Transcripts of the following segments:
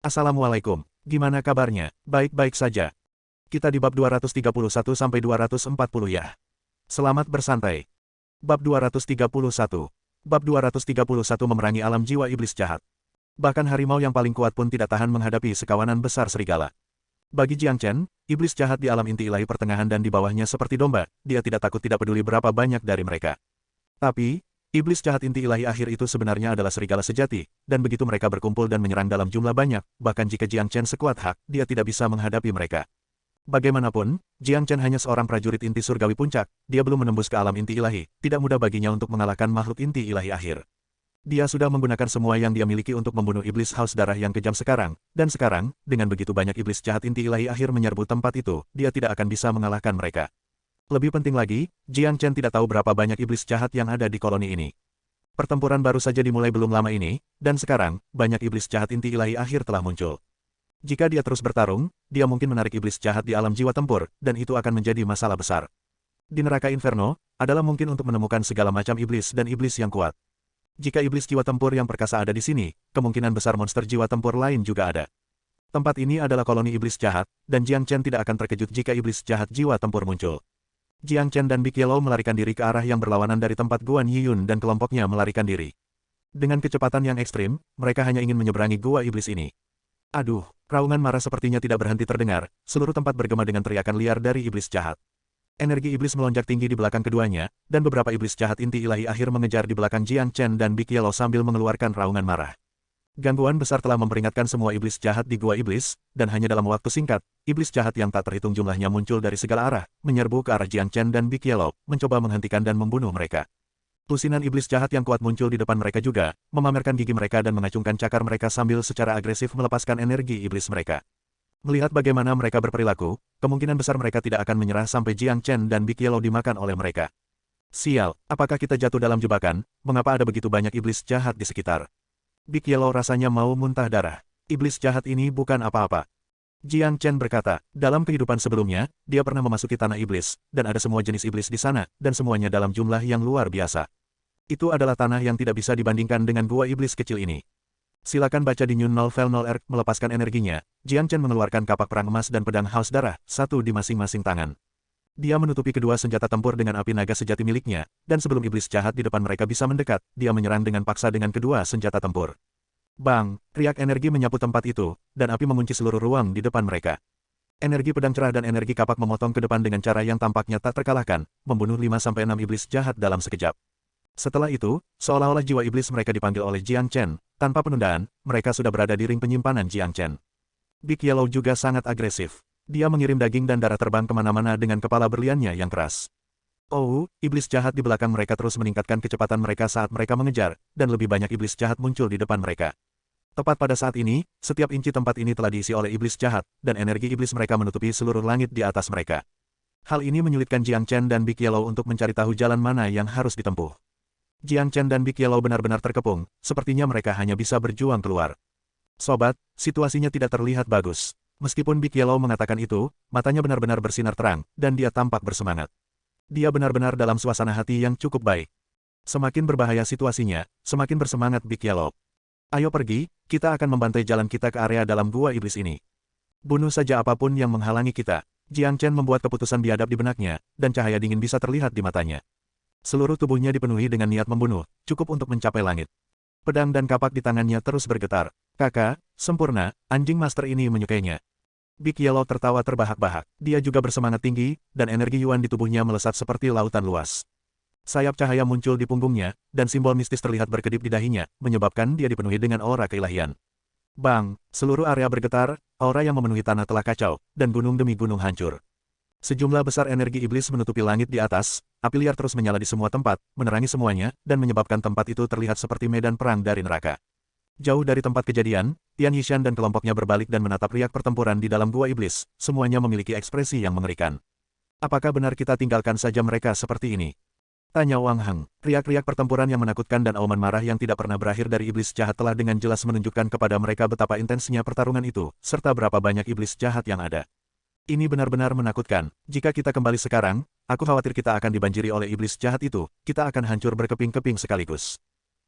Assalamualaikum, gimana kabarnya? Baik-baik saja. Kita di bab 231-240 ya. Selamat bersantai. Bab 231. Bab 231 memerangi alam jiwa iblis jahat. Bahkan harimau yang paling kuat pun tidak tahan menghadapi sekawanan besar serigala. Bagi Jiang Chen, iblis jahat di alam inti ilahi pertengahan dan di bawahnya seperti domba, dia tidak takut tidak peduli berapa banyak dari mereka. Tapi, iblis jahat inti ilahi akhir itu sebenarnya adalah serigala sejati, dan begitu mereka berkumpul dan menyerang dalam jumlah banyak, bahkan jika Jiang Chen sekuat hak, dia tidak bisa menghadapi mereka. Bagaimanapun, Jiang Chen hanya seorang prajurit inti surgawi puncak, dia belum menembus ke alam inti ilahi, tidak mudah baginya untuk mengalahkan makhluk inti ilahi akhir. Dia sudah menggunakan semua yang dia miliki untuk membunuh iblis haus darah yang kejam sekarang, dan sekarang, dengan begitu banyak iblis jahat inti ilahi akhir menyerbu tempat itu, dia tidak akan bisa mengalahkan mereka. Lebih penting lagi, Jiang Chen tidak tahu berapa banyak iblis jahat yang ada di koloni ini. Pertempuran baru saja dimulai belum lama ini, dan sekarang, banyak iblis jahat inti ilahi akhir telah muncul. Jika dia terus bertarung, dia mungkin menarik iblis jahat di alam jiwa tempur, dan itu akan menjadi masalah besar. Di neraka Inferno, adalah mungkin untuk menemukan segala macam iblis dan iblis yang kuat. Jika iblis jiwa tempur yang perkasa ada di sini, kemungkinan besar monster jiwa tempur lain juga ada. Tempat ini adalah koloni iblis jahat, dan Jiang Chen tidak akan terkejut jika iblis jahat jiwa tempur muncul. Jiang Chen dan Big Yellow melarikan diri ke arah yang berlawanan dari tempat Guan Yiyun dan kelompoknya melarikan diri. Dengan kecepatan yang ekstrim, mereka hanya ingin menyeberangi gua iblis ini. Aduh, raungan marah sepertinya tidak berhenti terdengar, seluruh tempat bergema dengan teriakan liar dari iblis jahat. Energi iblis melonjak tinggi di belakang keduanya, dan beberapa iblis jahat inti ilahi akhir mengejar di belakang Jiang Chen dan Big Yellow sambil mengeluarkan raungan marah. Gangguan besar telah memperingatkan semua iblis jahat di gua iblis, dan hanya dalam waktu singkat, iblis jahat yang tak terhitung jumlahnya muncul dari segala arah, menyerbu ke arah Jiang Chen dan Big Yellow, mencoba menghentikan dan membunuh mereka. Lusinan iblis jahat yang kuat muncul di depan mereka juga, memamerkan gigi mereka dan mengacungkan cakar mereka sambil secara agresif melepaskan energi iblis mereka. Melihat bagaimana mereka berperilaku, kemungkinan besar mereka tidak akan menyerah sampai Jiang Chen dan Big Yellow dimakan oleh mereka. Sial, apakah kita jatuh dalam jebakan? Mengapa ada begitu banyak iblis jahat di sekitar? Big Yellow rasanya mau muntah darah. Iblis jahat ini bukan apa-apa. Jiang Chen berkata, dalam kehidupan sebelumnya, dia pernah memasuki tanah iblis, dan ada semua jenis iblis di sana, dan semuanya dalam jumlah yang luar biasa. Itu adalah tanah yang tidak bisa dibandingkan dengan gua iblis kecil ini. Silakan baca di New Novel 0R, melepaskan energinya, Jiang Chen mengeluarkan kapak perang emas dan pedang haus darah, satu di masing-masing tangan. Dia menutupi kedua senjata tempur dengan api naga sejati miliknya, dan sebelum iblis jahat di depan mereka bisa mendekat, dia menyerang dengan paksa dengan kedua senjata tempur. Bang, riak energi menyapu tempat itu, dan api mengunci seluruh ruang di depan mereka. Energi pedang cerah dan energi kapak memotong ke depan dengan cara yang tampaknya tak terkalahkan, membunuh 5-6 iblis jahat dalam sekejap. Setelah itu, seolah-olah jiwa iblis mereka dipanggil oleh Jiang Chen, tanpa penundaan, mereka sudah berada di ring penyimpanan Jiang Chen. Big Yellow juga sangat agresif. Dia mengirim daging dan darah terbang kemana-mana dengan kepala berliannya yang keras. Oh, iblis jahat di belakang mereka terus meningkatkan kecepatan mereka saat mereka mengejar, dan lebih banyak iblis jahat muncul di depan mereka. Tepat pada saat ini, setiap inci tempat ini telah diisi oleh iblis jahat, dan energi iblis mereka menutupi seluruh langit di atas mereka. Hal ini menyulitkan Jiang Chen dan Big Yellow untuk mencari tahu jalan mana yang harus ditempuh. Jiang Chen dan Big Yellow benar-benar terkepung, sepertinya mereka hanya bisa berjuang keluar. Sobat, situasinya tidak terlihat bagus. Meskipun Big Yellow mengatakan itu, matanya benar-benar bersinar terang, dan dia tampak bersemangat. Dia benar-benar dalam suasana hati yang cukup baik. Semakin berbahaya situasinya, semakin bersemangat Big Yellow. Ayo pergi, kita akan membantai jalan kita ke area dalam gua iblis ini. Bunuh saja apapun yang menghalangi kita. Jiang Chen membuat keputusan biadab di benaknya, dan cahaya dingin bisa terlihat di matanya. Seluruh tubuhnya dipenuhi dengan niat membunuh, cukup untuk mencapai langit. Pedang dan kapak di tangannya terus bergetar. Kakak, sempurna, anjing master ini menyukainya. Big Yellow tertawa terbahak-bahak. Dia juga bersemangat tinggi, dan energi Yuan di tubuhnya melesat seperti lautan luas. Sayap cahaya muncul di punggungnya, dan simbol mistis terlihat berkedip di dahinya, menyebabkan dia dipenuhi dengan aura keilahian. Bang, seluruh area bergetar, aura yang memenuhi tanah telah kacau, dan gunung demi gunung hancur. Sejumlah besar energi iblis menutupi langit di atas, api liar terus menyala di semua tempat, menerangi semuanya, dan menyebabkan tempat itu terlihat seperti medan perang dari neraka. Jauh dari tempat kejadian, Tian Yishan dan kelompoknya berbalik dan menatap riak pertempuran di dalam gua iblis, semuanya memiliki ekspresi yang mengerikan. Apakah benar kita tinggalkan saja mereka seperti ini? Tanya Wang Heng. Riak-riak pertempuran yang menakutkan dan auman marah yang tidak pernah berakhir dari iblis jahat telah dengan jelas menunjukkan kepada mereka betapa intensnya pertarungan itu, serta berapa banyak iblis jahat yang ada. Ini benar-benar menakutkan. Jika kita kembali sekarang, aku khawatir kita akan dibanjiri oleh iblis jahat itu, kita akan hancur berkeping-keping sekaligus.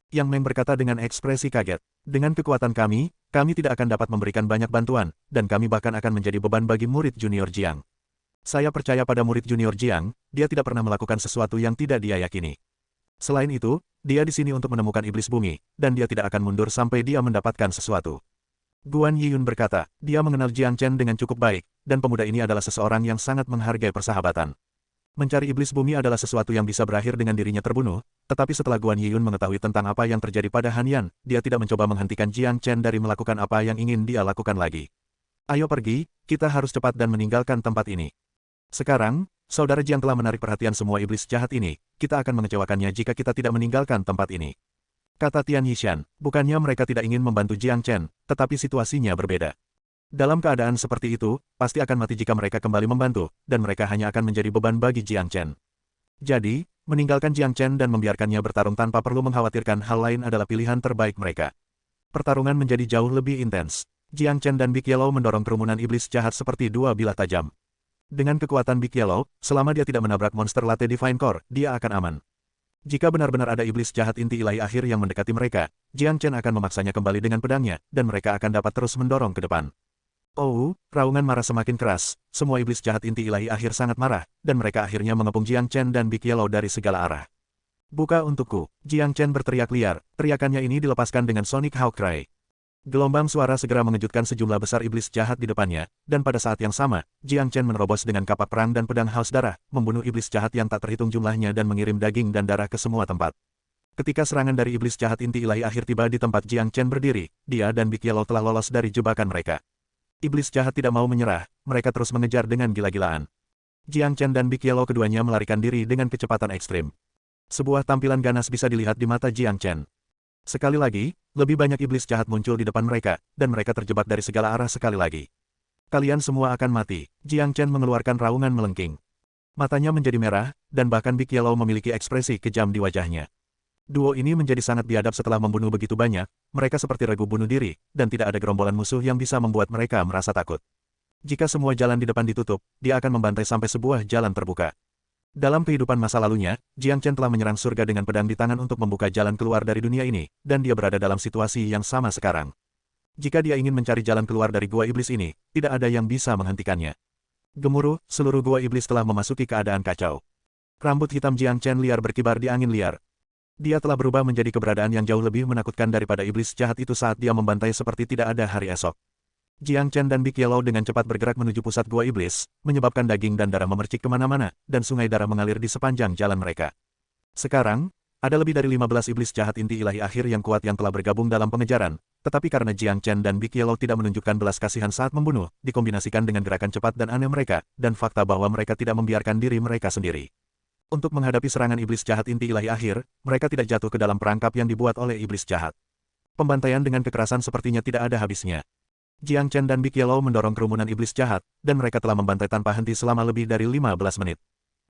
Yang Meng berkata dengan ekspresi kaget. Dengan kekuatan kami tidak akan dapat memberikan banyak bantuan, dan kami bahkan akan menjadi beban bagi murid junior Jiang. Saya percaya pada murid junior Jiang, dia tidak pernah melakukan sesuatu yang tidak dia yakini. Selain itu, dia di sini untuk menemukan iblis bumi, dan dia tidak akan mundur sampai dia mendapatkan sesuatu. Guan Yiyun berkata, dia mengenal Jiang Chen dengan cukup baik, dan pemuda ini adalah seseorang yang sangat menghargai persahabatan. Mencari iblis bumi adalah sesuatu yang bisa berakhir dengan dirinya terbunuh, tetapi setelah Guan Yiyun mengetahui tentang apa yang terjadi pada Han Yan, dia tidak mencoba menghentikan Jiang Chen dari melakukan apa yang ingin dia lakukan lagi. Ayo pergi, kita harus cepat dan meninggalkan tempat ini. Sekarang, saudara Jiang telah menarik perhatian semua iblis jahat ini, kita akan mengecewakannya jika kita tidak meninggalkan tempat ini. Kata Tian Yishan, bukannya mereka tidak ingin membantu Jiang Chen, tetapi situasinya berbeda. Dalam keadaan seperti itu, pasti akan mati jika mereka kembali membantu, dan mereka hanya akan menjadi beban bagi Jiang Chen. Jadi, meninggalkan Jiang Chen dan membiarkannya bertarung tanpa perlu mengkhawatirkan hal lain adalah pilihan terbaik mereka. Pertarungan menjadi jauh lebih intens. Jiang Chen dan Big Yellow mendorong kerumunan iblis jahat seperti dua bilah tajam. Dengan kekuatan Big Yellow, selama dia tidak menabrak monster Latte Divine Core, dia akan aman. Jika benar-benar ada iblis jahat inti ilahi akhir yang mendekati mereka, Jiang Chen akan memaksanya kembali dengan pedangnya, dan mereka akan dapat terus mendorong ke depan. Oh, raungan marah semakin keras, semua iblis jahat inti ilahi akhir sangat marah, dan mereka akhirnya mengepung Jiang Chen dan Big Yellow dari segala arah. Buka untukku, Jiang Chen berteriak liar, teriakannya ini dilepaskan dengan Sonic Hawk Cry. Gelombang suara segera mengejutkan sejumlah besar iblis jahat di depannya, dan pada saat yang sama, Jiang Chen menerobos dengan kapak perang dan pedang haus darah, membunuh iblis jahat yang tak terhitung jumlahnya dan mengirim daging dan darah ke semua tempat. Ketika serangan dari iblis jahat inti ilahi akhir tiba di tempat Jiang Chen berdiri, dia dan Big Yellow telah lolos dari jebakan mereka. Iblis jahat tidak mau menyerah, mereka terus mengejar dengan gila-gilaan. Jiang Chen dan Big Yellow keduanya melarikan diri dengan kecepatan ekstrim. Sebuah tampilan ganas bisa dilihat di mata Jiang Chen. Sekali lagi, lebih banyak iblis jahat muncul di depan mereka, dan mereka terjebak dari segala arah sekali lagi. Kalian semua akan mati, Jiang Chen mengeluarkan raungan melengking. Matanya menjadi merah, dan bahkan Big Yellow memiliki ekspresi kejam di wajahnya. Duo ini menjadi sangat biadab setelah membunuh begitu banyak, mereka seperti ragu bunuh diri, dan tidak ada gerombolan musuh yang bisa membuat mereka merasa takut. Jika semua jalan di depan ditutup, dia akan membantai sampai sebuah jalan terbuka. Dalam kehidupan masa lalunya, Jiang Chen telah menyerang surga dengan pedang di tangan untuk membuka jalan keluar dari dunia ini, dan dia berada dalam situasi yang sama sekarang. Jika dia ingin mencari jalan keluar dari gua iblis ini, tidak ada yang bisa menghentikannya. Gemuruh, seluruh gua iblis telah memasuki keadaan kacau. Rambut hitam Jiang Chen liar berkibar di angin liar. Dia telah berubah menjadi keberadaan yang jauh lebih menakutkan daripada iblis jahat itu saat dia membantai seperti tidak ada hari esok. Jiang Chen dan Big Yellow dengan cepat bergerak menuju pusat gua iblis, menyebabkan daging dan darah memercik kemana-mana, dan sungai darah mengalir di sepanjang jalan mereka. Sekarang, ada lebih dari 15 iblis jahat inti ilahi akhir yang kuat yang telah bergabung dalam pengejaran, tetapi karena Jiang Chen dan Big Yellow tidak menunjukkan belas kasihan saat membunuh, dikombinasikan dengan gerakan cepat dan aneh mereka, dan fakta bahwa mereka tidak membiarkan diri mereka sendiri. Untuk menghadapi serangan iblis jahat inti ilahi akhir, mereka tidak jatuh ke dalam perangkap yang dibuat oleh iblis jahat. Pembantaian dengan kekerasan sepertinya tidak ada habisnya. Jiang Chen dan Big Yellow mendorong kerumunan iblis jahat, dan mereka telah membantai tanpa henti selama lebih dari 15 menit.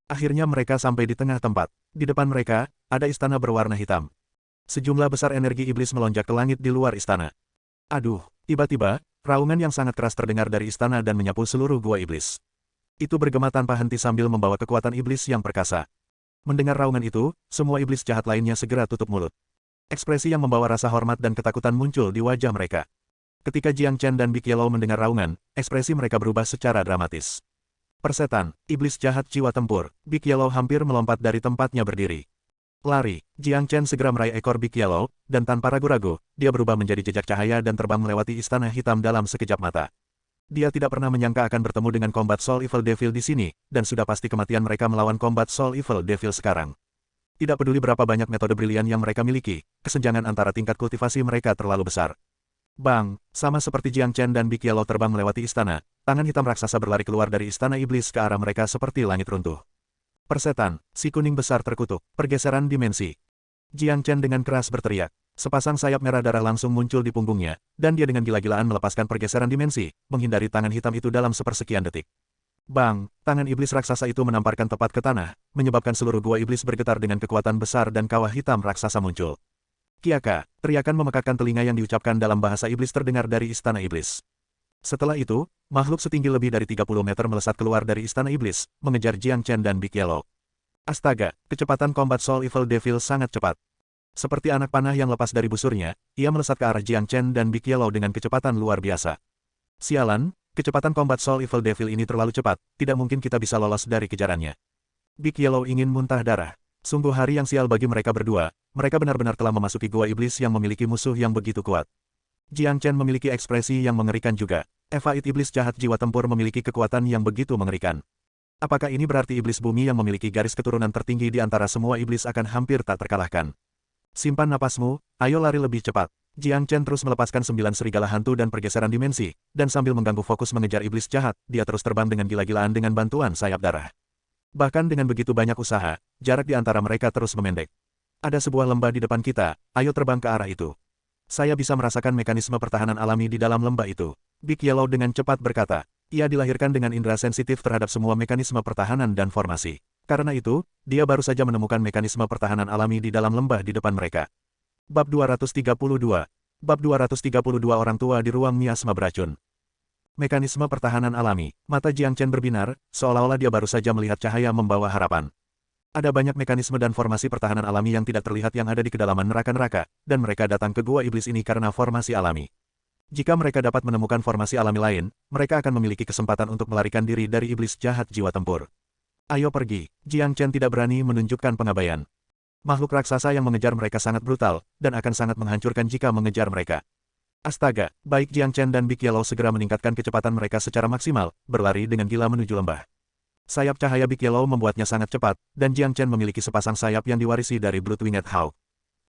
Akhirnya mereka sampai di tengah tempat. Di depan mereka, ada istana berwarna hitam. Sejumlah besar energi iblis melonjak ke langit di luar istana. Aduh, tiba-tiba, raungan yang sangat keras terdengar dari istana dan menyapu seluruh gua iblis. Itu bergema tanpa henti sambil membawa kekuatan iblis yang perkasa. Mendengar raungan itu, semua iblis jahat lainnya segera tutup mulut. Ekspresi yang membawa rasa hormat dan ketakutan muncul di wajah mereka. Ketika Jiang Chen dan Big Yellow mendengar raungan, ekspresi mereka berubah secara dramatis. Persetan, iblis jahat jiwa tempur, Big Yellow hampir melompat dari tempatnya berdiri. Lari, Jiang Chen segera meraih ekor Big Yellow, dan tanpa ragu-ragu, dia berubah menjadi jejak cahaya dan terbang melewati istana hitam dalam sekejap mata. Dia tidak pernah menyangka akan bertemu dengan Combat Soul Evil Devil di sini, dan sudah pasti kematian mereka melawan Combat Soul Evil Devil sekarang. Tidak peduli berapa banyak metode brilian yang mereka miliki, kesenjangan antara tingkat kultivasi mereka terlalu besar. Bang, sama seperti Jiang Chen dan Big Yellow terbang melewati istana, tangan hitam raksasa berlari keluar dari istana iblis ke arah mereka seperti langit runtuh. Persetan, si kuning besar terkutuk, pergeseran dimensi. Jiang Chen dengan keras berteriak. Sepasang sayap merah darah langsung muncul di punggungnya, dan dia dengan gila-gilaan melepaskan pergeseran dimensi, menghindari tangan hitam itu dalam sepersekian detik. Bang, tangan iblis raksasa itu menamparkan tepat ke tanah, menyebabkan seluruh gua iblis bergetar dengan kekuatan besar dan kawah hitam raksasa muncul. Kiaka, teriakan memekakkan telinga yang diucapkan dalam bahasa iblis terdengar dari istana iblis. Setelah itu, makhluk setinggi lebih dari 30 meter melesat keluar dari istana iblis, mengejar Jiang Chen dan Big Yellow. Astaga, kecepatan Combat Soul Evil Devil sangat cepat. Seperti anak panah yang lepas dari busurnya, ia melesat ke arah Jiang Chen dan Big Yellow dengan kecepatan luar biasa. Sialan, kecepatan combat Soul Evil Devil ini terlalu cepat, tidak mungkin kita bisa lolos dari kejarannya. Big Yellow ingin muntah darah. Sungguh hari yang sial bagi mereka berdua, mereka benar-benar telah memasuki gua iblis yang memiliki musuh yang begitu kuat. Jiang Chen memiliki ekspresi yang mengerikan juga. Evaid iblis jahat jiwa tempur memiliki kekuatan yang begitu mengerikan. Apakah ini berarti iblis bumi yang memiliki garis keturunan tertinggi di antara semua iblis akan hampir tak terkalahkan? Simpan napasmu, ayo lari lebih cepat. Jiang Chen terus melepaskan 9 serigala hantu dan pergeseran dimensi, dan sambil mengganggu fokus mengejar iblis jahat, dia terus terbang dengan gila-gilaan dengan bantuan sayap darah. Bahkan dengan begitu banyak usaha, jarak di antara mereka terus memendek. Ada sebuah lembah di depan kita, ayo terbang ke arah itu. Saya bisa merasakan mekanisme pertahanan alami di dalam lembah itu. Big Yellow dengan cepat berkata. Ia dilahirkan dengan indera sensitif terhadap semua mekanisme pertahanan dan formasi. Karena itu, dia baru saja menemukan mekanisme pertahanan alami di dalam lembah di depan mereka. Bab 232. Bab 232 orang tua di ruang miasma beracun. Mekanisme pertahanan alami. Mata Jiang Chen berbinar, seolah-olah dia baru saja melihat cahaya membawa harapan. Ada banyak mekanisme dan formasi pertahanan alami yang tidak terlihat yang ada di kedalaman neraka-neraka, dan mereka datang ke gua iblis ini karena formasi alami. Jika mereka dapat menemukan formasi alami lain, mereka akan memiliki kesempatan untuk melarikan diri dari iblis jahat jiwa tempur. Ayo pergi, Jiang Chen tidak berani menunjukkan pengabaian. Makhluk raksasa yang mengejar mereka sangat brutal, dan akan sangat menghancurkan jika mengejar mereka. Astaga, baik Jiang Chen dan Big Yellow segera meningkatkan kecepatan mereka secara maksimal, berlari dengan gila menuju lembah. Sayap cahaya Big Yellow membuatnya sangat cepat, dan Jiang Chen memiliki sepasang sayap yang diwarisi dari Blood-Winged Hawk.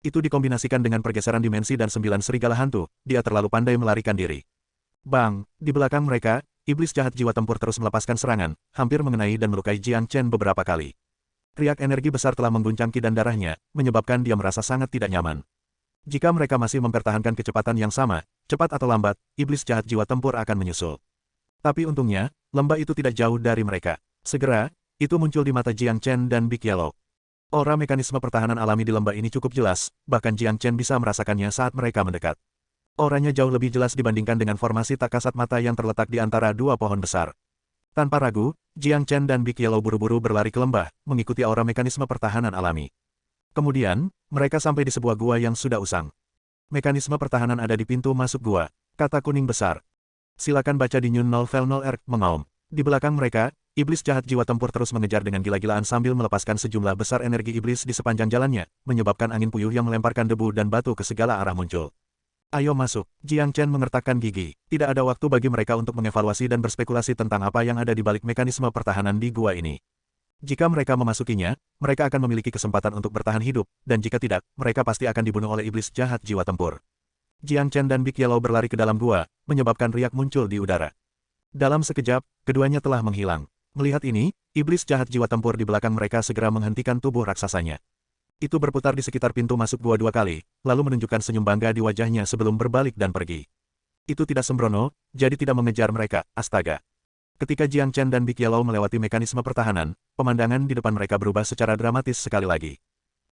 Itu dikombinasikan dengan pergeseran dimensi dan 9 serigala hantu, dia terlalu pandai melarikan diri. Bang, di belakang mereka, iblis jahat jiwa tempur terus melepaskan serangan, hampir mengenai dan melukai Jiang Chen beberapa kali. Riak energi besar telah mengguncang ki dan darahnya, menyebabkan dia merasa sangat tidak nyaman. Jika mereka masih mempertahankan kecepatan yang sama, cepat atau lambat, iblis jahat jiwa tempur akan menyusul. Tapi untungnya, lembah itu tidak jauh dari mereka. Segera, itu muncul di mata Jiang Chen dan Big Yellow. Aura mekanisme pertahanan alami di lembah ini cukup jelas, bahkan Jiang Chen bisa merasakannya saat mereka mendekat. Auranya jauh lebih jelas dibandingkan dengan formasi tak kasat mata yang terletak di antara dua pohon besar. Tanpa ragu, Jiang Chen dan Big Yellow buru-buru berlari ke lembah, mengikuti aura mekanisme pertahanan alami. Kemudian, mereka sampai di sebuah gua yang sudah usang. Mekanisme pertahanan ada di pintu masuk gua, kata kuning besar. Silakan baca di New Novel 0R, mengaum. Di belakang mereka, iblis jahat jiwa tempur terus mengejar dengan gila-gilaan sambil melepaskan sejumlah besar energi iblis di sepanjang jalannya, menyebabkan angin puyuh yang melemparkan debu dan batu ke segala arah muncul. Ayo masuk, Jiang Chen mengertakkan gigi. Tidak ada waktu bagi mereka untuk mengevaluasi dan berspekulasi tentang apa yang ada di balik mekanisme pertahanan di gua ini. Jika mereka memasukinya, mereka akan memiliki kesempatan untuk bertahan hidup, dan jika tidak, mereka pasti akan dibunuh oleh iblis jahat jiwa tempur. Jiang Chen dan Big Yellow berlari ke dalam gua, menyebabkan riak muncul di udara. Dalam sekejap, keduanya telah menghilang. Melihat ini, iblis jahat jiwa tempur di belakang mereka segera menghentikan tubuh raksasanya. Itu berputar di sekitar pintu masuk gua 2 kali, lalu menunjukkan senyum bangga di wajahnya sebelum berbalik dan pergi. Itu tidak sembrono, jadi tidak mengejar mereka, astaga. Ketika Jiang Chen dan Big Yellow melewati mekanisme pertahanan, pemandangan di depan mereka berubah secara dramatis sekali lagi.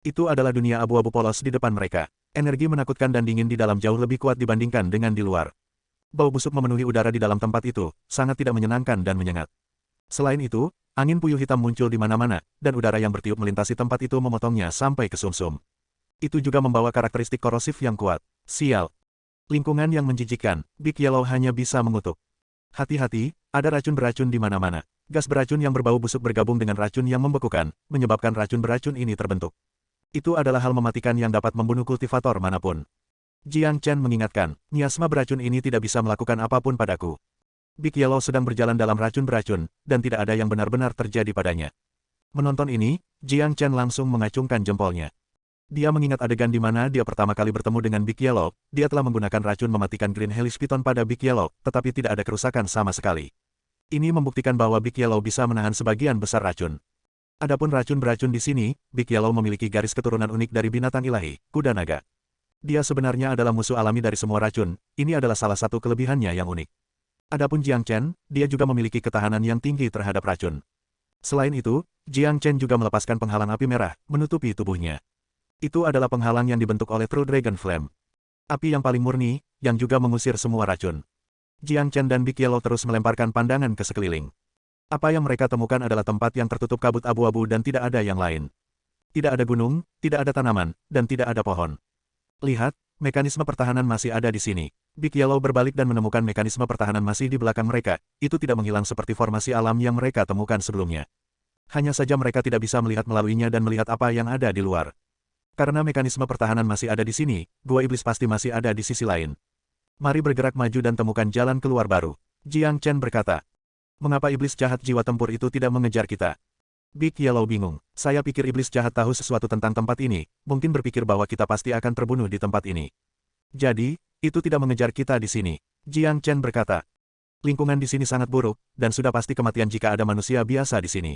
Itu adalah dunia abu-abu polos di depan mereka. Energi menakutkan dan dingin di dalam jauh lebih kuat dibandingkan dengan di luar. Bau busuk memenuhi udara di dalam tempat itu, sangat tidak menyenangkan dan menyengat. Selain itu, angin puyuh hitam muncul di mana-mana, dan udara yang bertiup melintasi tempat itu memotongnya sampai ke sumsum. Itu juga membawa karakteristik korosif yang kuat. Sial. Lingkungan yang menjijikkan, Big Yellow hanya bisa mengutuk. Hati-hati, ada racun beracun di mana-mana. Gas beracun yang berbau busuk bergabung dengan racun yang membekukan, menyebabkan racun beracun ini terbentuk. Itu adalah hal mematikan yang dapat membunuh kultivator manapun. Jiang Chen mengingatkan, miasma beracun ini tidak bisa melakukan apapun padaku. Big Yellow sedang berjalan dalam racun beracun, dan tidak ada yang benar-benar terjadi padanya. Menonton ini, Jiang Chen langsung mengacungkan jempolnya. Dia mengingat adegan di mana dia pertama kali bertemu dengan Big Yellow, dia telah menggunakan racun mematikan Green Hellish Python pada Big Yellow, tetapi tidak ada kerusakan sama sekali. Ini membuktikan bahwa Big Yellow bisa menahan sebagian besar racun. Adapun racun beracun di sini, Big Yellow memiliki garis keturunan unik dari binatang ilahi, kuda naga. Dia sebenarnya adalah musuh alami dari semua racun, ini adalah salah satu kelebihannya yang unik. Adapun Jiang Chen, dia juga memiliki ketahanan yang tinggi terhadap racun. Selain itu, Jiang Chen juga melepaskan penghalang api merah, menutupi tubuhnya. Itu adalah penghalang yang dibentuk oleh True Dragon Flame. Api yang paling murni, yang juga mengusir semua racun. Jiang Chen dan Big Yellow terus melemparkan pandangan ke sekeliling. Apa yang mereka temukan adalah tempat yang tertutup kabut abu-abu dan tidak ada yang lain. Tidak ada gunung, tidak ada tanaman, dan tidak ada pohon. Lihat, mekanisme pertahanan masih ada di sini. Big Yellow berbalik dan menemukan mekanisme pertahanan masih di belakang mereka. Itu tidak menghilang seperti formasi alam yang mereka temukan sebelumnya. Hanya saja mereka tidak bisa melihat melaluinya dan melihat apa yang ada di luar. Karena mekanisme pertahanan masih ada di sini, gua iblis pasti masih ada di sisi lain. Mari bergerak maju dan temukan jalan keluar baru. Jiang Chen berkata. Mengapa iblis jahat jiwa tempur itu tidak mengejar kita? Big Yellow bingung. Saya pikir iblis jahat tahu sesuatu tentang tempat ini, mungkin berpikir bahwa kita pasti akan terbunuh di tempat ini. Jadi, itu tidak mengejar kita di sini. Jiang Chen berkata. Lingkungan di sini sangat buruk, dan sudah pasti kematian jika ada manusia biasa di sini.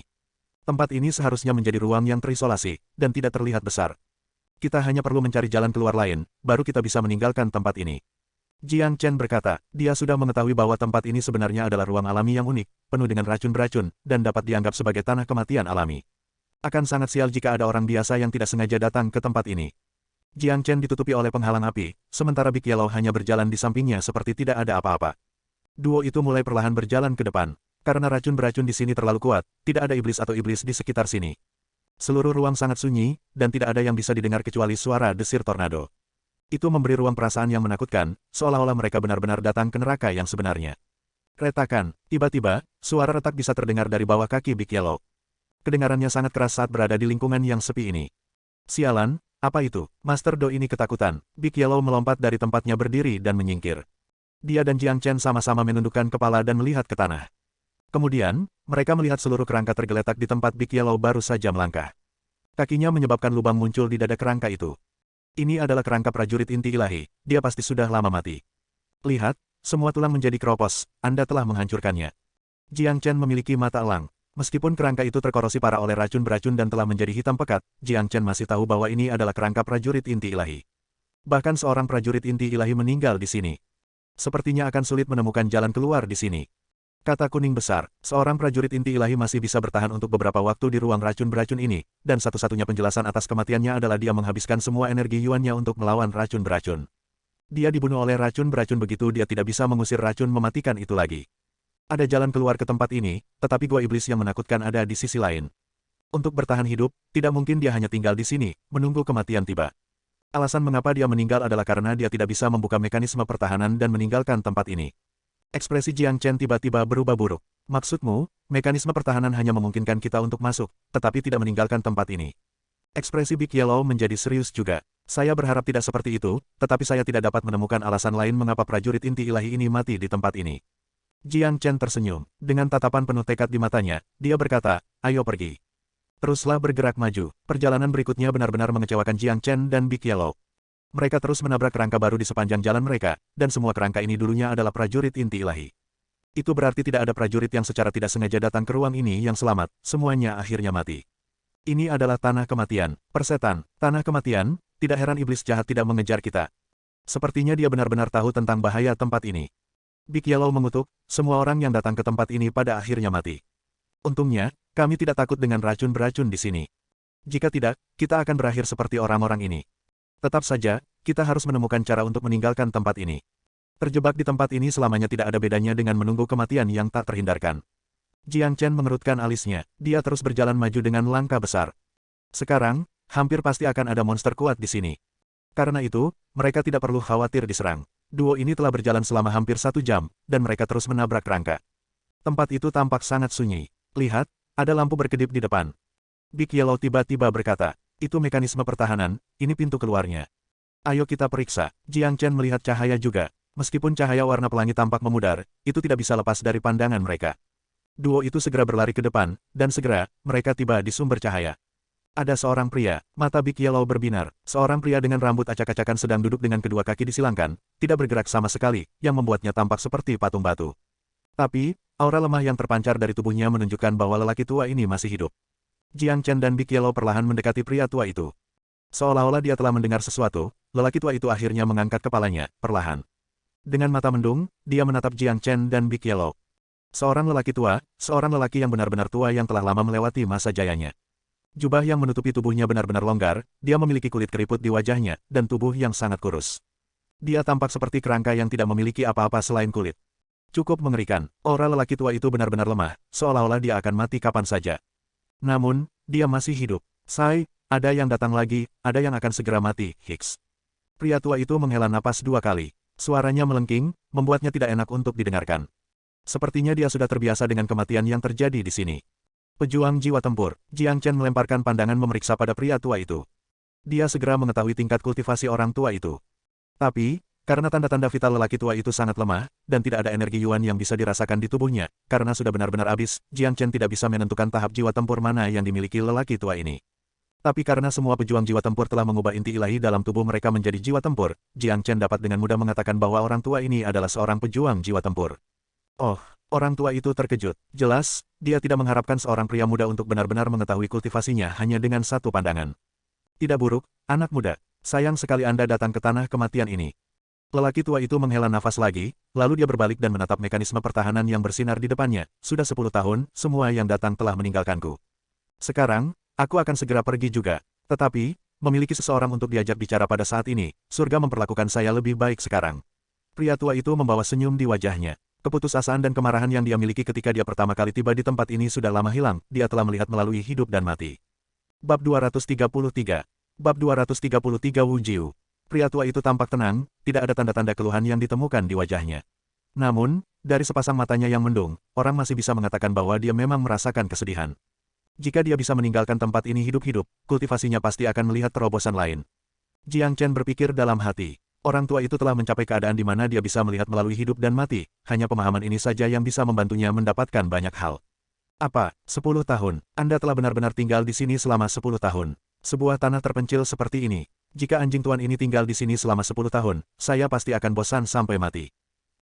Tempat ini seharusnya menjadi ruang yang terisolasi, dan tidak terlihat besar. Kita hanya perlu mencari jalan keluar lain, baru kita bisa meninggalkan tempat ini. Jiang Chen berkata, dia sudah mengetahui bahwa tempat ini sebenarnya adalah ruang alami yang unik, penuh dengan racun-beracun, dan dapat dianggap sebagai tanah kematian alami. Akan sangat sial jika ada orang biasa yang tidak sengaja datang ke tempat ini. Jiang Chen ditutupi oleh penghalang api, sementara Big Yellow hanya berjalan di sampingnya seperti tidak ada apa-apa. Duo itu mulai perlahan berjalan ke depan. Karena racun beracun di sini terlalu kuat, tidak ada iblis atau iblis di sekitar sini. Seluruh ruang sangat sunyi, dan tidak ada yang bisa didengar kecuali suara desir tornado. Itu memberi ruang perasaan yang menakutkan, seolah-olah mereka benar-benar datang ke neraka yang sebenarnya. Retakan, tiba-tiba, suara retak bisa terdengar dari bawah kaki Big Yellow. Kedengarannya sangat keras saat berada di lingkungan yang sepi ini. Sialan, apa itu? Master Do ini ketakutan. Big Yellow melompat dari tempatnya berdiri dan menyingkir. Dia dan Jiang Chen sama-sama menundukkan kepala dan melihat ke tanah. Kemudian, mereka melihat seluruh kerangka tergeletak di tempat Big Yellow baru saja melangkah. Kakinya menyebabkan lubang muncul di dada kerangka itu. Ini adalah kerangka prajurit inti ilahi, dia pasti sudah lama mati. Lihat, semua tulang menjadi keropos, Anda telah menghancurkannya. Jiang Chen memiliki mata elang. Meskipun kerangka itu terkorosi parah oleh racun beracun dan telah menjadi hitam pekat, Jiang Chen masih tahu bahwa ini adalah kerangka prajurit inti ilahi. Bahkan seorang prajurit inti ilahi meninggal di sini. Sepertinya akan sulit menemukan jalan keluar di sini. Kata kuning besar, seorang prajurit inti ilahi masih bisa bertahan untuk beberapa waktu di ruang racun beracun ini, dan satu-satunya penjelasan atas kematiannya adalah dia menghabiskan semua energi yuannya untuk melawan racun beracun. Dia dibunuh oleh racun beracun begitu dia tidak bisa mengusir racun mematikan itu lagi. Ada jalan keluar ke tempat ini, tetapi gua iblis yang menakutkan ada di sisi lain. Untuk bertahan hidup, tidak mungkin dia hanya tinggal di sini, menunggu kematian tiba. Alasan mengapa dia meninggal adalah karena dia tidak bisa membuka mekanisme pertahanan dan meninggalkan tempat ini. Ekspresi Jiang Chen tiba-tiba berubah buruk. Maksudmu, mekanisme pertahanan hanya memungkinkan kita untuk masuk, tetapi tidak meninggalkan tempat ini. Ekspresi Big Yellow menjadi serius juga. Saya berharap tidak seperti itu, tetapi saya tidak dapat menemukan alasan lain mengapa prajurit inti ilahi ini mati di tempat ini. Jiang Chen tersenyum. Dengan tatapan penuh tekad di matanya, dia berkata, ayo pergi. Teruslah bergerak maju. Perjalanan berikutnya benar-benar mengecewakan Jiang Chen dan Big Yellow. Mereka terus menabrak kerangka baru di sepanjang jalan mereka, dan semua kerangka ini dulunya adalah prajurit inti ilahi. Itu berarti tidak ada prajurit yang secara tidak sengaja datang ke ruang ini yang selamat, semuanya akhirnya mati. Ini adalah tanah kematian, persetan, tanah kematian, tidak heran iblis jahat tidak mengejar kita. Sepertinya dia benar-benar tahu tentang bahaya tempat ini. Big Yellow mengutuk, semua orang yang datang ke tempat ini pada akhirnya mati. Untungnya, kami tidak takut dengan racun beracun di sini. Jika tidak, kita akan berakhir seperti orang-orang ini. Tetap saja, kita harus menemukan cara untuk meninggalkan tempat ini. Terjebak di tempat ini selamanya tidak ada bedanya dengan menunggu kematian yang tak terhindarkan. Jiang Chen mengerutkan alisnya, dia terus berjalan maju dengan langkah besar. Sekarang, hampir pasti akan ada monster kuat di sini. Karena itu, mereka tidak perlu khawatir diserang. Duo ini telah berjalan selama hampir 1 jam, dan mereka terus menabrak kerangka. Tempat itu tampak sangat sunyi. Lihat, ada lampu berkedip di depan. Big Yellow tiba-tiba berkata, itu mekanisme pertahanan, ini pintu keluarnya. Ayo kita periksa. Jiang Chen melihat cahaya juga. Meskipun cahaya warna pelangi tampak memudar, itu tidak bisa lepas dari pandangan mereka. Duo itu segera berlari ke depan, dan segera, mereka tiba di sumber cahaya. Ada seorang pria, mata Big Yellow berbinar. Seorang pria dengan rambut acak-acakan sedang duduk dengan kedua kaki disilangkan, tidak bergerak sama sekali, yang membuatnya tampak seperti patung batu. Tapi, aura lemah yang terpancar dari tubuhnya menunjukkan bahwa lelaki tua ini masih hidup. Jiang Chen dan Big Yellow perlahan mendekati pria tua itu. Seolah-olah dia telah mendengar sesuatu, lelaki tua itu akhirnya mengangkat kepalanya, perlahan. Dengan mata mendung, dia menatap Jiang Chen dan Big Yellow. Seorang lelaki tua, seorang lelaki yang benar-benar tua yang telah lama melewati masa jayanya. Jubah yang menutupi tubuhnya benar-benar longgar, dia memiliki kulit keriput di wajahnya, dan tubuh yang sangat kurus. Dia tampak seperti kerangka yang tidak memiliki apa-apa selain kulit. Cukup mengerikan, aura lelaki tua itu benar-benar lemah, seolah-olah dia akan mati kapan saja. Namun, dia masih hidup. Ada yang datang lagi, ada yang akan segera mati, Hicks. Pria tua itu menghela napas 2 kali. Suaranya melengking, membuatnya tidak enak untuk didengarkan. Sepertinya dia sudah terbiasa dengan kematian yang terjadi di sini. Pejuang jiwa tempur, Jiang Chen melemparkan pandangan memeriksa pada pria tua itu. Dia segera mengetahui tingkat kultivasi orang tua itu. Tapi, karena tanda-tanda vital lelaki tua itu sangat lemah, dan tidak ada energi Yuan yang bisa dirasakan di tubuhnya, karena sudah benar-benar habis, Jiang Chen tidak bisa menentukan tahap jiwa tempur mana yang dimiliki lelaki tua ini. Tapi karena semua pejuang jiwa tempur telah mengubah inti ilahi dalam tubuh mereka menjadi jiwa tempur, Jiang Chen dapat dengan mudah mengatakan bahwa orang tua ini adalah seorang pejuang jiwa tempur. Oh, orang tua itu terkejut. Jelas, dia tidak mengharapkan seorang pria muda untuk benar-benar mengetahui kultivasinya hanya dengan satu pandangan. Tidak buruk, anak muda. Sayang sekali Anda datang ke tanah kematian ini. Lelaki tua itu menghela nafas lagi, lalu dia berbalik dan menatap mekanisme pertahanan yang bersinar di depannya. Sudah 10 tahun, semua yang datang telah meninggalkanku. Sekarang, aku akan segera pergi juga. Tetapi, memiliki seseorang untuk diajak bicara pada saat ini, surga memperlakukan saya lebih baik sekarang. Pria tua itu membawa senyum di wajahnya. Keputusasaan dan kemarahan yang dia miliki ketika dia pertama kali tiba di tempat ini sudah lama hilang, dia telah melihat melalui hidup dan mati. Bab 233. Bab 233 Wu Jiu. Pria tua itu tampak tenang, tidak ada tanda-tanda keluhan yang ditemukan di wajahnya. Namun, dari sepasang matanya yang mendung, orang masih bisa mengatakan bahwa dia memang merasakan kesedihan. Jika dia bisa meninggalkan tempat ini hidup-hidup, kultivasinya pasti akan melihat terobosan lain. Jiang Chen berpikir dalam hati. Orang tua itu telah mencapai keadaan di mana dia bisa melihat melalui hidup dan mati, hanya pemahaman ini saja yang bisa membantunya mendapatkan banyak hal. Apa, 10 tahun? Anda telah benar-benar tinggal di sini selama 10 tahun. Sebuah tanah terpencil seperti ini. Jika anjing tuan ini tinggal di sini selama 10 tahun, saya pasti akan bosan sampai mati.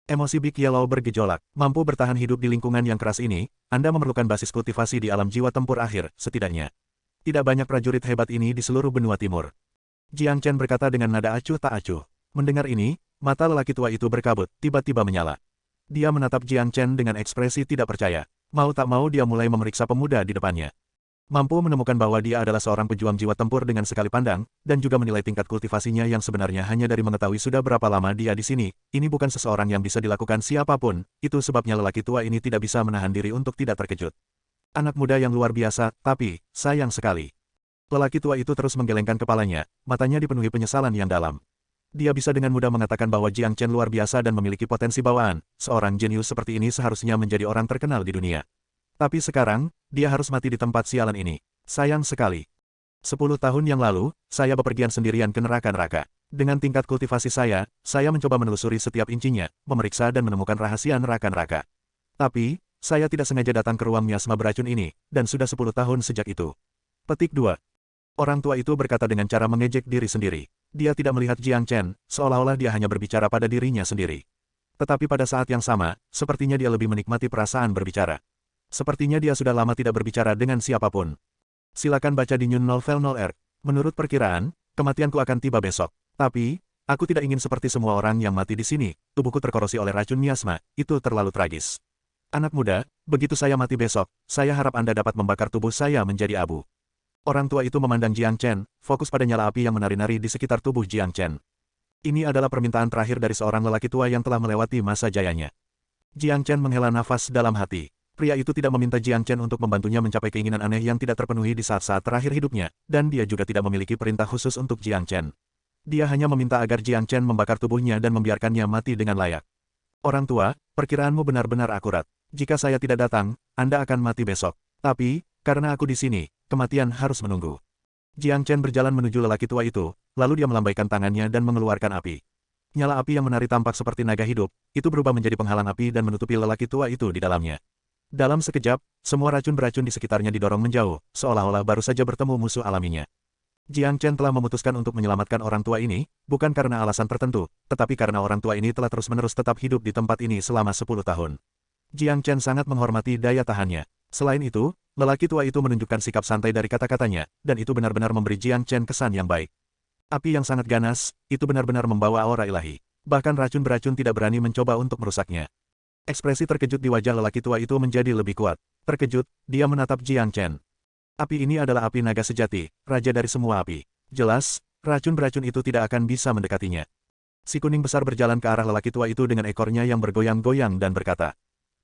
Emosi Big Yellow bergejolak. Mampu bertahan hidup di lingkungan yang keras ini, Anda memerlukan basis kultivasi di alam jiwa tempur akhir, setidaknya. Tidak banyak prajurit hebat ini di seluruh benua timur. Jiang Chen berkata dengan nada acuh tak acuh. Mendengar ini, mata lelaki tua itu berkabut, tiba-tiba menyala. Dia menatap Jiang Chen dengan ekspresi tidak percaya. Mau tak mau dia mulai memeriksa pemuda di depannya. Mampu menemukan bahwa dia adalah seorang pejuang jiwa tempur dengan sekali pandang, dan juga menilai tingkat kultivasinya yang sebenarnya hanya dari mengetahui sudah berapa lama dia di sini. Ini bukan seseorang yang bisa dilakukan siapapun, itu sebabnya lelaki tua ini tidak bisa menahan diri untuk tidak terkejut. Anak muda yang luar biasa, tapi, sayang sekali. Lelaki tua itu terus menggelengkan kepalanya, matanya dipenuhi penyesalan yang dalam. Dia bisa dengan mudah mengatakan bahwa Jiang Chen luar biasa dan memiliki potensi bawaan, seorang jenius seperti ini seharusnya menjadi orang terkenal di dunia. Tapi sekarang, dia harus mati di tempat sialan ini. Sayang sekali. 10 tahun yang lalu, saya bepergian sendirian ke neraka-neraka. Dengan tingkat kultivasi saya mencoba menelusuri setiap incinya, memeriksa dan menemukan rahasia neraka-neraka. Tapi, saya tidak sengaja datang ke ruang miasma beracun ini, dan sudah 10 tahun sejak itu. Petik 2. Orang tua itu berkata dengan cara mengejek diri sendiri. Dia tidak melihat Jiang Chen, seolah-olah dia hanya berbicara pada dirinya sendiri. Tetapi pada saat yang sama, sepertinya dia lebih menikmati perasaan berbicara. Sepertinya dia sudah lama tidak berbicara dengan siapapun. Silakan baca di Nyun Novel 0R. Menurut perkiraan, kematianku akan tiba besok. Tapi, aku tidak ingin seperti semua orang yang mati di sini. Tubuhku terkorosi oleh racun miasma, itu terlalu tragis. Anak muda, begitu saya mati besok, saya harap Anda dapat membakar tubuh saya menjadi abu. Orang tua itu memandang Jiang Chen, fokus pada nyala api yang menari-nari di sekitar tubuh Jiang Chen. Ini adalah permintaan terakhir dari seorang lelaki tua yang telah melewati masa jayanya. Jiang Chen menghela nafas dalam hati. Pria itu tidak meminta Jiang Chen untuk membantunya mencapai keinginan aneh yang tidak terpenuhi di saat-saat terakhir hidupnya, dan dia juga tidak memiliki perintah khusus untuk Jiang Chen. Dia hanya meminta agar Jiang Chen membakar tubuhnya dan membiarkannya mati dengan layak. Orang tua, perkiraanmu benar-benar akurat. Jika saya tidak datang, Anda akan mati besok. Tapi, karena aku di sini, kematian harus menunggu. Jiang Chen berjalan menuju lelaki tua itu, lalu dia melambaikan tangannya dan mengeluarkan api. Nyala api yang menari tampak seperti naga hidup, itu berubah menjadi penghalang api dan menutupi lelaki tua itu di dalamnya. Dalam sekejap, semua racun beracun di sekitarnya didorong menjauh, seolah-olah baru saja bertemu musuh alaminya. Jiang Chen telah memutuskan untuk menyelamatkan orang tua ini, bukan karena alasan tertentu, tetapi karena orang tua ini telah terus-menerus tetap hidup di tempat ini selama 10 tahun. Jiang Chen sangat menghormati daya tahannya. Selain itu, lelaki tua itu menunjukkan sikap santai dari kata-katanya, dan itu benar-benar memberi Jiang Chen kesan yang baik. Api yang sangat ganas, itu benar-benar membawa aura ilahi. Bahkan racun beracun tidak berani mencoba untuk merusaknya. Ekspresi terkejut di wajah lelaki tua itu menjadi lebih kuat. Terkejut, dia menatap Jiang Chen. Api ini adalah api naga sejati, raja dari semua api. Jelas, racun beracun itu tidak akan bisa mendekatinya. Si kuning besar berjalan ke arah lelaki tua itu dengan ekornya yang bergoyang-goyang dan berkata.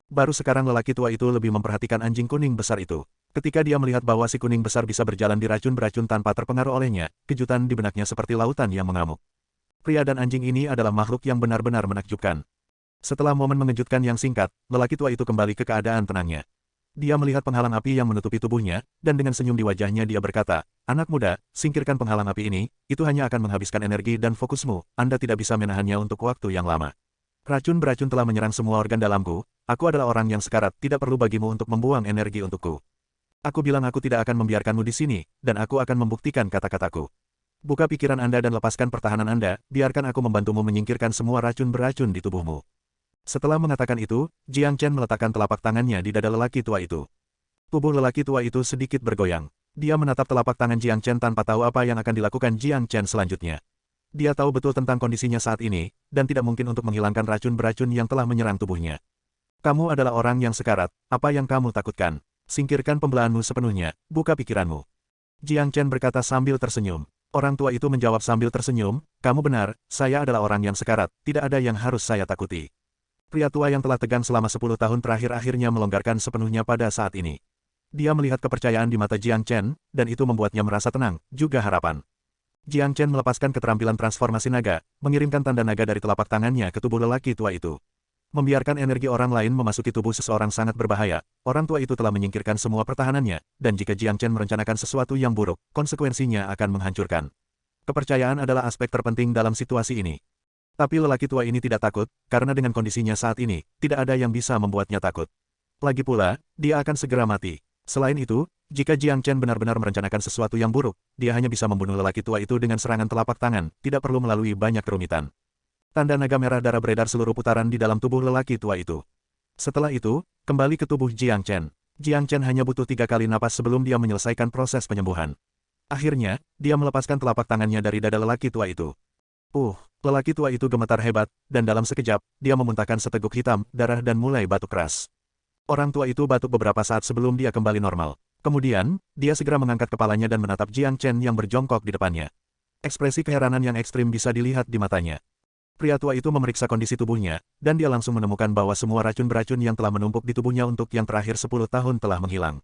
Baru sekarang lelaki tua itu lebih memperhatikan anjing kuning besar itu. Ketika dia melihat bahwa si kuning besar bisa berjalan diracun-beracun tanpa terpengaruh olehnya, kejutan di benaknya seperti lautan yang mengamuk. Pria dan anjing ini adalah makhluk yang benar-benar menakjubkan. Setelah momen mengejutkan yang singkat, lelaki tua itu kembali ke keadaan tenangnya. Dia melihat penghalang api yang menutupi tubuhnya, dan dengan senyum di wajahnya dia berkata, "Anak muda, singkirkan penghalang api ini, itu hanya akan menghabiskan energi dan fokusmu, Anda tidak bisa menahannya untuk waktu yang lama. Racun beracun telah menyerang semua organ dalamku, aku adalah orang yang sekarat, tidak perlu bagimu untuk membuang energi untukku. Aku bilang aku tidak akan membiarkanmu di sini, dan aku akan membuktikan kata-kataku. Buka pikiran Anda dan lepaskan pertahanan Anda, biarkan aku membantumu menyingkirkan semua racun beracun di tubuhmu." Setelah mengatakan itu, Jiang Chen meletakkan telapak tangannya di dada lelaki tua itu. Tubuh lelaki tua itu sedikit bergoyang. Dia menatap telapak tangan Jiang Chen tanpa tahu apa yang akan dilakukan Jiang Chen selanjutnya. Dia tahu betul tentang kondisinya saat ini, dan tidak mungkin untuk menghilangkan racun beracun yang telah menyerang tubuhnya. "Kamu adalah orang yang sekarat, apa yang kamu takutkan? Singkirkan pembelaanmu sepenuhnya, buka pikiranmu." Jiang Chen berkata sambil tersenyum. Orang tua itu menjawab sambil tersenyum, "Kamu benar, saya adalah orang yang sekarat, tidak ada yang harus saya takuti." Pria tua yang telah tegang selama 10 tahun terakhir akhirnya melonggarkan sepenuhnya pada saat ini. Dia melihat kepercayaan di mata Jiang Chen, dan itu membuatnya merasa tenang, juga harapan. Jiang Chen melepaskan keterampilan transformasi naga, mengirimkan tanda naga dari telapak tangannya ke tubuh lelaki tua itu. Membiarkan energi orang lain memasuki tubuh seseorang sangat berbahaya. Orang tua itu telah menyingkirkan semua pertahanannya, dan jika Jiang Chen merencanakan sesuatu yang buruk, konsekuensinya akan menghancurkan. Kepercayaan adalah aspek terpenting dalam situasi ini. Tapi lelaki tua ini tidak takut, karena dengan kondisinya saat ini, tidak ada yang bisa membuatnya takut. Lagi pula, dia akan segera mati. Selain itu, jika Jiang Chen benar-benar merencanakan sesuatu yang buruk, dia hanya bisa membunuh lelaki tua itu dengan serangan telapak tangan, tidak perlu melalui banyak kerumitan. Tanda naga merah darah beredar seluruh putaran di dalam tubuh lelaki tua itu. Setelah itu, kembali ke tubuh Jiang Chen. Jiang Chen hanya butuh 3 kali napas sebelum dia menyelesaikan proses penyembuhan. Akhirnya, dia melepaskan telapak tangannya dari dada lelaki tua itu. Lelaki tua itu gemetar hebat, dan dalam sekejap, dia memuntahkan seteguk hitam, darah dan mulai batuk keras. Orang tua itu batuk beberapa saat sebelum dia kembali normal. Kemudian, dia segera mengangkat kepalanya dan menatap Jiang Chen yang berjongkok di depannya. Ekspresi keheranan yang ekstrim bisa dilihat di matanya. Pria tua itu memeriksa kondisi tubuhnya, dan dia langsung menemukan bahwa semua racun beracun yang telah menumpuk di tubuhnya untuk yang terakhir 10 tahun telah menghilang.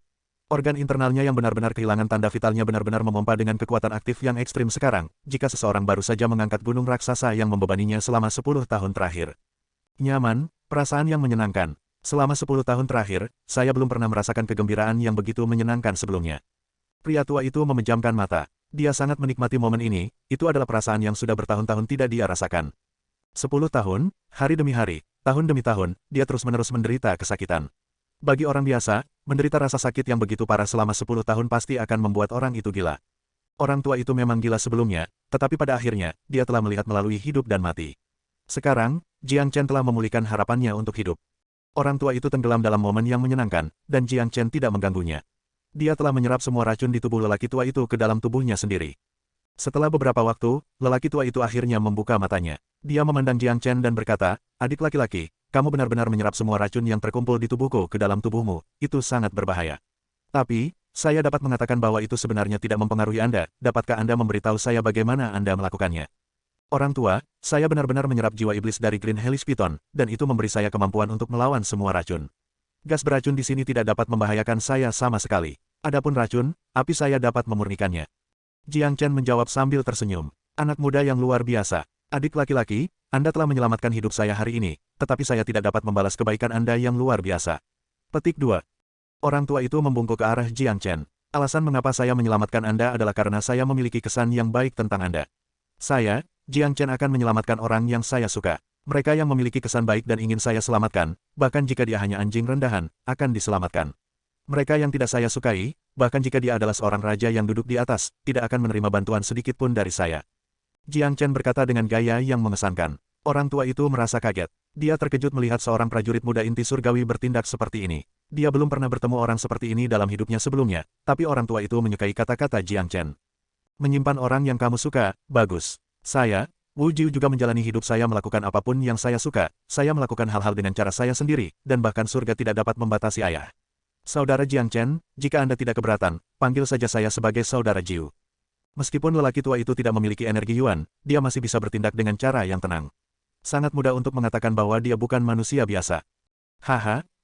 Organ internalnya yang benar-benar kehilangan tanda vitalnya benar-benar memompa dengan kekuatan aktif yang ekstrim sekarang, jika seseorang baru saja mengangkat gunung raksasa yang membebaninya selama 10 tahun terakhir. Nyaman, perasaan yang menyenangkan. Selama 10 tahun terakhir, saya belum pernah merasakan kegembiraan yang begitu menyenangkan sebelumnya. Pria tua itu memejamkan mata. Dia sangat menikmati momen ini, itu adalah perasaan yang sudah bertahun-tahun tidak dia rasakan. 10 tahun, hari demi hari, tahun demi tahun, dia terus-menerus menderita kesakitan. Bagi orang biasa, menderita rasa sakit yang begitu parah selama 10 tahun pasti akan membuat orang itu gila. Orang tua itu memang gila sebelumnya, tetapi pada akhirnya, dia telah melihat melalui hidup dan mati. Sekarang, Jiang Chen telah memulihkan harapannya untuk hidup. Orang tua itu tenggelam dalam momen yang menyenangkan, dan Jiang Chen tidak mengganggunya. Dia telah menyerap semua racun di tubuh lelaki tua itu ke dalam tubuhnya sendiri. Setelah beberapa waktu, lelaki tua itu akhirnya membuka matanya. Dia memandang Jiang Chen dan berkata, "Adik laki-laki, kamu benar-benar menyerap semua racun yang terkumpul di tubuhku ke dalam tubuhmu, itu sangat berbahaya. Tapi, saya dapat mengatakan bahwa itu sebenarnya tidak mempengaruhi Anda, dapatkah Anda memberitahu saya bagaimana Anda melakukannya?" "Orang tua, saya benar-benar menyerap jiwa iblis dari Green Hellish Python, dan itu memberi saya kemampuan untuk melawan semua racun. Gas beracun di sini tidak dapat membahayakan saya sama sekali. Adapun racun, api saya dapat memurnikannya." Jiang Chen menjawab sambil tersenyum. "Anak muda yang luar biasa. Adik laki-laki, Anda telah menyelamatkan hidup saya hari ini, tetapi saya tidak dapat membalas kebaikan Anda yang luar biasa." Petik 2. Orang tua itu membungkuk ke arah Jiang Chen. "Alasan mengapa saya menyelamatkan Anda adalah karena saya memiliki kesan yang baik tentang Anda. Saya, Jiang Chen akan menyelamatkan orang yang saya suka. Mereka yang memiliki kesan baik dan ingin saya selamatkan, bahkan jika dia hanya anjing rendahan, akan diselamatkan. Mereka yang tidak saya sukai, bahkan jika dia adalah seorang raja yang duduk di atas, tidak akan menerima bantuan sedikit pun dari saya." Jiang Chen berkata dengan gaya yang mengesankan. Orang tua itu merasa kaget. Dia terkejut melihat seorang prajurit muda inti surgawi bertindak seperti ini. Dia belum pernah bertemu orang seperti ini dalam hidupnya sebelumnya, tapi orang tua itu menyukai kata-kata Jiang Chen. "Menyimpan orang yang kamu suka, bagus. Saya, Wu Jiu juga menjalani hidup saya melakukan apapun yang saya suka, saya melakukan hal-hal dengan cara saya sendiri, dan bahkan surga tidak dapat membatasi ayah. Saudara Jiang Chen, jika Anda tidak keberatan, panggil saja saya sebagai Saudara Jiu." Meskipun lelaki tua itu tidak memiliki energi Yuan, dia masih bisa bertindak dengan cara yang tenang. Sangat mudah untuk mengatakan bahwa dia bukan manusia biasa. "Haha,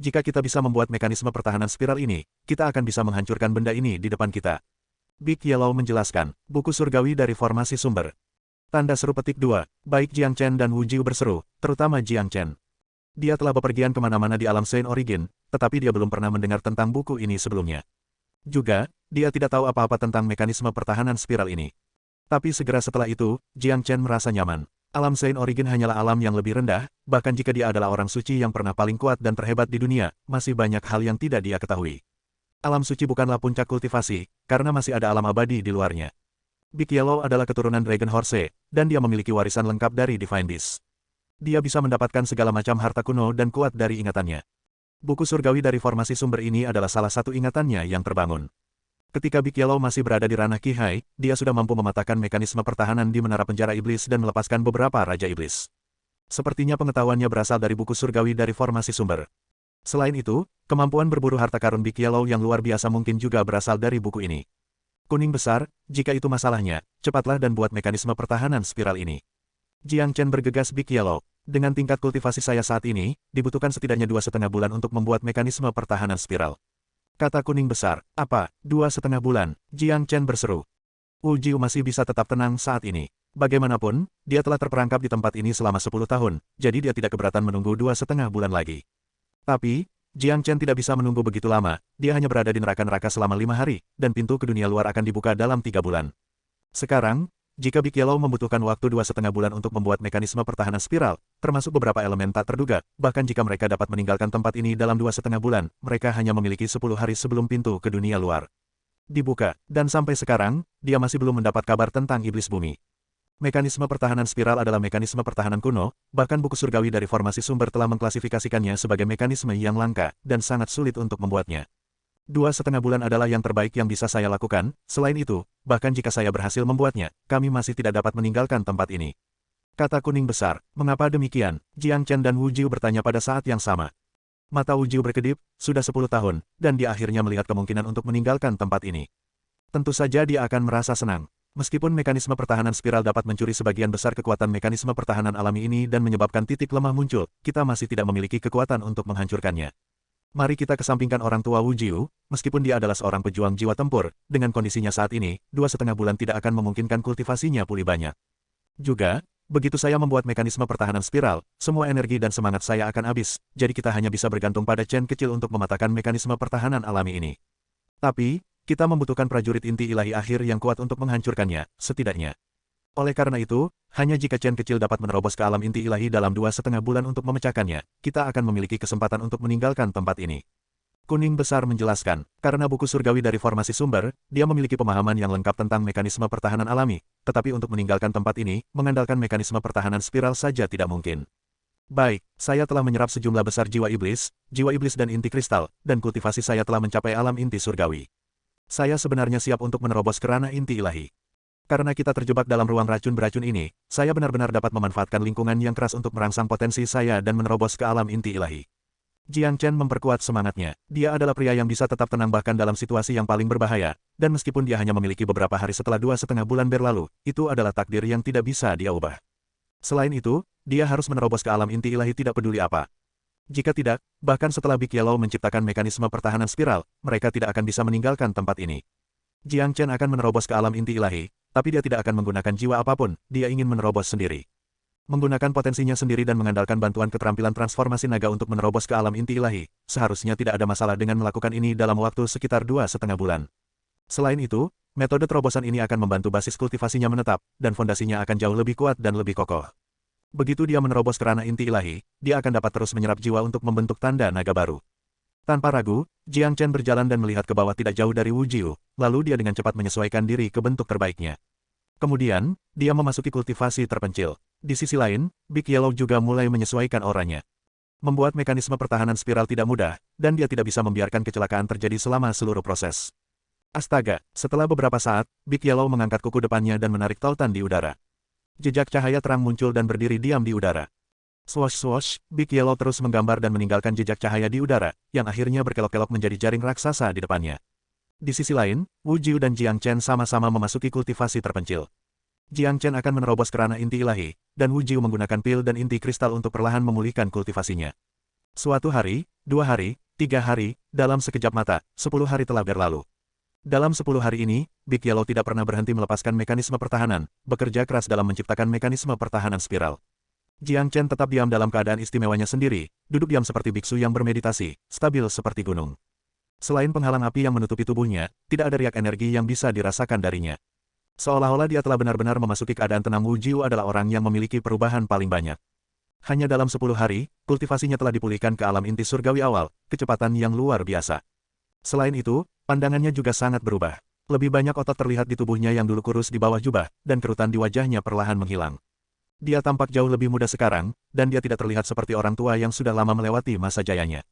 Jika kita bisa membuat mekanisme pertahanan spiral ini, kita akan bisa menghancurkan benda ini di depan kita. Big Yellow menjelaskan, buku surgawi dari formasi sumber. Tanda seru petik 2, baik Jiang Chen dan Wu Jiu berseru, terutama Jiang Chen. Dia telah bepergian kemana-mana di alam Saint Origin, tetapi dia belum pernah mendengar tentang buku ini sebelumnya. Juga, dia tidak tahu apa-apa tentang mekanisme pertahanan spiral ini. Tapi segera setelah itu, Jiang Chen merasa nyaman. Alam Saint Origin hanyalah alam yang lebih rendah, bahkan jika dia adalah orang suci yang pernah paling kuat dan terhebat di dunia, masih banyak hal yang tidak dia ketahui. Alam suci bukanlah puncak kultivasi, karena masih ada alam abadi di luarnya. Big Yellow adalah keturunan Dragon Horse, dan dia memiliki warisan lengkap dari Divine Beast. Dia bisa mendapatkan segala macam harta kuno dan kuat dari ingatannya. Buku surgawi dari formasi sumber ini adalah salah satu ingatannya yang terbangun. Ketika Big Yellow masih berada di ranah Qihai, dia sudah mampu mematahkan mekanisme pertahanan di menara penjara iblis dan melepaskan beberapa raja iblis. Sepertinya pengetahuannya berasal dari buku surgawi dari formasi sumber. Selain itu, kemampuan berburu harta karun Big Yellow yang luar biasa mungkin juga berasal dari buku ini. Kuning besar, jika itu masalahnya, cepatlah dan buat mekanisme pertahanan spiral ini. Jiang Chen bergegas Big Yellow. Dengan tingkat kultivasi saya saat ini, dibutuhkan setidaknya 2,5 bulan untuk membuat mekanisme pertahanan spiral. Kata kuning besar, apa, 2,5 bulan, Jiang Chen berseru. Wu Jiu masih bisa tetap tenang saat ini. Bagaimanapun, dia telah terperangkap di tempat ini selama 10 tahun, jadi dia tidak keberatan menunggu 2,5 bulan lagi. Tapi, Jiang Chen tidak bisa menunggu begitu lama, dia hanya berada di neraka-neraka selama 5 hari, dan pintu ke dunia luar akan dibuka dalam 3 bulan. Sekarang, jika Big Yellow membutuhkan waktu 2,5 bulan untuk membuat mekanisme pertahanan spiral, termasuk beberapa elemen tak terduga, bahkan jika mereka dapat meninggalkan tempat ini dalam 2,5 bulan, mereka hanya memiliki 10 hari sebelum pintu ke dunia luar dibuka, dan sampai sekarang, dia masih belum mendapat kabar tentang iblis bumi. Mekanisme pertahanan spiral adalah mekanisme pertahanan kuno, bahkan buku surgawi dari formasi sumber telah mengklasifikasikannya sebagai mekanisme yang langka, dan sangat sulit untuk membuatnya. 2,5 bulan adalah yang terbaik yang bisa saya lakukan, selain itu, bahkan jika saya berhasil membuatnya, kami masih tidak dapat meninggalkan tempat ini. Kata kuning besar, mengapa demikian? Jiang Chen dan Wu Jiu bertanya pada saat yang sama. Mata Wu Jiu berkedip, sudah 10 tahun, dan dia akhirnya melihat kemungkinan untuk meninggalkan tempat ini. Tentu saja dia akan merasa senang. Meskipun mekanisme pertahanan spiral dapat mencuri sebagian besar kekuatan mekanisme pertahanan alami ini dan menyebabkan titik lemah muncul, kita masih tidak memiliki kekuatan untuk menghancurkannya. Mari kita kesampingkan orang tua Wu Jiu, meskipun dia adalah seorang pejuang jiwa tempur, dengan kondisinya saat ini, 2,5 bulan tidak akan memungkinkan kultivasinya pulih banyak. Juga, begitu saya membuat mekanisme pertahanan spiral, semua energi dan semangat saya akan habis, jadi kita hanya bisa bergantung pada Chen kecil untuk mematahkan mekanisme pertahanan alami ini. Tapi, kita membutuhkan prajurit inti ilahi akhir yang kuat untuk menghancurkannya, setidaknya. Oleh karena itu, hanya jika Chen kecil dapat menerobos ke alam inti ilahi dalam 2,5 bulan untuk memecahkannya, kita akan memiliki kesempatan untuk meninggalkan tempat ini. Kuning besar menjelaskan, karena buku surgawi dari formasi sumber, dia memiliki pemahaman yang lengkap tentang mekanisme pertahanan alami, tetapi untuk meninggalkan tempat ini, mengandalkan mekanisme pertahanan spiral saja tidak mungkin. Baik, saya telah menyerap sejumlah besar jiwa iblis dan inti kristal, dan kultivasi saya telah mencapai alam inti surgawi. Saya sebenarnya siap untuk menerobos ke ranah inti ilahi. Karena kita terjebak dalam ruang racun beracun ini, saya benar-benar dapat memanfaatkan lingkungan yang keras untuk merangsang potensi saya dan menerobos ke alam inti ilahi. Jiang Chen memperkuat semangatnya. Dia adalah pria yang bisa tetap tenang bahkan dalam situasi yang paling berbahaya, dan meskipun dia hanya memiliki beberapa hari setelah 2,5 bulan berlalu, itu adalah takdir yang tidak bisa dia ubah. Selain itu, dia harus menerobos ke alam inti ilahi tidak peduli apa. Jika tidak, bahkan setelah Big Yellow menciptakan mekanisme pertahanan spiral, mereka tidak akan bisa meninggalkan tempat ini. Jiang Chen akan menerobos ke alam inti ilahi, tapi dia tidak akan menggunakan jiwa apapun, dia ingin menerobos sendiri. Menggunakan potensinya sendiri dan mengandalkan bantuan keterampilan transformasi naga untuk menerobos ke alam inti ilahi, seharusnya tidak ada masalah dengan melakukan ini dalam waktu sekitar 2,5 bulan. Selain itu, metode terobosan ini akan membantu basis kultivasinya menetap, dan fondasinya akan jauh lebih kuat dan lebih kokoh. Begitu dia menerobos ke ranah inti ilahi, dia akan dapat terus menyerap jiwa untuk membentuk tanda naga baru. Tanpa ragu, Jiang Chen berjalan dan melihat ke bawah tidak jauh dari Wu Jiu, lalu dia dengan cepat menyesuaikan diri ke bentuk terbaiknya. Kemudian, dia memasuki kultivasi terpencil. Di sisi lain, Big Yellow juga mulai menyesuaikan auranya. Membuat mekanisme pertahanan spiral tidak mudah, dan dia tidak bisa membiarkan kecelakaan terjadi selama seluruh proses. Astaga, setelah beberapa saat, Big Yellow mengangkat kuku depannya dan menarik tautan di udara. Jejak cahaya terang muncul dan berdiri diam di udara. Swosh-swosh, Big Yellow terus menggambar dan meninggalkan jejak cahaya di udara, yang akhirnya berkelok-kelok menjadi jaring raksasa di depannya. Di sisi lain, Wu Jiu dan Jiang Chen sama-sama memasuki kultivasi terpencil. Jiang Chen akan menerobos ke ranah inti ilahi, dan Wu Jiu menggunakan pil dan inti kristal untuk perlahan memulihkan kultivasinya. Suatu hari, 2 hari, 3 hari, dalam sekejap mata, 10 hari telah berlalu. Dalam 10 hari ini, Big Yellow tidak pernah berhenti melepaskan mekanisme pertahanan, bekerja keras dalam menciptakan mekanisme pertahanan spiral. Jiang Chen tetap diam dalam keadaan istimewanya sendiri, duduk diam seperti biksu yang bermeditasi, stabil seperti gunung. Selain penghalang api yang menutupi tubuhnya, tidak ada riak energi yang bisa dirasakan darinya. Seolah-olah dia telah benar-benar memasuki keadaan tenang. Wu Jiu adalah orang yang memiliki perubahan paling banyak. Hanya dalam 10 hari, kultivasinya telah dipulihkan ke alam inti surgawi awal, kecepatan yang luar biasa. Selain itu, pandangannya juga sangat berubah. Lebih banyak otot terlihat di tubuhnya yang dulu kurus di bawah jubah, dan kerutan di wajahnya perlahan menghilang. Dia tampak jauh lebih muda sekarang, dan dia tidak terlihat seperti orang tua yang sudah lama melewati masa jayanya.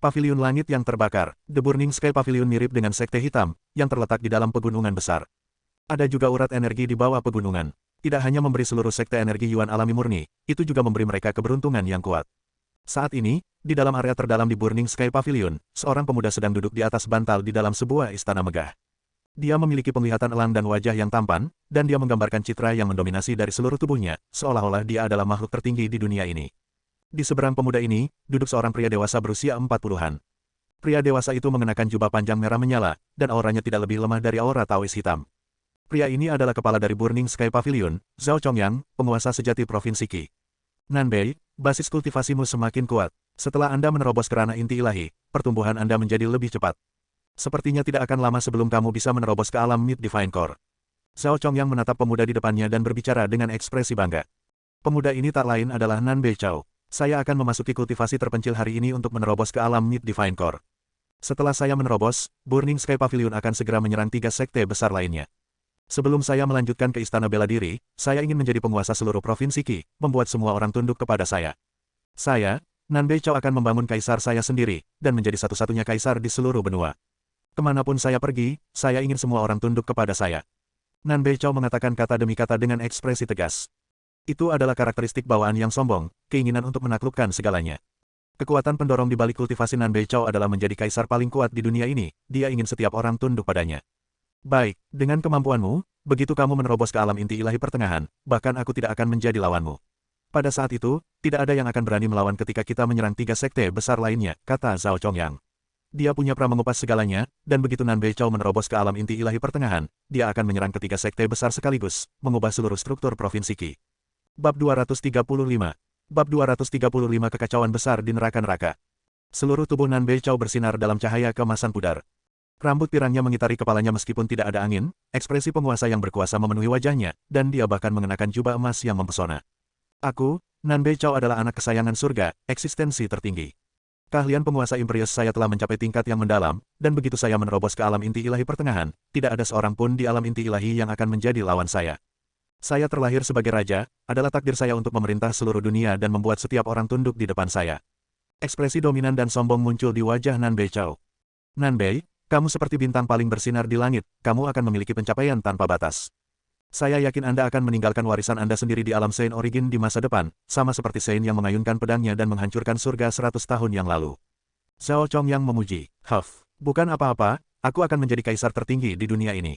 Paviliun langit yang terbakar, The Burning Sky Pavilion mirip dengan sekte hitam, yang terletak di dalam pegunungan besar. Ada juga urat energi di bawah pegunungan. Tidak hanya memberi seluruh sekte energi Yuan alami murni, itu juga memberi mereka keberuntungan yang kuat. Saat ini, di dalam area terdalam di Burning Sky Pavilion, seorang pemuda sedang duduk di atas bantal di dalam sebuah istana megah. Dia memiliki penglihatan elang dan wajah yang tampan, dan dia menggambarkan citra yang mendominasi dari seluruh tubuhnya, seolah-olah dia adalah makhluk tertinggi di dunia ini. Di seberang pemuda ini, duduk seorang pria dewasa berusia 40-an. Pria dewasa itu mengenakan jubah panjang merah menyala, dan auranya tidak lebih lemah dari aura Taois hitam. Pria ini adalah kepala dari Burning Sky Pavilion, Zhao Chongyang, penguasa sejati Provinsi Qi. Nanbei, basis kultivasimu semakin kuat. Setelah Anda menerobos kerana inti ilahi, pertumbuhan Anda menjadi lebih cepat. Sepertinya tidak akan lama sebelum kamu bisa menerobos ke alam Mid Divine Core. Zhao Chongyang menatap pemuda di depannya dan berbicara dengan ekspresi bangga. Pemuda ini tak lain adalah Nanbei Chao. Saya akan memasuki kultivasi terpencil hari ini untuk menerobos ke alam Mid Divine Core. Setelah saya menerobos, Burning Sky Pavilion akan segera menyerang 3 sekte besar lainnya. Sebelum saya melanjutkan ke Istana Bela Diri, saya ingin menjadi penguasa seluruh Provinsi Qi, membuat semua orang tunduk kepada saya. Saya, Nanbei Chao akan membangun kaisar saya sendiri, dan menjadi satu-satunya kaisar di seluruh benua. Kemanapun saya pergi, saya ingin semua orang tunduk kepada saya. Nanbei Chao mengatakan kata demi kata dengan ekspresi tegas. Itu adalah karakteristik bawaan yang sombong, keinginan untuk menaklukkan segalanya. Kekuatan pendorong di balik kultivasi Nanbei Chao adalah menjadi kaisar paling kuat di dunia ini, dia ingin setiap orang tunduk padanya. Baik, dengan kemampuanmu, begitu kamu menerobos ke alam inti ilahi pertengahan, bahkan aku tidak akan menjadi lawanmu. Pada saat itu, tidak ada yang akan berani melawan ketika kita menyerang 3 sekte besar lainnya, kata Zhao Chongyang. Dia punya pra mengupas segalanya, dan begitu Nanbei Chao menerobos ke alam inti ilahi pertengahan, dia akan menyerang ketiga sekte besar sekaligus, mengubah seluruh struktur Provinsi Qi. Bab 235. Bab 235 Kekacauan Besar di Neraka-Neraka. Seluruh tubuh Nanbei Chao bersinar dalam cahaya keemasan pudar. Rambut pirangnya mengitari kepalanya meskipun tidak ada angin, ekspresi penguasa yang berkuasa memenuhi wajahnya, dan dia bahkan mengenakan jubah emas yang mempesona. Aku, Nanbei Chao adalah anak kesayangan surga, eksistensi tertinggi. Keahlian penguasa Imperius saya telah mencapai tingkat yang mendalam, dan begitu saya menerobos ke alam inti ilahi pertengahan, tidak ada seorang pun di alam inti ilahi yang akan menjadi lawan saya. Saya terlahir sebagai raja, adalah takdir saya untuk memerintah seluruh dunia dan membuat setiap orang tunduk di depan saya. Ekspresi dominan dan sombong muncul di wajah Nanbei Chao. Nanbei, kamu seperti bintang paling bersinar di langit, kamu akan memiliki pencapaian tanpa batas. Saya yakin Anda akan meninggalkan warisan Anda sendiri di alam Saint Origin di masa depan, sama seperti Saint yang mengayunkan pedangnya dan menghancurkan surga 100 tahun yang lalu. Zhao Chongyang memuji, bukan apa-apa, aku akan menjadi kaisar tertinggi di dunia ini.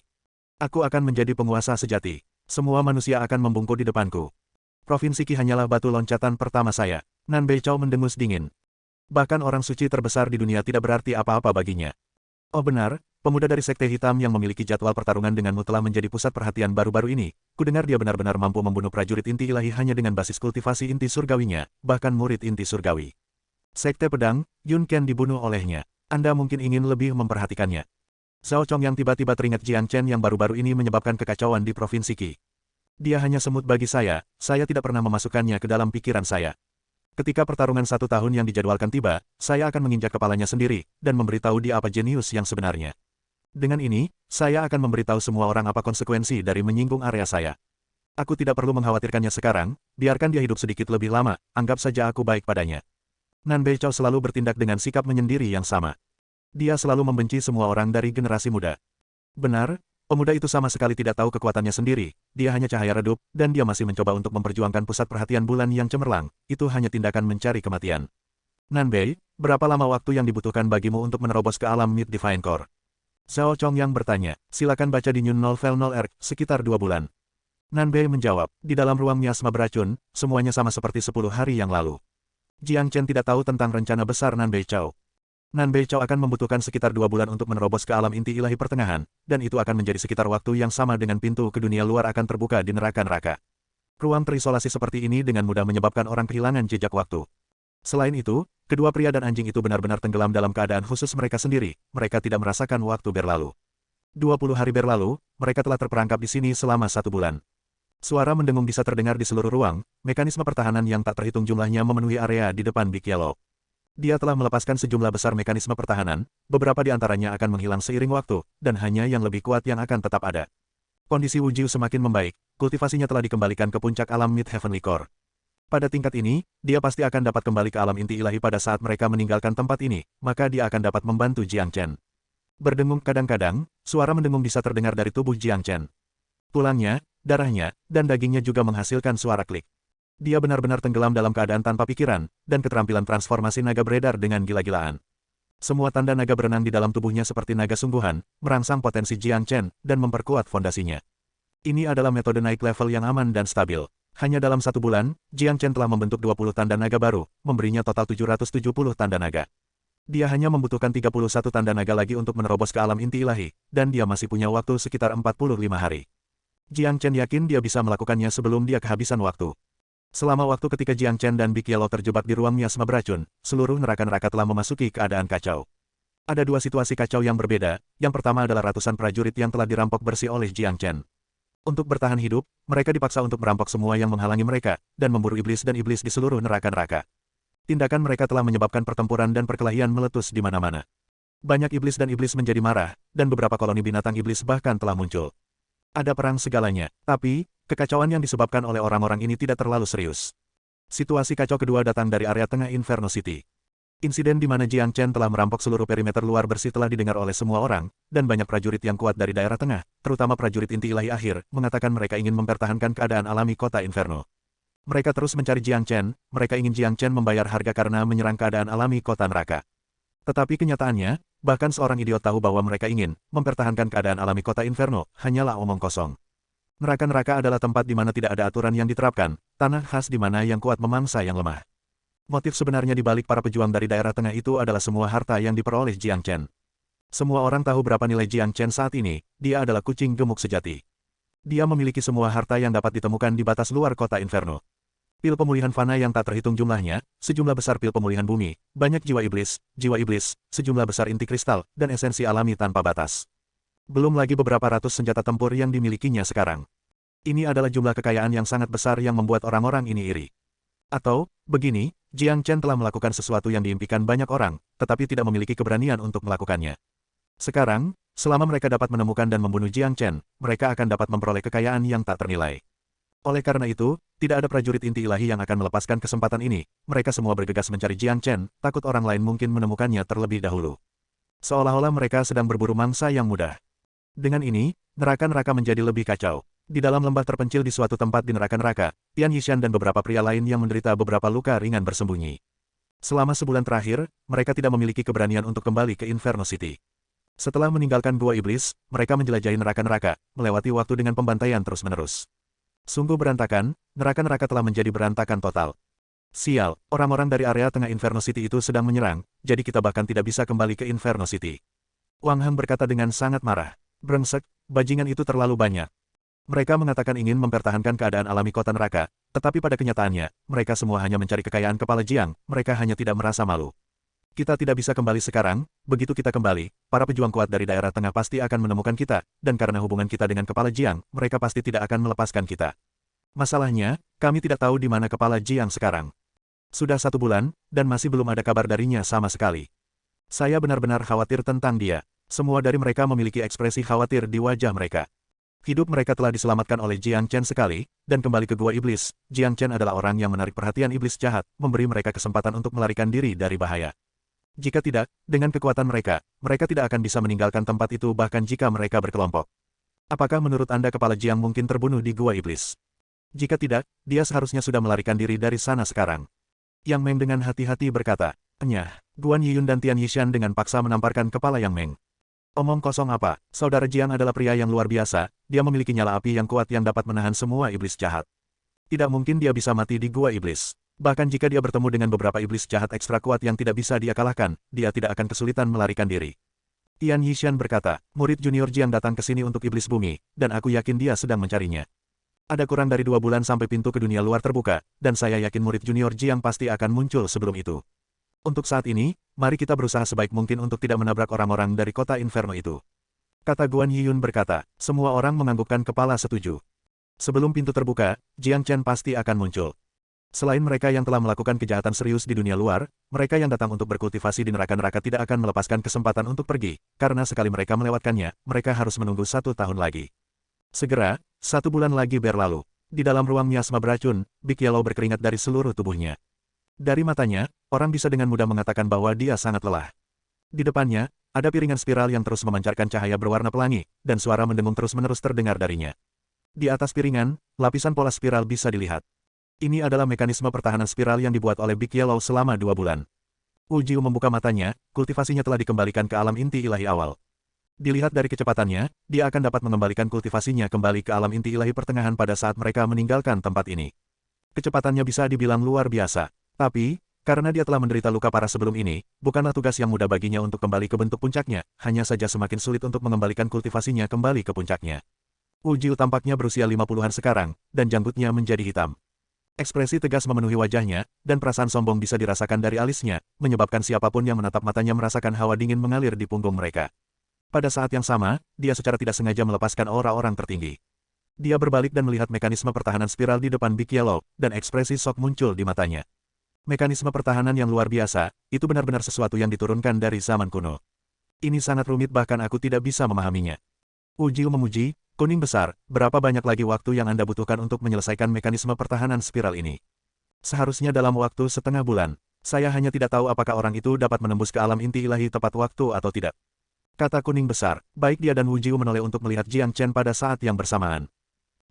Aku akan menjadi penguasa sejati. Semua manusia akan membungkuk di depanku. Provinsi Qi hanyalah batu loncatan pertama saya. Nanbei Chao mendengus dingin. Bahkan orang suci terbesar di dunia tidak berarti apa-apa baginya. Oh benar, pemuda dari Sekte Hitam yang memiliki jadwal pertarungan denganmu telah menjadi pusat perhatian baru-baru ini. Kudengar dia benar-benar mampu membunuh prajurit inti ilahi hanya dengan basis kultivasi inti surgawinya, bahkan murid inti surgawi. Sekte Pedang, Yun Ken dibunuh olehnya. Anda mungkin ingin lebih memperhatikannya. Zhao Chongyang tiba-tiba teringat Jiang Chen yang baru-baru ini menyebabkan kekacauan di Provinsi Qi. Dia hanya semut bagi saya tidak pernah memasukkannya ke dalam pikiran saya. Ketika pertarungan 1 tahun yang dijadwalkan tiba, saya akan menginjak kepalanya sendiri, dan memberitahu dia apa jenius yang sebenarnya. Dengan ini, saya akan memberitahu semua orang apa konsekuensi dari menyinggung area saya. Aku tidak perlu mengkhawatirkannya sekarang, biarkan dia hidup sedikit lebih lama, anggap saja aku baik padanya. Nanbei Chao selalu bertindak dengan sikap menyendiri yang sama. Dia selalu membenci semua orang dari generasi muda. Benar, pemuda itu sama sekali tidak tahu kekuatannya sendiri, dia hanya cahaya redup, dan dia masih mencoba untuk memperjuangkan pusat perhatian bulan yang cemerlang, itu hanya tindakan mencari kematian. Nanbei, berapa lama waktu yang dibutuhkan bagimu untuk menerobos ke alam Mid Divine Core? Zhao Chongyang bertanya, silakan baca di New Novel 0 sekitar 2 bulan. Nanbei menjawab, di dalam ruang miasma beracun, semuanya sama seperti 10 hari yang lalu. Jiang Chen tidak tahu tentang rencana besar Nan Beichao. Nan Beichao akan membutuhkan sekitar 2 bulan untuk menerobos ke alam inti ilahi pertengahan, dan itu akan menjadi sekitar waktu yang sama dengan pintu ke dunia luar akan terbuka di neraka-neraka. Ruang terisolasi seperti ini dengan mudah menyebabkan orang kehilangan jejak waktu. Selain itu, kedua pria dan anjing itu benar-benar tenggelam dalam keadaan khusus mereka sendiri, mereka tidak merasakan waktu berlalu. 20 hari berlalu, mereka telah terperangkap di sini selama 1 bulan. Suara mendengung bisa terdengar di seluruh ruang, mekanisme pertahanan yang tak terhitung jumlahnya memenuhi area di depan Big Yellow. Dia telah melepaskan sejumlah besar mekanisme pertahanan, beberapa di antaranya akan menghilang seiring waktu, dan hanya yang lebih kuat yang akan tetap ada. Kondisi Wu Jiu semakin membaik, kultivasinya telah dikembalikan ke puncak alam Mid-Heavenly Core. Pada tingkat ini, dia pasti akan dapat kembali ke alam inti ilahi pada saat mereka meninggalkan tempat ini, maka dia akan dapat membantu Jiang Chen. Berdengung kadang-kadang, suara mendengung bisa terdengar dari tubuh Jiang Chen. Tulangnya, darahnya, dan dagingnya juga menghasilkan suara klik. Dia benar-benar tenggelam dalam keadaan tanpa pikiran, dan keterampilan transformasi naga beredar dengan gila-gilaan. Semua tanda naga berenang di dalam tubuhnya seperti naga sungguhan, merangsang potensi Jiang Chen, dan memperkuat fondasinya. Ini adalah metode naik level yang aman dan stabil. Hanya dalam 1 bulan, Jiang Chen telah membentuk 20 tanda naga baru, memberinya total 770 tanda naga. Dia hanya membutuhkan 31 tanda naga lagi untuk menerobos ke alam inti ilahi, dan dia masih punya waktu sekitar 45 hari. Jiang Chen yakin dia bisa melakukannya sebelum dia kehabisan waktu. Selama waktu ketika Jiang Chen dan Big Yellow terjebak di ruang miasma beracun, seluruh neraka-neraka telah memasuki keadaan kacau. Ada 2 situasi kacau yang berbeda, yang pertama adalah ratusan prajurit yang telah dirampok bersih oleh Jiang Chen. Untuk bertahan hidup, mereka dipaksa untuk merampok semua yang menghalangi mereka, dan memburu iblis dan iblis di seluruh neraka-neraka. Tindakan mereka telah menyebabkan pertempuran dan perkelahian meletus di mana-mana. Banyak iblis dan iblis menjadi marah, dan beberapa koloni binatang iblis bahkan telah muncul. Ada perang segalanya, tapi, kekacauan yang disebabkan oleh orang-orang ini tidak terlalu serius. Situasi kacau kedua datang dari area tengah Inferno City. Insiden di mana Jiang Chen telah merampok seluruh perimeter luar bersih telah didengar oleh semua orang, dan banyak prajurit yang kuat dari daerah tengah, terutama prajurit inti ilahi akhir, mengatakan mereka ingin mempertahankan keadaan alami kota Inferno. Mereka terus mencari Jiang Chen, mereka ingin Jiang Chen membayar harga karena menyerang keadaan alami kota neraka. Tetapi kenyataannya, bahkan seorang idiot tahu bahwa mereka ingin mempertahankan keadaan alami kota Inferno, hanyalah omong kosong. Neraka-neraka adalah tempat di mana tidak ada aturan yang diterapkan, tanah khas di mana yang kuat memangsa yang lemah. Motif sebenarnya di balik para pejuang dari daerah tengah itu adalah semua harta yang diperoleh Jiang Chen. Semua orang tahu berapa nilai Jiang Chen saat ini, dia adalah kucing gemuk sejati. Dia memiliki semua harta yang dapat ditemukan di batas luar kota Inferno. Pil pemulihan fana yang tak terhitung jumlahnya, sejumlah besar pil pemulihan bumi, banyak jiwa iblis, sejumlah besar inti kristal, dan esensi alami tanpa batas. Belum lagi beberapa ratus senjata tempur yang dimilikinya sekarang. Ini adalah jumlah kekayaan yang sangat besar yang membuat orang-orang ini iri. Atau, begini, Jiang Chen telah melakukan sesuatu yang diimpikan banyak orang, tetapi tidak memiliki keberanian untuk melakukannya. Sekarang, selama mereka dapat menemukan dan membunuh Jiang Chen, mereka akan dapat memperoleh kekayaan yang tak ternilai. Oleh karena itu, tidak ada prajurit inti ilahi yang akan melepaskan kesempatan ini, mereka semua bergegas mencari Jiang Chen, takut orang lain mungkin menemukannya terlebih dahulu. Seolah-olah mereka sedang berburu mangsa yang mudah. Dengan ini, neraka-neraka menjadi lebih kacau. Di dalam lembah terpencil di suatu tempat di neraka-neraka, Tian Yishan dan beberapa pria lain yang menderita beberapa luka ringan bersembunyi. Selama sebulan terakhir, mereka tidak memiliki keberanian untuk kembali ke Inferno City. Setelah meninggalkan Gua Iblis, mereka menjelajahi neraka-neraka, melewati waktu dengan pembantaian terus-menerus. Sungguh berantakan, neraka-neraka telah menjadi berantakan total. Sial, orang-orang dari area tengah Inferno City itu sedang menyerang, jadi kita bahkan tidak bisa kembali ke Inferno City. Wang Heng berkata dengan sangat marah. Brengsek, bajingan itu terlalu banyak. Mereka mengatakan ingin mempertahankan keadaan alami kota neraka, tetapi pada kenyataannya, mereka semua hanya mencari kekayaan kepala Jiang, mereka hanya tidak merasa malu. Kita tidak bisa kembali sekarang, begitu kita kembali, para pejuang kuat dari daerah tengah pasti akan menemukan kita, dan karena hubungan kita dengan kepala Jiang, mereka pasti tidak akan melepaskan kita. Masalahnya, kami tidak tahu di mana kepala Jiang sekarang. Sudah 1 bulan, dan masih belum ada kabar darinya sama sekali. Saya benar-benar khawatir tentang dia. Semua dari mereka memiliki ekspresi khawatir di wajah mereka. Hidup mereka telah diselamatkan oleh Jiang Chen sekali, dan kembali ke Gua Iblis, Jiang Chen adalah orang yang menarik perhatian iblis jahat, memberi mereka kesempatan untuk melarikan diri dari bahaya. Jika tidak, dengan kekuatan mereka, mereka tidak akan bisa meninggalkan tempat itu bahkan jika mereka berkelompok. Apakah menurut Anda kepala Jiang mungkin terbunuh di Gua Iblis? Jika tidak, dia seharusnya sudah melarikan diri dari sana sekarang. Yang Meng dengan hati-hati berkata, "Enyah." Guan Yiyun dan Tian Yishan dengan paksa menamparkan kepala Yang Meng. Omong kosong apa, saudara Jiang adalah pria yang luar biasa, dia memiliki nyala api yang kuat yang dapat menahan semua iblis jahat. Tidak mungkin dia bisa mati di Gua Iblis. Bahkan jika dia bertemu dengan beberapa iblis jahat ekstra kuat yang tidak bisa dia kalahkan, dia tidak akan kesulitan melarikan diri. Tian Yishan berkata, murid junior Jiang datang ke sini untuk iblis bumi, dan aku yakin dia sedang mencarinya. Ada kurang dari 2 bulan sampai pintu ke dunia luar terbuka, dan saya yakin murid junior Jiang pasti akan muncul sebelum itu. Untuk saat ini, mari kita berusaha sebaik mungkin untuk tidak menabrak orang-orang dari kota Inferno itu. Kata Guan Yiyun berkata, semua orang menganggukkan kepala setuju. Sebelum pintu terbuka, Jiang Chen pasti akan muncul. Selain mereka yang telah melakukan kejahatan serius di dunia luar, mereka yang datang untuk berkultivasi di neraka-neraka tidak akan melepaskan kesempatan untuk pergi, karena sekali mereka melewatkannya, mereka harus menunggu 1 tahun lagi. Segera, 1 bulan lagi berlalu. Di dalam ruang miasma beracun, Big Yellow berkeringat dari seluruh tubuhnya. Dari matanya, orang bisa dengan mudah mengatakan bahwa dia sangat lelah. Di depannya, ada piringan spiral yang terus memancarkan cahaya berwarna pelangi, dan suara mendengung terus-menerus terdengar darinya. Di atas piringan, lapisan pola spiral bisa dilihat. Ini adalah mekanisme pertahanan spiral yang dibuat oleh Big Yellow selama 2 bulan. Wu Jiu membuka matanya, kultivasinya telah dikembalikan ke alam inti ilahi awal. Dilihat dari kecepatannya, dia akan dapat mengembalikan kultivasinya kembali ke alam inti ilahi pertengahan pada saat mereka meninggalkan tempat ini. Kecepatannya bisa dibilang luar biasa. Tapi, karena dia telah menderita luka parah sebelum ini, bukanlah tugas yang mudah baginya untuk kembali ke bentuk puncaknya, hanya saja semakin sulit untuk mengembalikan kultivasinya kembali ke puncaknya. Wu Jiu tampaknya berusia 50-an sekarang, dan janggutnya menjadi hitam. Ekspresi tegas memenuhi wajahnya, dan perasaan sombong bisa dirasakan dari alisnya, menyebabkan siapapun yang menatap matanya merasakan hawa dingin mengalir di punggung mereka. Pada saat yang sama, dia secara tidak sengaja melepaskan aura orang tertinggi. Dia berbalik dan melihat mekanisme pertahanan spiral di depan Big Yellow, dan ekspresi shock muncul di matanya. Mekanisme pertahanan yang luar biasa, itu benar-benar sesuatu yang diturunkan dari zaman kuno. Ini sangat rumit bahkan aku tidak bisa memahaminya. Wu Jiu memuji, kuning besar, berapa banyak lagi waktu yang Anda butuhkan untuk menyelesaikan mekanisme pertahanan spiral ini? Seharusnya dalam waktu setengah bulan. Saya hanya tidak tahu apakah orang itu dapat menembus ke alam inti ilahi tepat waktu atau tidak. Kata kuning besar, baik dia dan Wu Jiu menoleh untuk melihat Jiang Chen pada saat yang bersamaan.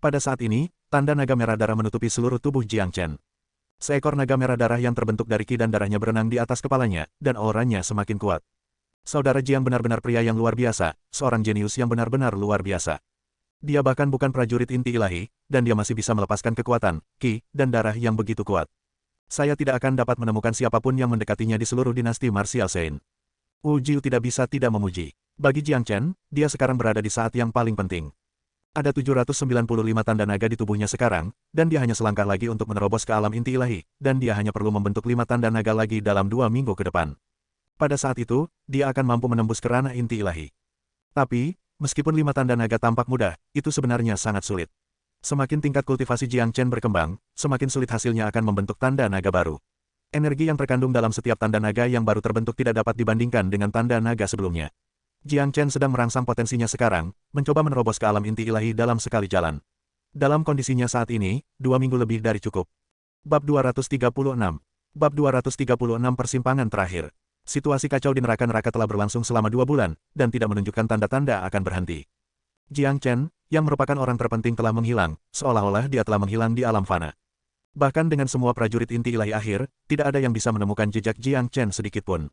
Pada saat ini, tanda naga merah darah menutupi seluruh tubuh Jiang Chen. Seekor naga merah darah yang terbentuk dari ki dan darahnya berenang di atas kepalanya, dan auranya semakin kuat. Saudara Jiang benar-benar pria yang luar biasa, seorang jenius yang benar-benar luar biasa. Dia bahkan bukan prajurit inti ilahi, dan dia masih bisa melepaskan kekuatan, ki, dan darah yang begitu kuat. Saya tidak akan dapat menemukan siapapun yang mendekatinya di seluruh dinasti Martial Saint. Wu Jiu tidak bisa tidak memuji. Bagi Jiang Chen, dia sekarang berada di saat yang paling penting. Ada 795 tanda naga di tubuhnya sekarang, dan dia hanya selangkah lagi untuk menerobos ke alam inti ilahi, dan dia hanya perlu membentuk 5 tanda naga lagi dalam 2 minggu ke depan. Pada saat itu, dia akan mampu menembus ke ranah inti ilahi. Tapi, meskipun 5 tanda naga tampak mudah, itu sebenarnya sangat sulit. Semakin tingkat kultivasi Jiang Chen berkembang, semakin sulit hasilnya akan membentuk tanda naga baru. Energi yang terkandung dalam setiap tanda naga yang baru terbentuk tidak dapat dibandingkan dengan tanda naga sebelumnya. Jiang Chen sedang merangsang potensinya sekarang, mencoba menerobos ke alam inti ilahi dalam sekali jalan. Dalam kondisinya saat ini, 2 minggu lebih dari cukup. Bab 236. Bab 236 Persimpangan terakhir. Situasi kacau di neraka-neraka telah berlangsung selama 2 bulan, dan tidak menunjukkan tanda-tanda akan berhenti. Jiang Chen, yang merupakan orang terpenting telah menghilang, seolah-olah dia telah menghilang di alam fana. Bahkan dengan semua prajurit inti ilahi akhir, tidak ada yang bisa menemukan jejak Jiang Chen sedikitpun.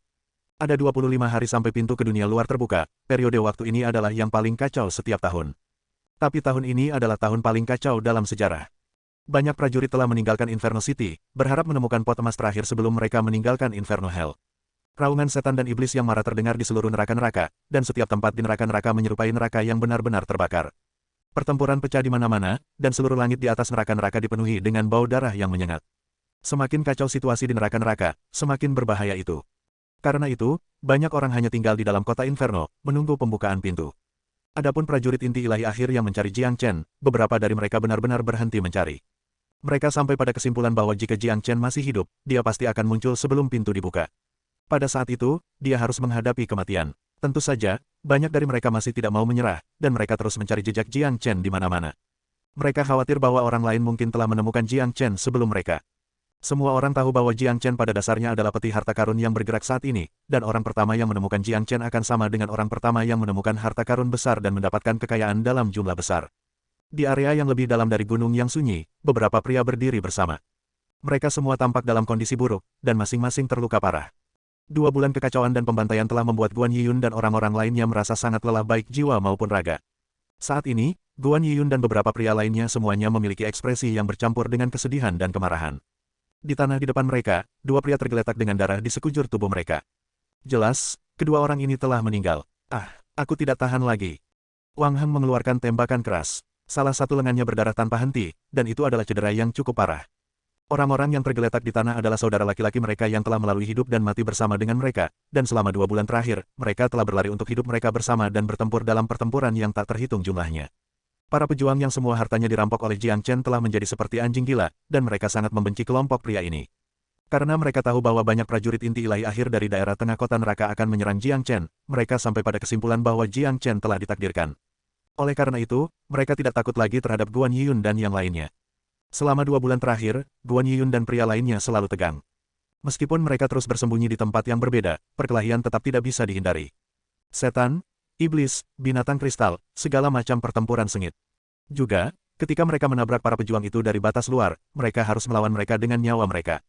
Ada 25 hari sampai pintu ke dunia luar terbuka, periode waktu ini adalah yang paling kacau setiap tahun. Tapi tahun ini adalah tahun paling kacau dalam sejarah. Banyak prajurit telah meninggalkan Inferno City, berharap menemukan pot emas terakhir sebelum mereka meninggalkan Inferno Hell. Raungan setan dan iblis yang marah terdengar di seluruh neraka-neraka, dan setiap tempat di neraka-neraka menyerupai neraka yang benar-benar terbakar. Pertempuran pecah di mana-mana, dan seluruh langit di atas neraka-neraka dipenuhi dengan bau darah yang menyengat. Semakin kacau situasi di neraka-neraka, semakin berbahaya itu. Karena itu, banyak orang hanya tinggal di dalam kota Inferno, menunggu pembukaan pintu. Adapun prajurit inti ilahi akhir yang mencari Jiang Chen, beberapa dari mereka benar-benar berhenti mencari. Mereka sampai pada kesimpulan bahwa jika Jiang Chen masih hidup, dia pasti akan muncul sebelum pintu dibuka. Pada saat itu, dia harus menghadapi kematian. Tentu saja, banyak dari mereka masih tidak mau menyerah, dan mereka terus mencari jejak Jiang Chen di mana-mana. Mereka khawatir bahwa orang lain mungkin telah menemukan Jiang Chen sebelum mereka. Semua orang tahu bahwa Jiang Chen pada dasarnya adalah peti harta karun yang bergerak saat ini, dan orang pertama yang menemukan Jiang Chen akan sama dengan orang pertama yang menemukan harta karun besar dan mendapatkan kekayaan dalam jumlah besar. Di area yang lebih dalam dari gunung yang sunyi, beberapa pria berdiri bersama. Mereka semua tampak dalam kondisi buruk, dan masing-masing terluka parah. 2 bulan kekacauan dan pembantaian telah membuat Guan Yiyun dan orang-orang lainnya merasa sangat lelah baik jiwa maupun raga. Saat ini, Guan Yiyun dan beberapa pria lainnya semuanya memiliki ekspresi yang bercampur dengan kesedihan dan kemarahan. Di tanah di depan mereka, dua pria tergeletak dengan darah di sekujur tubuh mereka. Jelas, kedua orang ini telah meninggal. Ah, aku tidak tahan lagi. Wang Heng mengeluarkan tembakan keras. Salah satu lengannya berdarah tanpa henti, dan itu adalah cedera yang cukup parah. Orang-orang yang tergeletak di tanah adalah saudara laki-laki mereka yang telah melalui hidup dan mati bersama dengan mereka, dan selama 2 bulan terakhir, mereka telah berlari untuk hidup mereka bersama dan bertempur dalam pertempuran yang tak terhitung jumlahnya. Para pejuang yang semua hartanya dirampok oleh Jiang Chen telah menjadi seperti anjing gila, dan mereka sangat membenci kelompok pria ini. Karena mereka tahu bahwa banyak prajurit inti ilahi akhir dari daerah tengah kota neraka akan menyerang Jiang Chen, mereka sampai pada kesimpulan bahwa Jiang Chen telah ditakdirkan. Oleh karena itu, mereka tidak takut lagi terhadap Guan Yiyun dan yang lainnya. Selama 2 bulan terakhir, Guan Yiyun dan pria lainnya selalu tegang. Meskipun mereka terus bersembunyi di tempat yang berbeda, perkelahian tetap tidak bisa dihindari. Setan, iblis, binatang kristal, segala macam pertempuran sengit. Juga, ketika mereka menabrak para pejuang itu dari batas luar, mereka harus melawan mereka dengan nyawa mereka.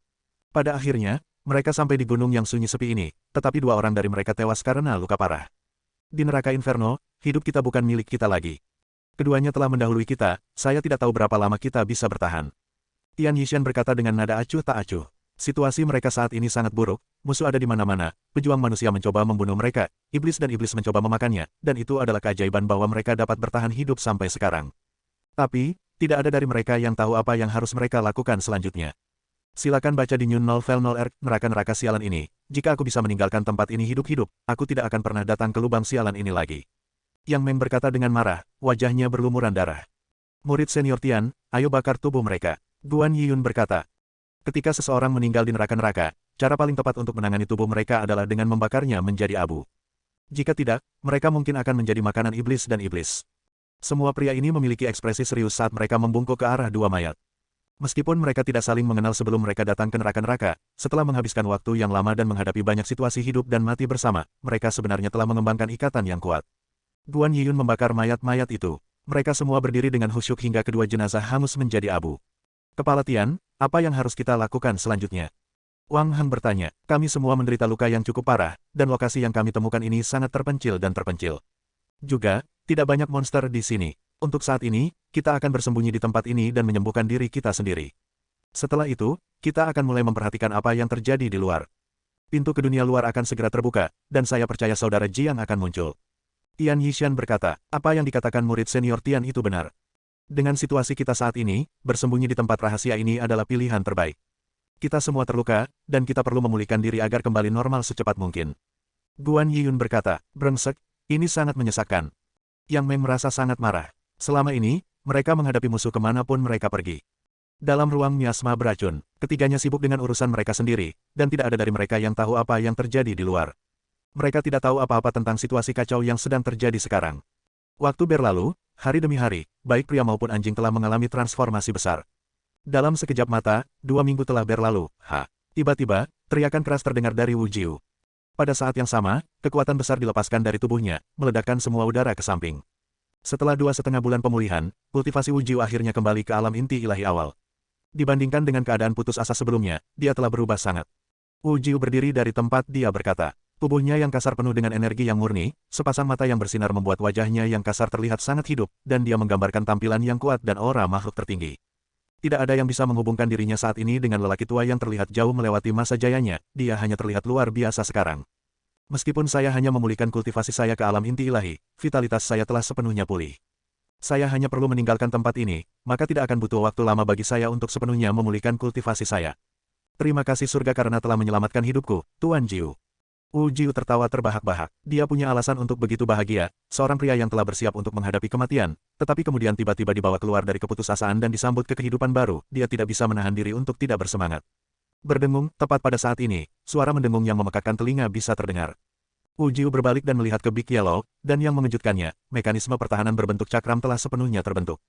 Pada akhirnya, mereka sampai di gunung yang sunyi sepi ini, tetapi 2 orang dari mereka tewas karena luka parah. Di neraka inferno, hidup kita bukan milik kita lagi. Keduanya telah mendahului kita, saya tidak tahu berapa lama kita bisa bertahan. Tian Yishan berkata dengan nada acuh tak acuh. Situasi mereka saat ini sangat buruk, musuh ada di mana-mana, pejuang manusia mencoba membunuh mereka, iblis dan iblis mencoba memakannya, dan itu adalah keajaiban bahwa mereka dapat bertahan hidup sampai sekarang. Tapi, tidak ada dari mereka yang tahu apa yang harus mereka lakukan selanjutnya. Silakan baca di New Novel 0R, neraka-neraka sialan ini. Jika aku bisa meninggalkan tempat ini hidup-hidup, aku tidak akan pernah datang ke lubang sialan ini lagi. Yang Meng berkata dengan marah, wajahnya berlumuran darah. Murid senior Tian, ayo bakar tubuh mereka. Guan Yiyun berkata. Ketika seseorang meninggal di neraka-neraka, cara paling tepat untuk menangani tubuh mereka adalah dengan membakarnya menjadi abu. Jika tidak, mereka mungkin akan menjadi makanan iblis dan iblis. Semua pria ini memiliki ekspresi serius saat mereka membungkuk ke arah 2 mayat. Meskipun mereka tidak saling mengenal sebelum mereka datang ke neraka-neraka, setelah menghabiskan waktu yang lama dan menghadapi banyak situasi hidup dan mati bersama, mereka sebenarnya telah mengembangkan ikatan yang kuat. Guan Yiyun membakar mayat-mayat itu. Mereka semua berdiri dengan khusyuk hingga kedua jenazah hangus menjadi abu. Kepala Tian, apa yang harus kita lakukan selanjutnya? Wang Heng bertanya, kami semua menderita luka yang cukup parah, dan lokasi yang kami temukan ini sangat terpencil dan terpencil. Juga, tidak banyak monster di sini. Untuk saat ini, kita akan bersembunyi di tempat ini dan menyembuhkan diri kita sendiri. Setelah itu, kita akan mulai memperhatikan apa yang terjadi di luar. Pintu ke dunia luar akan segera terbuka, dan saya percaya saudara Jiang akan muncul. Tian Yishan berkata, apa yang dikatakan murid senior Tian itu benar. Dengan situasi kita saat ini, bersembunyi di tempat rahasia ini adalah pilihan terbaik. Kita semua terluka, dan kita perlu memulihkan diri agar kembali normal secepat mungkin. Guan Yiyun berkata, brengsek, ini sangat menyesakkan. Yang Meng merasa sangat marah. Selama ini, mereka menghadapi musuh kemanapun mereka pergi. Dalam ruang miasma beracun, ketiganya sibuk dengan urusan mereka sendiri, dan tidak ada dari mereka yang tahu apa yang terjadi di luar. Mereka tidak tahu apa-apa tentang situasi kacau yang sedang terjadi sekarang. Waktu berlalu, hari demi hari, baik pria maupun anjing telah mengalami transformasi besar. Dalam sekejap mata, 2 minggu telah berlalu. Tiba-tiba, teriakan keras terdengar dari Wu Jiu. Pada saat yang sama, kekuatan besar dilepaskan dari tubuhnya, meledakkan semua udara ke samping. Setelah 2,5 bulan pemulihan, kultivasi Wu Jiu akhirnya kembali ke alam inti ilahi awal. Dibandingkan dengan keadaan putus asa sebelumnya, dia telah berubah sangat. Wu Jiu berdiri dari tempat dia berkata. Tubuhnya yang kasar penuh dengan energi yang murni, sepasang mata yang bersinar membuat wajahnya yang kasar terlihat sangat hidup, dan dia menggambarkan tampilan yang kuat dan aura makhluk tertinggi. Tidak ada yang bisa menghubungkan dirinya saat ini dengan lelaki tua yang terlihat jauh melewati masa jayanya, dia hanya terlihat luar biasa sekarang. Meskipun saya hanya memulihkan kultivasi saya ke alam inti ilahi, vitalitas saya telah sepenuhnya pulih. Saya hanya perlu meninggalkan tempat ini, maka tidak akan butuh waktu lama bagi saya untuk sepenuhnya memulihkan kultivasi saya. Terima kasih surga karena telah menyelamatkan hidupku, Tuan Jiu. Wu Jiu tertawa terbahak-bahak. Dia punya alasan untuk begitu bahagia, seorang pria yang telah bersiap untuk menghadapi kematian, tetapi kemudian tiba-tiba dibawa keluar dari keputusasaan dan disambut ke kehidupan baru, dia tidak bisa menahan diri untuk tidak bersemangat. Berdengung, tepat pada saat ini, suara mendengung yang memekakkan telinga bisa terdengar. Wu Jiu berbalik dan melihat ke Big Yellow, dan yang mengejutkannya, mekanisme pertahanan berbentuk cakram telah sepenuhnya terbentuk.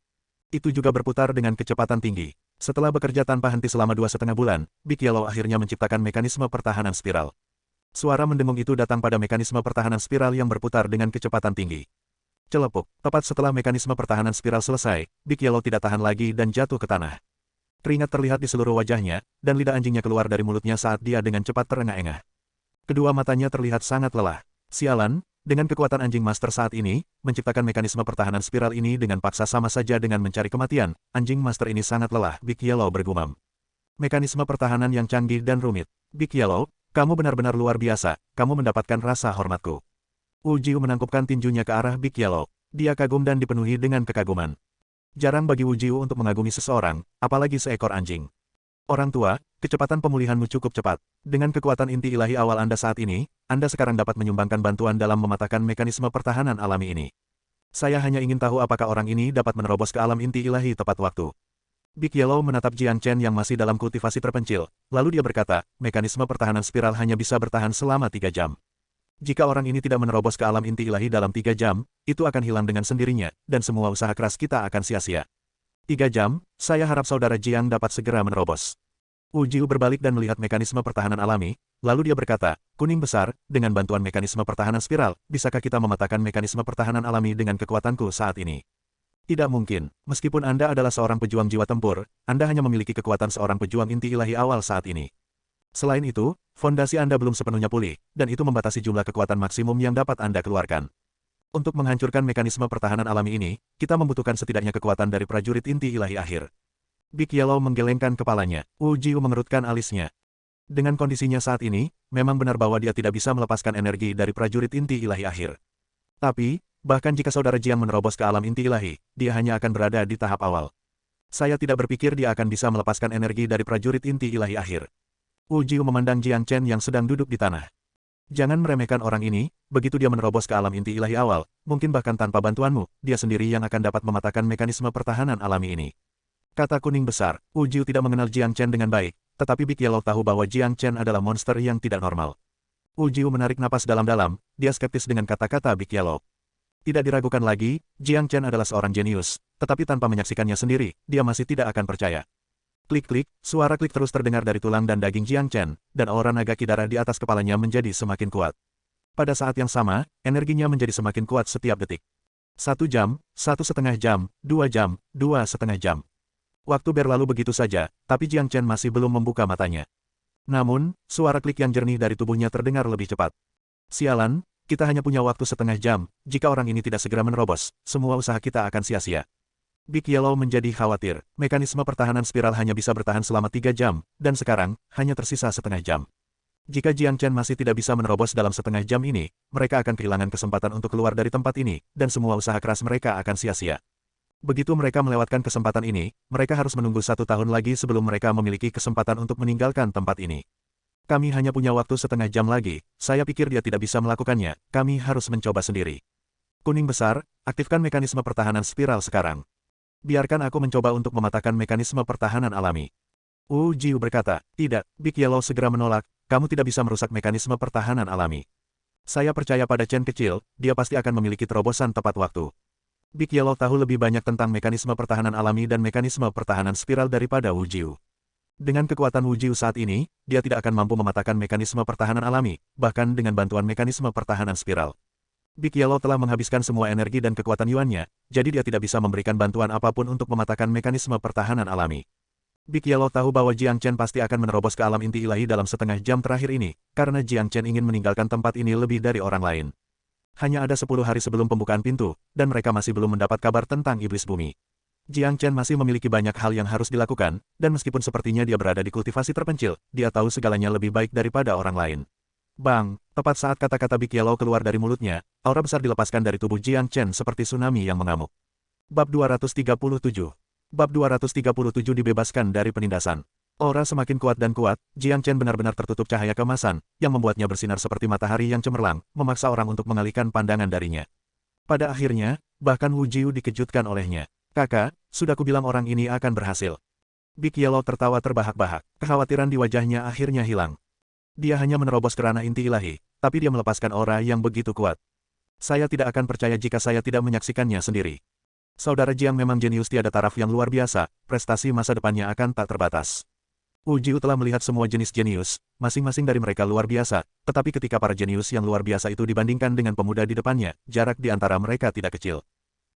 Itu juga berputar dengan kecepatan tinggi. Setelah bekerja tanpa henti selama 2,5 bulan, Big Yellow akhirnya menciptakan mekanisme pertahanan spiral. Suara mendengung itu datang pada mekanisme pertahanan spiral yang berputar dengan kecepatan tinggi. Celepuk, tepat setelah mekanisme pertahanan spiral selesai, Big Yellow tidak tahan lagi dan jatuh ke tanah. Keringat terlihat di seluruh wajahnya, dan lidah anjingnya keluar dari mulutnya saat dia dengan cepat terengah-engah. Kedua matanya terlihat sangat lelah. Sialan, dengan kekuatan anjing master saat ini, menciptakan mekanisme pertahanan spiral ini dengan paksa sama saja dengan mencari kematian, anjing master ini sangat lelah, Big Yellow bergumam. Mekanisme pertahanan yang canggih dan rumit. Big Yellow, kamu benar-benar luar biasa, kamu mendapatkan rasa hormatku. Wu Jiu menangkupkan tinjunya ke arah Big Yellow. Dia kagum dan dipenuhi dengan kekaguman. Jarang bagi Wu Jiu untuk mengagumi seseorang, apalagi seekor anjing. Orang tua, kecepatan pemulihanmu cukup cepat. Dengan kekuatan inti ilahi awal Anda saat ini, Anda sekarang dapat menyumbangkan bantuan dalam mematahkan mekanisme pertahanan alami ini. Saya hanya ingin tahu apakah orang ini dapat menerobos ke alam inti ilahi tepat waktu. Big Yellow menatap Jiang Chen yang masih dalam kultivasi terpencil, lalu dia berkata, mekanisme pertahanan spiral hanya bisa bertahan selama 3 jam. Jika orang ini tidak menerobos ke alam inti ilahi dalam 3 jam, itu akan hilang dengan sendirinya, dan semua usaha keras kita akan sia-sia. 3 jam, saya harap saudara Jiang dapat segera menerobos. Wu Jiu berbalik dan melihat mekanisme pertahanan alami, lalu dia berkata, kuning besar, dengan bantuan mekanisme pertahanan spiral, bisakah kita mematahkan mekanisme pertahanan alami dengan kekuatanku saat ini? Tidak mungkin, meskipun Anda adalah seorang pejuang jiwa tempur, Anda hanya memiliki kekuatan seorang pejuang inti ilahi awal saat ini. Selain itu, fondasi Anda belum sepenuhnya pulih, dan itu membatasi jumlah kekuatan maksimum yang dapat Anda keluarkan. Untuk menghancurkan mekanisme pertahanan alami ini, kita membutuhkan setidaknya kekuatan dari prajurit inti ilahi akhir. Big Yellow menggelengkan kepalanya. Wu Jiu mengerutkan alisnya. Dengan kondisinya saat ini, memang benar bahwa dia tidak bisa melepaskan energi dari prajurit inti ilahi akhir. Tapi, bahkan jika saudara Jiang menerobos ke alam inti ilahi, dia hanya akan berada di tahap awal. Saya tidak berpikir dia akan bisa melepaskan energi dari prajurit inti ilahi akhir. Wu Jiu memandang Jiang Chen yang sedang duduk di tanah. Jangan meremehkan orang ini, begitu dia menerobos ke alam inti ilahi awal, mungkin bahkan tanpa bantuanmu, dia sendiri yang akan dapat mematahkan mekanisme pertahanan alami ini. Kata kuning besar, Wu Jiu tidak mengenal Jiang Chen dengan baik, tetapi Big Yellow tahu bahwa Jiang Chen adalah monster yang tidak normal. Wu Jiu menarik napas dalam-dalam, dia skeptis dengan kata-kata Big Yellow. Tidak diragukan lagi, Jiang Chen adalah seorang jenius, tetapi tanpa menyaksikannya sendiri, dia masih tidak akan percaya. Klik-klik, suara klik terus terdengar dari tulang dan daging Jiang Chen, dan aura naga kidara di atas kepalanya menjadi semakin kuat. Pada saat yang sama, energinya menjadi semakin kuat setiap detik. 1 jam, 1,5 jam, 2 jam, 2,5 jam. Waktu berlalu begitu saja, tapi Jiang Chen masih belum membuka matanya. Namun, suara klik yang jernih dari tubuhnya terdengar lebih cepat. Sialan, kita hanya punya waktu setengah jam, jika orang ini tidak segera menerobos, semua usaha kita akan sia-sia. Big Yellow menjadi khawatir, mekanisme pertahanan spiral hanya bisa bertahan selama 3 jam, dan sekarang, hanya tersisa setengah jam. Jika Jiang Chen masih tidak bisa menerobos dalam setengah jam ini, mereka akan kehilangan kesempatan untuk keluar dari tempat ini, dan semua usaha keras mereka akan sia-sia. Begitu mereka melewatkan kesempatan ini, mereka harus menunggu 1 tahun lagi sebelum mereka memiliki kesempatan untuk meninggalkan tempat ini. Kami hanya punya waktu setengah jam lagi, saya pikir dia tidak bisa melakukannya, kami harus mencoba sendiri. Kuning besar, aktifkan mekanisme pertahanan spiral sekarang. Biarkan aku mencoba untuk mematahkan mekanisme pertahanan alami. Wu Jiu berkata, tidak, Big Yellow segera menolak, kamu tidak bisa merusak mekanisme pertahanan alami. Saya percaya pada Chen kecil, dia pasti akan memiliki terobosan tepat waktu. Big Yellow tahu lebih banyak tentang mekanisme pertahanan alami dan mekanisme pertahanan spiral daripada Wu Jiu. Dengan kekuatan Wu Jiu saat ini, dia tidak akan mampu mematahkan mekanisme pertahanan alami, bahkan dengan bantuan mekanisme pertahanan spiral. Big Yellow telah menghabiskan semua energi dan kekuatan Yuan-nya, jadi dia tidak bisa memberikan bantuan apapun untuk mematahkan mekanisme pertahanan alami. Big Yellow tahu bahwa Jiang Chen pasti akan menerobos ke alam inti ilahi dalam setengah jam terakhir ini, karena Jiang Chen ingin meninggalkan tempat ini lebih dari orang lain. Hanya ada 10 hari sebelum pembukaan pintu, dan mereka masih belum mendapat kabar tentang iblis bumi. Jiang Chen masih memiliki banyak hal yang harus dilakukan, dan meskipun sepertinya dia berada di kultivasi terpencil, dia tahu segalanya lebih baik daripada orang lain. Bang, tepat saat kata-kata Big Yellow keluar dari mulutnya, aura besar dilepaskan dari tubuh Jiang Chen seperti tsunami yang mengamuk. Bab 237. Bab 237 dibebaskan dari penindasan. Aura semakin kuat dan kuat, Jiang Chen benar-benar tertutup cahaya keemasan, yang membuatnya bersinar seperti matahari yang cemerlang, memaksa orang untuk mengalihkan pandangan darinya. Pada akhirnya, bahkan Wu Jiu dikejutkan olehnya. Kakak, sudah kubilang orang ini akan berhasil. Big Yellow tertawa terbahak-bahak, kekhawatiran di wajahnya akhirnya hilang. Dia hanya menerobos ke ranah inti ilahi, tapi dia melepaskan aura yang begitu kuat. Saya tidak akan percaya jika saya tidak menyaksikannya sendiri. Saudara Jiang memang jenius tiada taraf yang luar biasa, prestasi masa depannya akan tak terbatas. Wu Jiu telah melihat semua jenis jenius, masing-masing dari mereka luar biasa, tetapi ketika para jenius yang luar biasa itu dibandingkan dengan pemuda di depannya, jarak di antara mereka tidak kecil.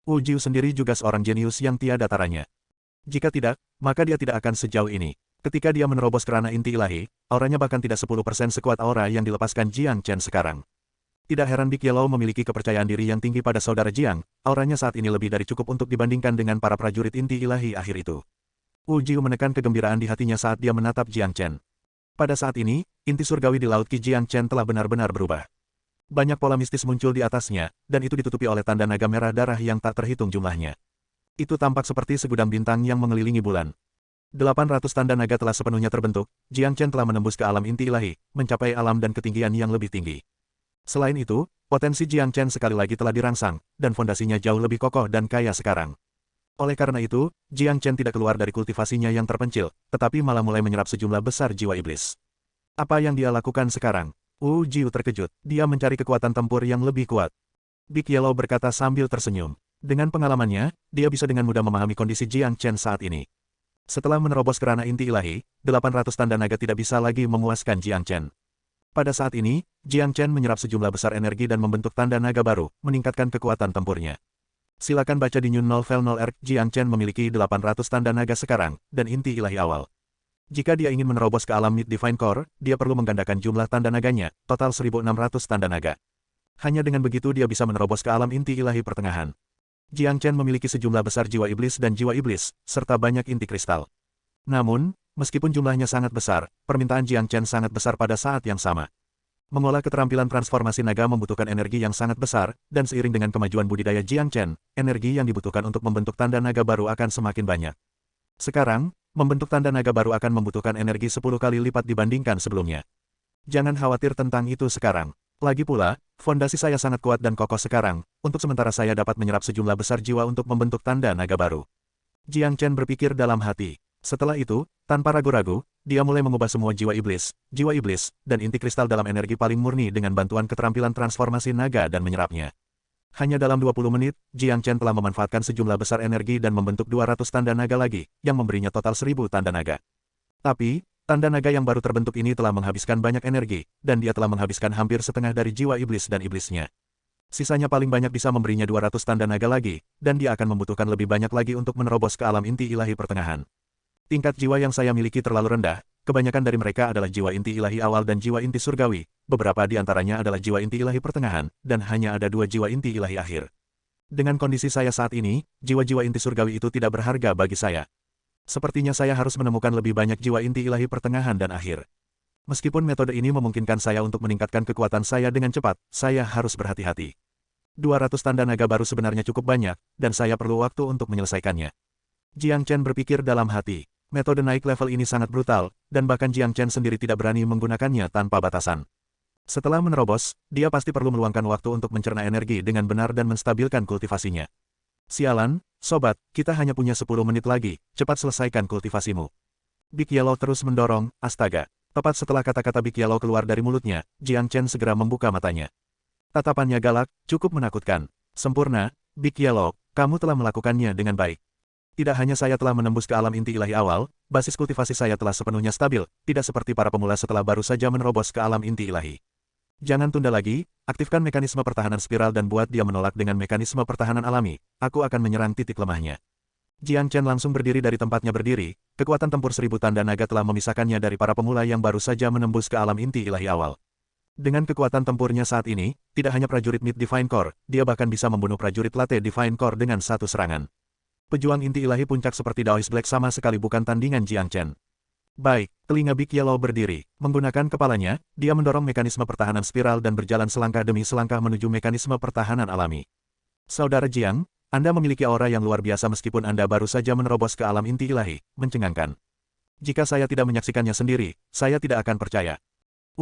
Wu Jiu sendiri juga seorang jenius yang tiada taranya. Jika tidak, maka dia tidak akan sejauh ini. Ketika dia menerobos ke ranah inti ilahi, auranya bahkan tidak 10% sekuat aura yang dilepaskan Jiang Chen sekarang. Tidak heran Big Yellow memiliki kepercayaan diri yang tinggi pada saudara Jiang, auranya saat ini lebih dari cukup untuk dibandingkan dengan para prajurit inti ilahi akhir itu. Wu Jiu menekan kegembiraan di hatinya saat dia menatap Jiang Chen. Pada saat ini, inti surgawi di Laut Qi Jiang Chen telah benar-benar berubah. Banyak pola mistis muncul di atasnya, dan itu ditutupi oleh tanda naga merah darah yang tak terhitung jumlahnya. Itu tampak seperti segudang bintang yang mengelilingi bulan. 800 tanda naga telah sepenuhnya terbentuk, Jiang Chen telah menembus ke alam inti ilahi, mencapai alam dan ketinggian yang lebih tinggi. Selain itu, potensi Jiang Chen sekali lagi telah dirangsang, dan fondasinya jauh lebih kokoh dan kaya sekarang. Oleh karena itu, Jiang Chen tidak keluar dari kultivasinya yang terpencil, tetapi malah mulai menyerap sejumlah besar jiwa iblis. Apa yang dia lakukan sekarang? Wu Jiu terkejut, dia mencari kekuatan tempur yang lebih kuat. Big Yellow berkata sambil tersenyum. Dengan pengalamannya, dia bisa dengan mudah memahami kondisi Jiang Chen saat ini. Setelah menerobos kerana inti ilahi, 800 tanda naga tidak bisa lagi memuaskan Jiang Chen. Pada saat ini, Jiang Chen menyerap sejumlah besar energi dan membentuk tanda naga baru, meningkatkan kekuatan tempurnya. Silakan baca di New Novel 0 Jiang Chen memiliki 800 tanda naga sekarang, dan inti ilahi awal. Jika dia ingin menerobos ke alam Mid Divine Core, dia perlu menggandakan jumlah tanda naganya, total 1.600 tanda naga. Hanya dengan begitu dia bisa menerobos ke alam inti ilahi pertengahan. Jiang Chen memiliki sejumlah besar jiwa iblis dan jiwa iblis, serta banyak inti kristal. Namun, meskipun jumlahnya sangat besar, permintaan Jiang Chen sangat besar pada saat yang sama. Mengolah keterampilan transformasi naga membutuhkan energi yang sangat besar, dan seiring dengan kemajuan budidaya Jiang Chen, energi yang dibutuhkan untuk membentuk tanda naga baru akan semakin banyak. Sekarang, membentuk tanda naga baru akan membutuhkan energi 10 kali lipat dibandingkan sebelumnya. Jangan khawatir tentang itu sekarang. Lagi pula, fondasi saya sangat kuat dan kokoh sekarang, untuk sementara saya dapat menyerap sejumlah besar jiwa untuk membentuk tanda naga baru. Jiang Chen berpikir dalam hati. Setelah itu, tanpa ragu-ragu, dia mulai mengubah semua jiwa iblis, dan inti kristal dalam energi paling murni dengan bantuan keterampilan transformasi naga dan menyerapnya. Hanya dalam 20 menit, Jiang Chen telah memanfaatkan sejumlah besar energi dan membentuk 200 tanda naga lagi, yang memberinya total 1.000 tanda naga. Tapi, tanda naga yang baru terbentuk ini telah menghabiskan banyak energi, dan dia telah menghabiskan hampir setengah dari jiwa iblis dan iblisnya. Sisanya paling banyak bisa memberinya 200 tanda naga lagi, dan dia akan membutuhkan lebih banyak lagi untuk menerobos ke alam inti ilahi pertengahan. Tingkat jiwa yang saya miliki terlalu rendah, kebanyakan dari mereka adalah jiwa inti ilahi awal dan jiwa inti surgawi, beberapa di antaranya adalah jiwa inti ilahi pertengahan, dan hanya ada 2 jiwa inti ilahi akhir. Dengan kondisi saya saat ini, jiwa-jiwa inti surgawi itu tidak berharga bagi saya. Sepertinya saya harus menemukan lebih banyak jiwa inti ilahi pertengahan dan akhir. Meskipun metode ini memungkinkan saya untuk meningkatkan kekuatan saya dengan cepat, saya harus berhati-hati. 200 tanda naga baru sebenarnya cukup banyak, dan saya perlu waktu untuk menyelesaikannya. Jiang Chen berpikir dalam hati. Metode naik level ini sangat brutal, dan bahkan Jiang Chen sendiri tidak berani menggunakannya tanpa batasan. Setelah menerobos, dia pasti perlu meluangkan waktu untuk mencerna energi dengan benar dan menstabilkan kultivasinya. Sialan, sobat, kita hanya punya 10 menit lagi, cepat selesaikan kultivasimu. Big Yellow terus mendorong, astaga. Tepat setelah kata-kata Big Yellow keluar dari mulutnya, Jiang Chen segera membuka matanya. Tatapannya galak, cukup menakutkan. Sempurna, Big Yellow, kamu telah melakukannya dengan baik. Tidak hanya saya telah menembus ke alam inti ilahi awal, basis kultivasi saya telah sepenuhnya stabil, tidak seperti para pemula setelah baru saja menerobos ke alam inti ilahi. Jangan tunda lagi, aktifkan mekanisme pertahanan spiral dan buat dia menolak dengan mekanisme pertahanan alami, aku akan menyerang titik lemahnya. Jiang Chen langsung berdiri dari tempatnya berdiri, kekuatan tempur 1000 tanda naga telah memisahkannya dari para pemula yang baru saja menembus ke alam inti ilahi awal. Dengan kekuatan tempurnya saat ini, tidak hanya prajurit Mid Divine Core, dia bahkan bisa membunuh prajurit Latte Divine Core dengan satu serangan. Pejuang inti ilahi puncak seperti Daoist Black sama sekali bukan tandingan Jiang Chen. Baik, telinga Big Yellow berdiri. Menggunakan kepalanya, dia mendorong mekanisme pertahanan spiral dan berjalan selangkah demi selangkah menuju mekanisme pertahanan alami. Saudara Jiang, Anda memiliki aura yang luar biasa meskipun Anda baru saja menerobos ke alam inti ilahi, mencengangkan. Jika saya tidak menyaksikannya sendiri, saya tidak akan percaya.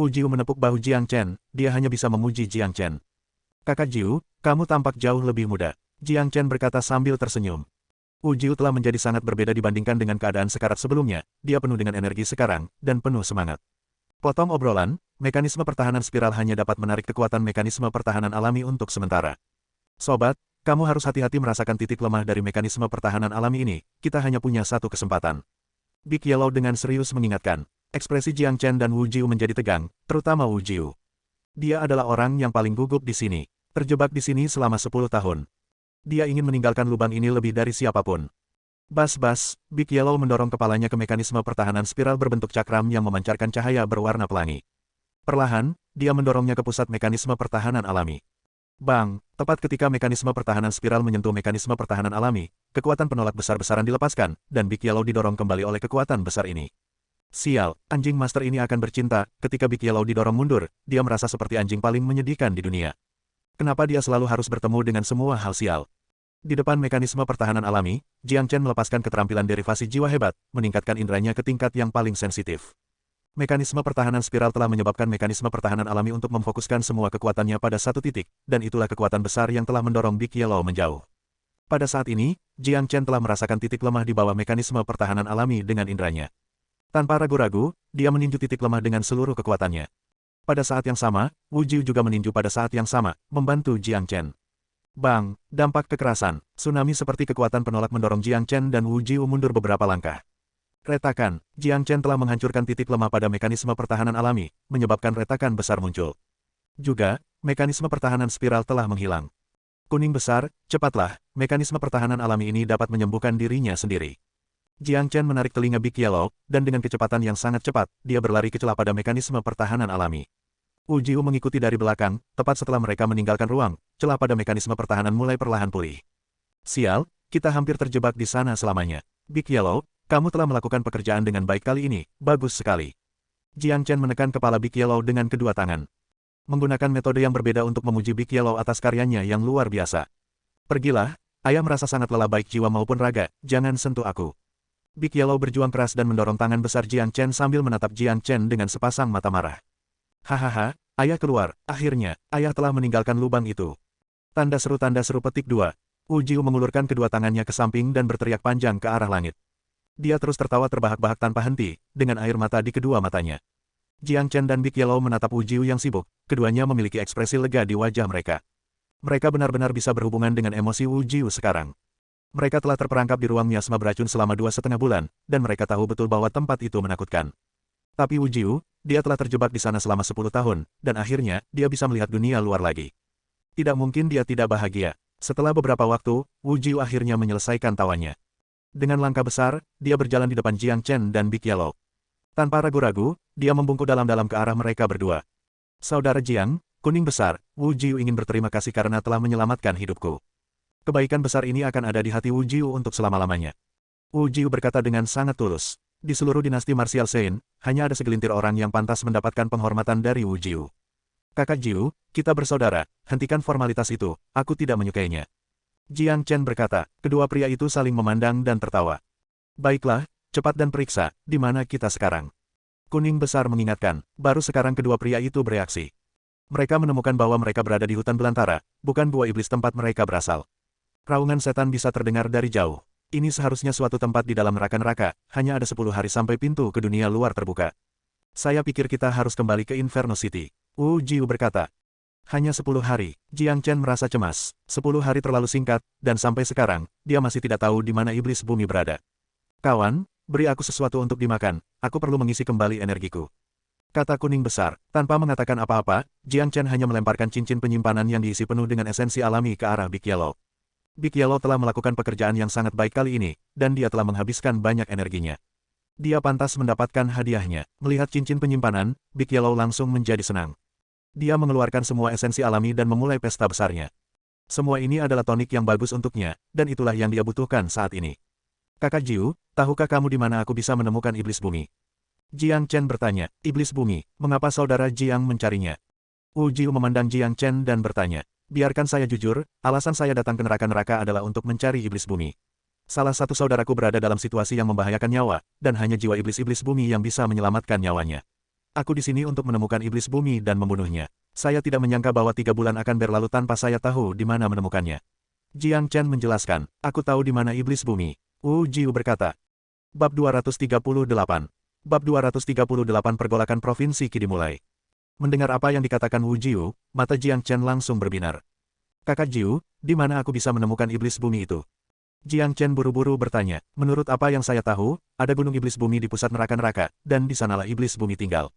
Wu Jiu menepuk bahu Jiang Chen, dia hanya bisa memuji Jiang Chen. Kakak Jiu, kamu tampak jauh lebih muda. Jiang Chen berkata sambil tersenyum. Wu Jiu telah menjadi sangat berbeda dibandingkan dengan keadaan sekarat sebelumnya, dia penuh dengan energi sekarang, dan penuh semangat. Potong obrolan, mekanisme pertahanan spiral hanya dapat menarik kekuatan mekanisme pertahanan alami untuk sementara. Sobat, kamu harus hati-hati merasakan titik lemah dari mekanisme pertahanan alami ini, kita hanya punya satu kesempatan. Big Yellow dengan serius mengingatkan. Ekspresi Jiang Chen dan Wu Jiu menjadi tegang, terutama Wu Jiu. Dia adalah orang yang paling gugup di sini, terjebak di sini selama 10 tahun. Dia ingin meninggalkan lubang ini lebih dari siapapun. Bas-bas, Big Yellow mendorong kepalanya ke mekanisme pertahanan spiral berbentuk cakram yang memancarkan cahaya berwarna pelangi. Perlahan, dia mendorongnya ke pusat mekanisme pertahanan alami. Bang, tepat ketika mekanisme pertahanan spiral menyentuh mekanisme pertahanan alami, kekuatan penolak besar-besaran dilepaskan, dan Big Yellow didorong kembali oleh kekuatan besar ini. Sial, anjing master ini akan bercinta. Ketika Big Yellow didorong mundur, dia merasa seperti anjing paling menyedihkan di dunia. Kenapa dia selalu harus bertemu dengan semua hal sial? Di depan mekanisme pertahanan alami, Jiang Chen melepaskan keterampilan derivasi jiwa hebat, meningkatkan inderanya ke tingkat yang paling sensitif. Mekanisme pertahanan spiral telah menyebabkan mekanisme pertahanan alami untuk memfokuskan semua kekuatannya pada satu titik, dan itulah kekuatan besar yang telah mendorong Big Yellow menjauh. Pada saat ini, Jiang Chen telah merasakan titik lemah di bawah mekanisme pertahanan alami dengan inderanya. Tanpa ragu-ragu, dia meninju titik lemah dengan seluruh kekuatannya. Pada saat yang sama, Wu Jiu juga meninju pada saat yang sama, membantu Jiang Chen. Bang, dampak kekerasan, tsunami seperti kekuatan penolak mendorong Jiang Chen dan Wu Jiu mundur beberapa langkah. Retakan, Jiang Chen telah menghancurkan titik lemah pada mekanisme pertahanan alami, menyebabkan retakan besar muncul. Juga, mekanisme pertahanan spiral telah menghilang. Kuning besar, cepatlah, mekanisme pertahanan alami ini dapat menyembuhkan dirinya sendiri. Jiang Chen menarik telinga Big Yellow, dan dengan kecepatan yang sangat cepat, dia berlari ke celah pada mekanisme pertahanan alami. Wu Jiu mengikuti dari belakang, tepat setelah mereka meninggalkan ruang, celah pada mekanisme pertahanan mulai perlahan pulih. Sial, kita hampir terjebak di sana selamanya. Big Yellow, kamu telah melakukan pekerjaan dengan baik kali ini, bagus sekali. Jiang Chen menekan kepala Big Yellow dengan kedua tangan. Menggunakan metode yang berbeda untuk memuji Big Yellow atas karyanya yang luar biasa. Pergilah, ayah merasa sangat lelah baik jiwa maupun raga, jangan sentuh aku. Big Yellow berjuang keras dan mendorong tangan besar Jiang Chen sambil menatap Jiang Chen dengan sepasang mata marah. Hahaha, ayah keluar, akhirnya, ayah telah meninggalkan lubang itu. Tanda seru petik 2. Wu Jiu mengulurkan kedua tangannya ke samping dan berteriak panjang ke arah langit. Dia terus tertawa terbahak-bahak tanpa henti, dengan air mata di kedua matanya. Jiang Chen dan Big Yellow menatap Wu Jiu yang sibuk, keduanya memiliki ekspresi lega di wajah mereka. Mereka benar-benar bisa berhubungan dengan emosi Wu Jiu sekarang. Mereka telah terperangkap di ruang miasma beracun selama 2,5 bulan, dan mereka tahu betul bahwa tempat itu menakutkan. Tapi Wu Jiu, dia telah terjebak di sana selama 10 tahun, dan akhirnya, dia bisa melihat dunia luar lagi. Tidak mungkin dia tidak bahagia. Setelah beberapa waktu, Wu Jiu akhirnya menyelesaikan tawanya. Dengan langkah besar, dia berjalan di depan Jiang Chen dan Big Yellow. Tanpa ragu-ragu, dia membungkuk dalam-dalam ke arah mereka berdua. Saudara Jiang, kuning besar, Wu Jiu ingin berterima kasih karena telah menyelamatkan hidupku. Kebaikan besar ini akan ada di hati Wu Jiu untuk selama-lamanya. Wu Jiu berkata dengan sangat tulus. Di seluruh dinasti martial Sein, hanya ada segelintir orang yang pantas mendapatkan penghormatan dari Wu Jiu. Kakak Jiu, kita bersaudara, hentikan formalitas itu, aku tidak menyukainya. Jiang Chen berkata, kedua pria itu saling memandang dan tertawa. Baiklah, cepat dan periksa, di mana kita sekarang. Kuning besar mengingatkan, baru sekarang kedua pria itu bereaksi. Mereka menemukan bahwa mereka berada di hutan belantara, bukan gua iblis tempat mereka berasal. Raungan setan bisa terdengar dari jauh. Ini seharusnya suatu tempat di dalam neraka-neraka, hanya ada 10 hari sampai pintu ke dunia luar terbuka. Saya pikir kita harus kembali ke Inferno City. Wu Jiu berkata. Hanya 10 hari, Jiang Chen merasa cemas. 10 hari terlalu singkat, dan sampai sekarang, dia masih tidak tahu di mana iblis bumi berada. Kawan, beri aku sesuatu untuk dimakan, aku perlu mengisi kembali energiku. Kata kuning besar, tanpa mengatakan apa-apa, Jiang Chen hanya melemparkan cincin penyimpanan yang diisi penuh dengan esensi alami ke arah Big Yellow. Big Yellow telah melakukan pekerjaan yang sangat baik kali ini, dan dia telah menghabiskan banyak energinya. Dia pantas mendapatkan hadiahnya. Melihat cincin penyimpanan, Big Yellow langsung menjadi senang. Dia mengeluarkan semua esensi alami dan memulai pesta besarnya. Semua ini adalah tonik yang bagus untuknya, dan itulah yang dia butuhkan saat ini. Kakak Jiu, tahukah kamu di mana aku bisa menemukan iblis bumi? Jiang Chen bertanya, iblis bumi, mengapa saudara Jiang mencarinya? Wu Jiu memandang Jiang Chen dan bertanya, biarkan saya jujur, alasan saya datang ke neraka-neraka adalah untuk mencari iblis bumi. Salah satu saudaraku berada dalam situasi yang membahayakan nyawa, dan hanya jiwa iblis-iblis bumi yang bisa menyelamatkan nyawanya. Aku di sini untuk menemukan iblis bumi dan membunuhnya. Saya tidak menyangka bahwa 3 bulan akan berlalu tanpa saya tahu di mana menemukannya. Jiang Chen menjelaskan, aku tahu di mana iblis bumi. Wu Jiu berkata. Bab 238. Bab 238 Pergolakan Provinsi Qi dimulai. Mendengar apa yang dikatakan Wu Jiu, mata Jiang Chen langsung berbinar. Kakak Jiu, di mana aku bisa menemukan iblis bumi itu? Jiang Chen buru-buru bertanya, menurut apa yang saya tahu, ada gunung iblis bumi di pusat neraka-neraka, dan di sanalah iblis bumi tinggal.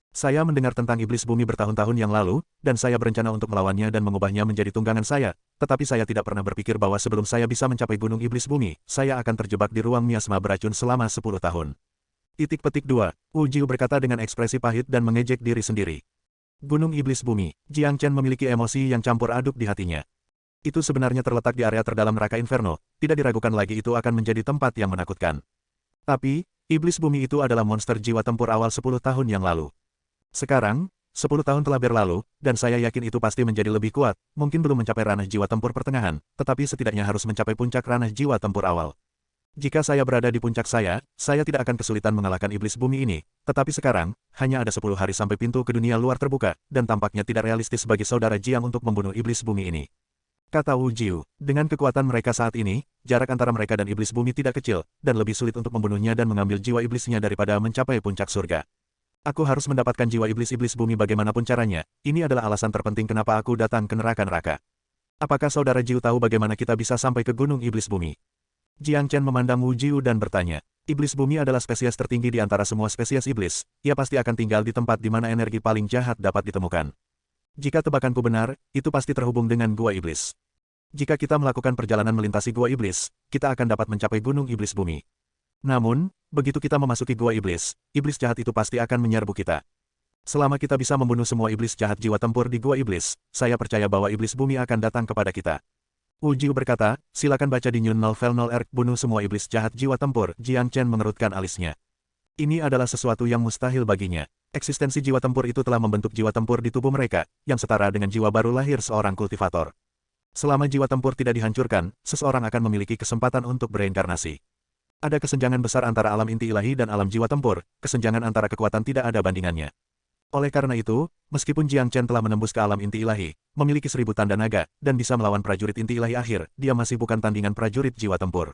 Saya mendengar tentang iblis bumi bertahun-tahun yang lalu, dan saya berencana untuk melawannya dan mengubahnya menjadi tunggangan saya, tetapi saya tidak pernah berpikir bahwa sebelum saya bisa mencapai gunung iblis bumi, saya akan terjebak di ruang miasma beracun selama 10 tahun. Titik petik 2, Wu Jiu berkata dengan ekspresi pahit dan mengejek diri sendiri. Gunung Iblis Bumi. Jiang Chen memiliki emosi yang campur aduk di hatinya. Itu sebenarnya terletak di area terdalam neraka Inferno, tidak diragukan lagi itu akan menjadi tempat yang menakutkan. Tapi, Iblis Bumi itu adalah monster jiwa tempur awal 10 tahun yang lalu. Sekarang, 10 tahun telah berlalu, dan saya yakin itu pasti menjadi lebih kuat, mungkin belum mencapai ranah jiwa tempur pertengahan, tetapi setidaknya harus mencapai puncak ranah jiwa tempur awal. Jika saya berada di puncak saya tidak akan kesulitan mengalahkan iblis bumi ini, tetapi sekarang, hanya ada 10 hari sampai pintu ke dunia luar terbuka, dan tampaknya tidak realistis bagi saudara Jiang untuk membunuh iblis bumi ini. Kata Wu Jiu, dengan kekuatan mereka saat ini, jarak antara mereka dan iblis bumi tidak kecil, dan lebih sulit untuk membunuhnya dan mengambil jiwa iblisnya daripada mencapai puncak surga. Aku harus mendapatkan jiwa iblis-iblis bumi bagaimanapun caranya, ini adalah alasan terpenting kenapa aku datang ke neraka-neraka. Apakah saudara Jiu tahu bagaimana kita bisa sampai ke gunung iblis bumi? Jiang Chen memandang Wu Jiu dan bertanya, iblis bumi adalah spesies tertinggi di antara semua spesies iblis, ia pasti akan tinggal di tempat di mana energi paling jahat dapat ditemukan. Jika tebakanku benar, itu pasti terhubung dengan gua iblis. Jika kita melakukan perjalanan melintasi gua iblis, kita akan dapat mencapai gunung iblis bumi. Namun, begitu kita memasuki gua iblis jahat itu pasti akan menyerbu kita. Selama kita bisa membunuh semua iblis jahat jiwa tempur di gua iblis, saya percaya bahwa iblis bumi akan datang kepada kita. Wu Jiu berkata, silakan baca di New Novel 0 bunuh semua iblis jahat jiwa tempur. Jiang Chen mengerutkan alisnya. Ini adalah sesuatu yang mustahil baginya. Eksistensi jiwa tempur itu telah membentuk jiwa tempur di tubuh mereka, yang setara dengan jiwa baru lahir seorang kultivator. Selama jiwa tempur tidak dihancurkan, seseorang akan memiliki kesempatan untuk bereinkarnasi. Ada kesenjangan besar antara alam inti ilahi dan alam jiwa tempur, kesenjangan antara kekuatan tidak ada bandingannya. Oleh karena itu, meskipun Jiang Chen telah menembus ke alam inti ilahi, memiliki 1000 tanda naga, dan bisa melawan prajurit inti ilahi akhir, dia masih bukan tandingan prajurit jiwa tempur.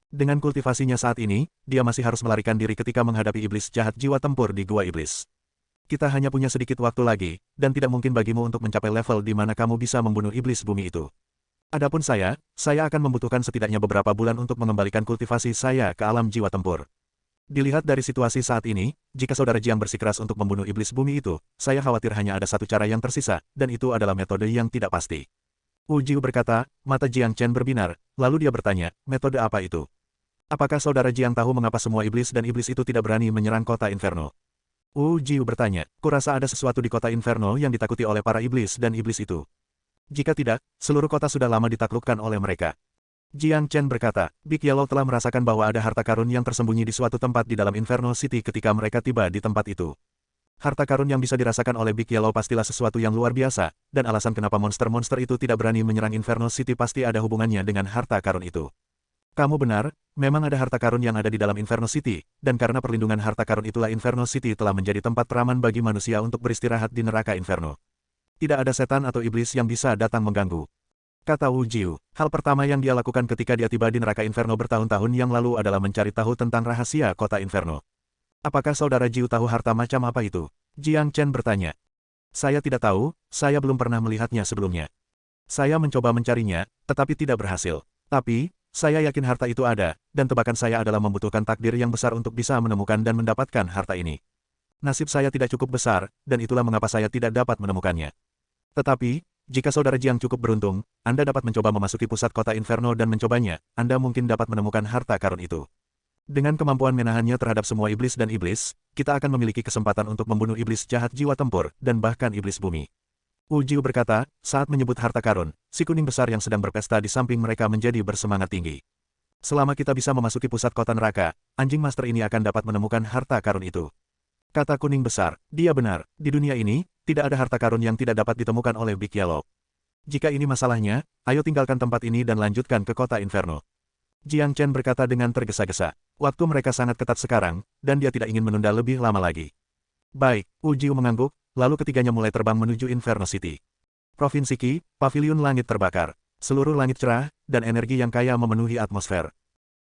Dengan kultivasinya saat ini, dia masih harus melarikan diri ketika menghadapi iblis jahat jiwa tempur di gua iblis. Kita hanya punya sedikit waktu lagi, dan tidak mungkin bagimu untuk mencapai level di mana kamu bisa membunuh iblis bumi itu. Adapun saya akan membutuhkan setidaknya beberapa bulan untuk mengembalikan kultivasi saya ke alam jiwa tempur. Dilihat dari situasi saat ini, jika saudara Jiang bersikeras untuk membunuh iblis bumi itu, saya khawatir hanya ada satu cara yang tersisa, dan itu adalah metode yang tidak pasti. Wu Jiu berkata, mata Jiang Chen berbinar, lalu dia bertanya, metode apa itu? Apakah saudara Jiang tahu mengapa semua iblis dan iblis itu tidak berani menyerang kota Inferno? Wu Jiu bertanya, kurasa ada sesuatu di kota Inferno yang ditakuti oleh para iblis dan iblis itu. Jika tidak, seluruh kota sudah lama ditaklukkan oleh mereka. Jiang Chen berkata, Big Yellow telah merasakan bahwa ada harta karun yang tersembunyi di suatu tempat di dalam Inferno City ketika mereka tiba di tempat itu. Harta karun yang bisa dirasakan oleh Big Yellow pastilah sesuatu yang luar biasa, dan alasan kenapa monster-monster itu tidak berani menyerang Inferno City pasti ada hubungannya dengan harta karun itu. Kamu benar, memang ada harta karun yang ada di dalam Inferno City, dan karena perlindungan harta karun itulah Inferno City telah menjadi tempat teraman bagi manusia untuk beristirahat di neraka Inferno. Tidak ada setan atau iblis yang bisa datang mengganggu. Kata Wu Jiu, hal pertama yang dia lakukan ketika dia tiba di neraka Inferno bertahun-tahun yang lalu adalah mencari tahu tentang rahasia kota Inferno. Apakah saudara Jiu tahu harta macam apa itu? Jiang Chen bertanya. Saya tidak tahu, saya belum pernah melihatnya sebelumnya. Saya mencoba mencarinya, tetapi tidak berhasil. Tapi, saya yakin harta itu ada, dan tebakan saya adalah membutuhkan takdir yang besar untuk bisa menemukan dan mendapatkan harta ini. Nasib saya tidak cukup besar, dan itulah mengapa saya tidak dapat menemukannya. Tetapi, jika saudara Jiang cukup beruntung, Anda dapat mencoba memasuki pusat kota Inferno dan mencobanya, Anda mungkin dapat menemukan harta karun itu. Dengan kemampuan menahannya terhadap semua iblis dan iblis, kita akan memiliki kesempatan untuk membunuh iblis jahat jiwa tempur, dan bahkan iblis bumi. Wu Jiu berkata, saat menyebut harta karun, si kuning besar yang sedang berpesta di samping mereka menjadi bersemangat tinggi. Selama kita bisa memasuki pusat kota neraka, anjing master ini akan dapat menemukan harta karun itu. Kata kuning besar, dia benar, di dunia ini, tidak ada harta karun yang tidak dapat ditemukan oleh Big Yellow. Jika ini masalahnya, ayo tinggalkan tempat ini dan lanjutkan ke kota Inferno. Jiang Chen berkata dengan tergesa-gesa. Waktu mereka sangat ketat sekarang, dan dia tidak ingin menunda lebih lama lagi. Baik, Wu Jiu mengangguk, lalu ketiganya mulai terbang menuju Inferno City. Provinsi Qi, pavilion langit terbakar. Seluruh langit cerah, dan energi yang kaya memenuhi atmosfer.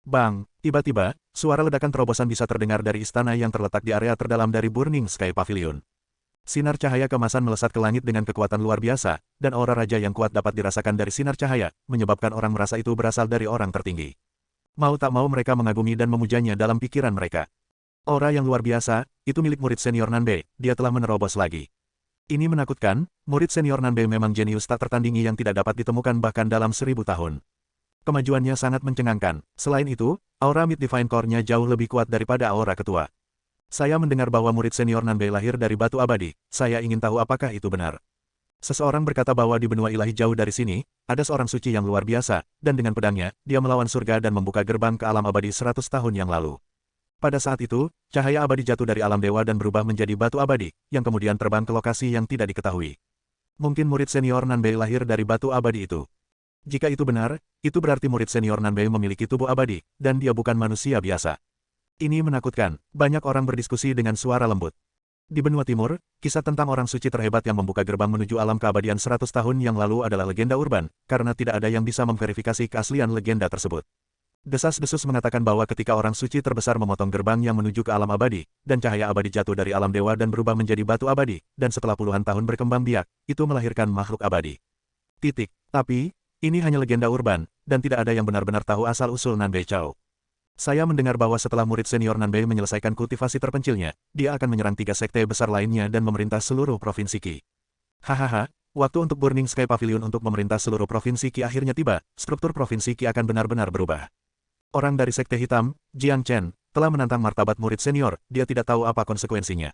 Bang, tiba-tiba, suara ledakan terobosan bisa terdengar dari istana yang terletak di area terdalam dari Burning Sky Pavilion. Sinar cahaya kemasan melesat ke langit dengan kekuatan luar biasa, dan aura raja yang kuat dapat dirasakan dari sinar cahaya, menyebabkan orang merasa itu berasal dari orang tertinggi. Mau tak mau mereka mengagumi dan memujanya dalam pikiran mereka. Aura yang luar biasa, itu milik murid senior Nanbei, dia telah menerobos lagi. Ini menakutkan, murid senior Nanbei memang jenius tak tertandingi yang tidak dapat ditemukan bahkan dalam 1000 tahun. Kemajuannya sangat mencengangkan, selain itu, aura Mid Divine Core-nya jauh lebih kuat daripada aura ketua. Saya mendengar bahwa murid senior Nanbei lahir dari batu abadi, saya ingin tahu apakah itu benar. Seseorang berkata bahwa di benua ilahi jauh dari sini, ada seorang suci yang luar biasa, dan dengan pedangnya, dia melawan surga dan membuka gerbang ke alam abadi 100 tahun yang lalu. Pada saat itu, cahaya abadi jatuh dari alam dewa dan berubah menjadi batu abadi, yang kemudian terbang ke lokasi yang tidak diketahui. Mungkin murid senior Nanbei lahir dari batu abadi itu. Jika itu benar, itu berarti murid senior Nanbei memiliki tubuh abadi, dan dia bukan manusia biasa. Ini menakutkan, banyak orang berdiskusi dengan suara lembut. Di benua timur, kisah tentang orang suci terhebat yang membuka gerbang menuju alam keabadian 100 tahun yang lalu adalah legenda urban, karena tidak ada yang bisa memverifikasi keaslian legenda tersebut. Desas-desus mengatakan bahwa ketika orang suci terbesar memotong gerbang yang menuju ke alam abadi, dan cahaya abadi jatuh dari alam dewa dan berubah menjadi batu abadi, dan setelah puluhan tahun berkembang biak, itu melahirkan makhluk abadi. Tapi, ini hanya legenda urban, dan tidak ada yang benar-benar tahu asal-usul Nanbei Chao. Saya mendengar bahwa setelah murid senior Nanbei menyelesaikan kultivasi terpencilnya, dia akan menyerang 3 sekte besar lainnya dan memerintah seluruh provinsi Qi. Hahaha, waktu untuk Burning Sky Pavilion untuk memerintah seluruh provinsi Qi akhirnya tiba, struktur provinsi Qi akan benar-benar berubah. Orang dari sekte hitam, Jiang Chen, telah menantang martabat murid senior, dia tidak tahu apa konsekuensinya.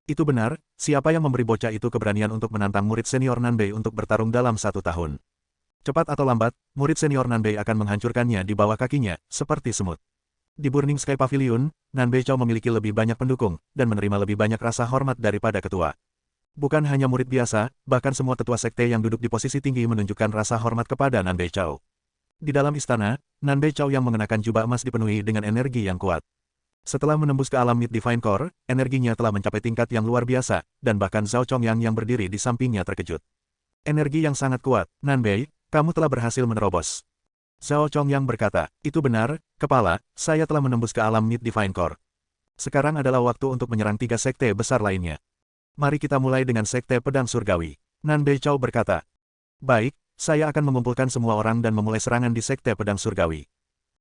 Itu benar, siapa yang memberi bocah itu keberanian untuk menantang murid senior Nanbei untuk bertarung dalam 1 tahun? Cepat atau lambat, murid senior Nanbei akan menghancurkannya di bawah kakinya, seperti semut. Di Burning Sky Pavilion, Nanbei Chao memiliki lebih banyak pendukung, dan menerima lebih banyak rasa hormat daripada ketua. Bukan hanya murid biasa, bahkan semua tetua sekte yang duduk di posisi tinggi menunjukkan rasa hormat kepada Nanbei Chao. Di dalam istana, Nanbei Chao yang mengenakan jubah emas dipenuhi dengan energi yang kuat. Setelah menembus ke alam Mid Divine Core, energinya telah mencapai tingkat yang luar biasa, dan bahkan Zhao Chongyang yang berdiri di sampingnya terkejut. Energi yang sangat kuat, Nanbei, kamu telah berhasil menerobos. Zhao Chongyang berkata, itu benar, kepala, saya telah menembus ke alam Mid Divine Core. Sekarang adalah waktu untuk menyerang 3 sekte besar lainnya. Mari kita mulai dengan sekte pedang surgawi. Nanbei Chao berkata, baik, saya akan mengumpulkan semua orang dan memulai serangan di sekte pedang surgawi.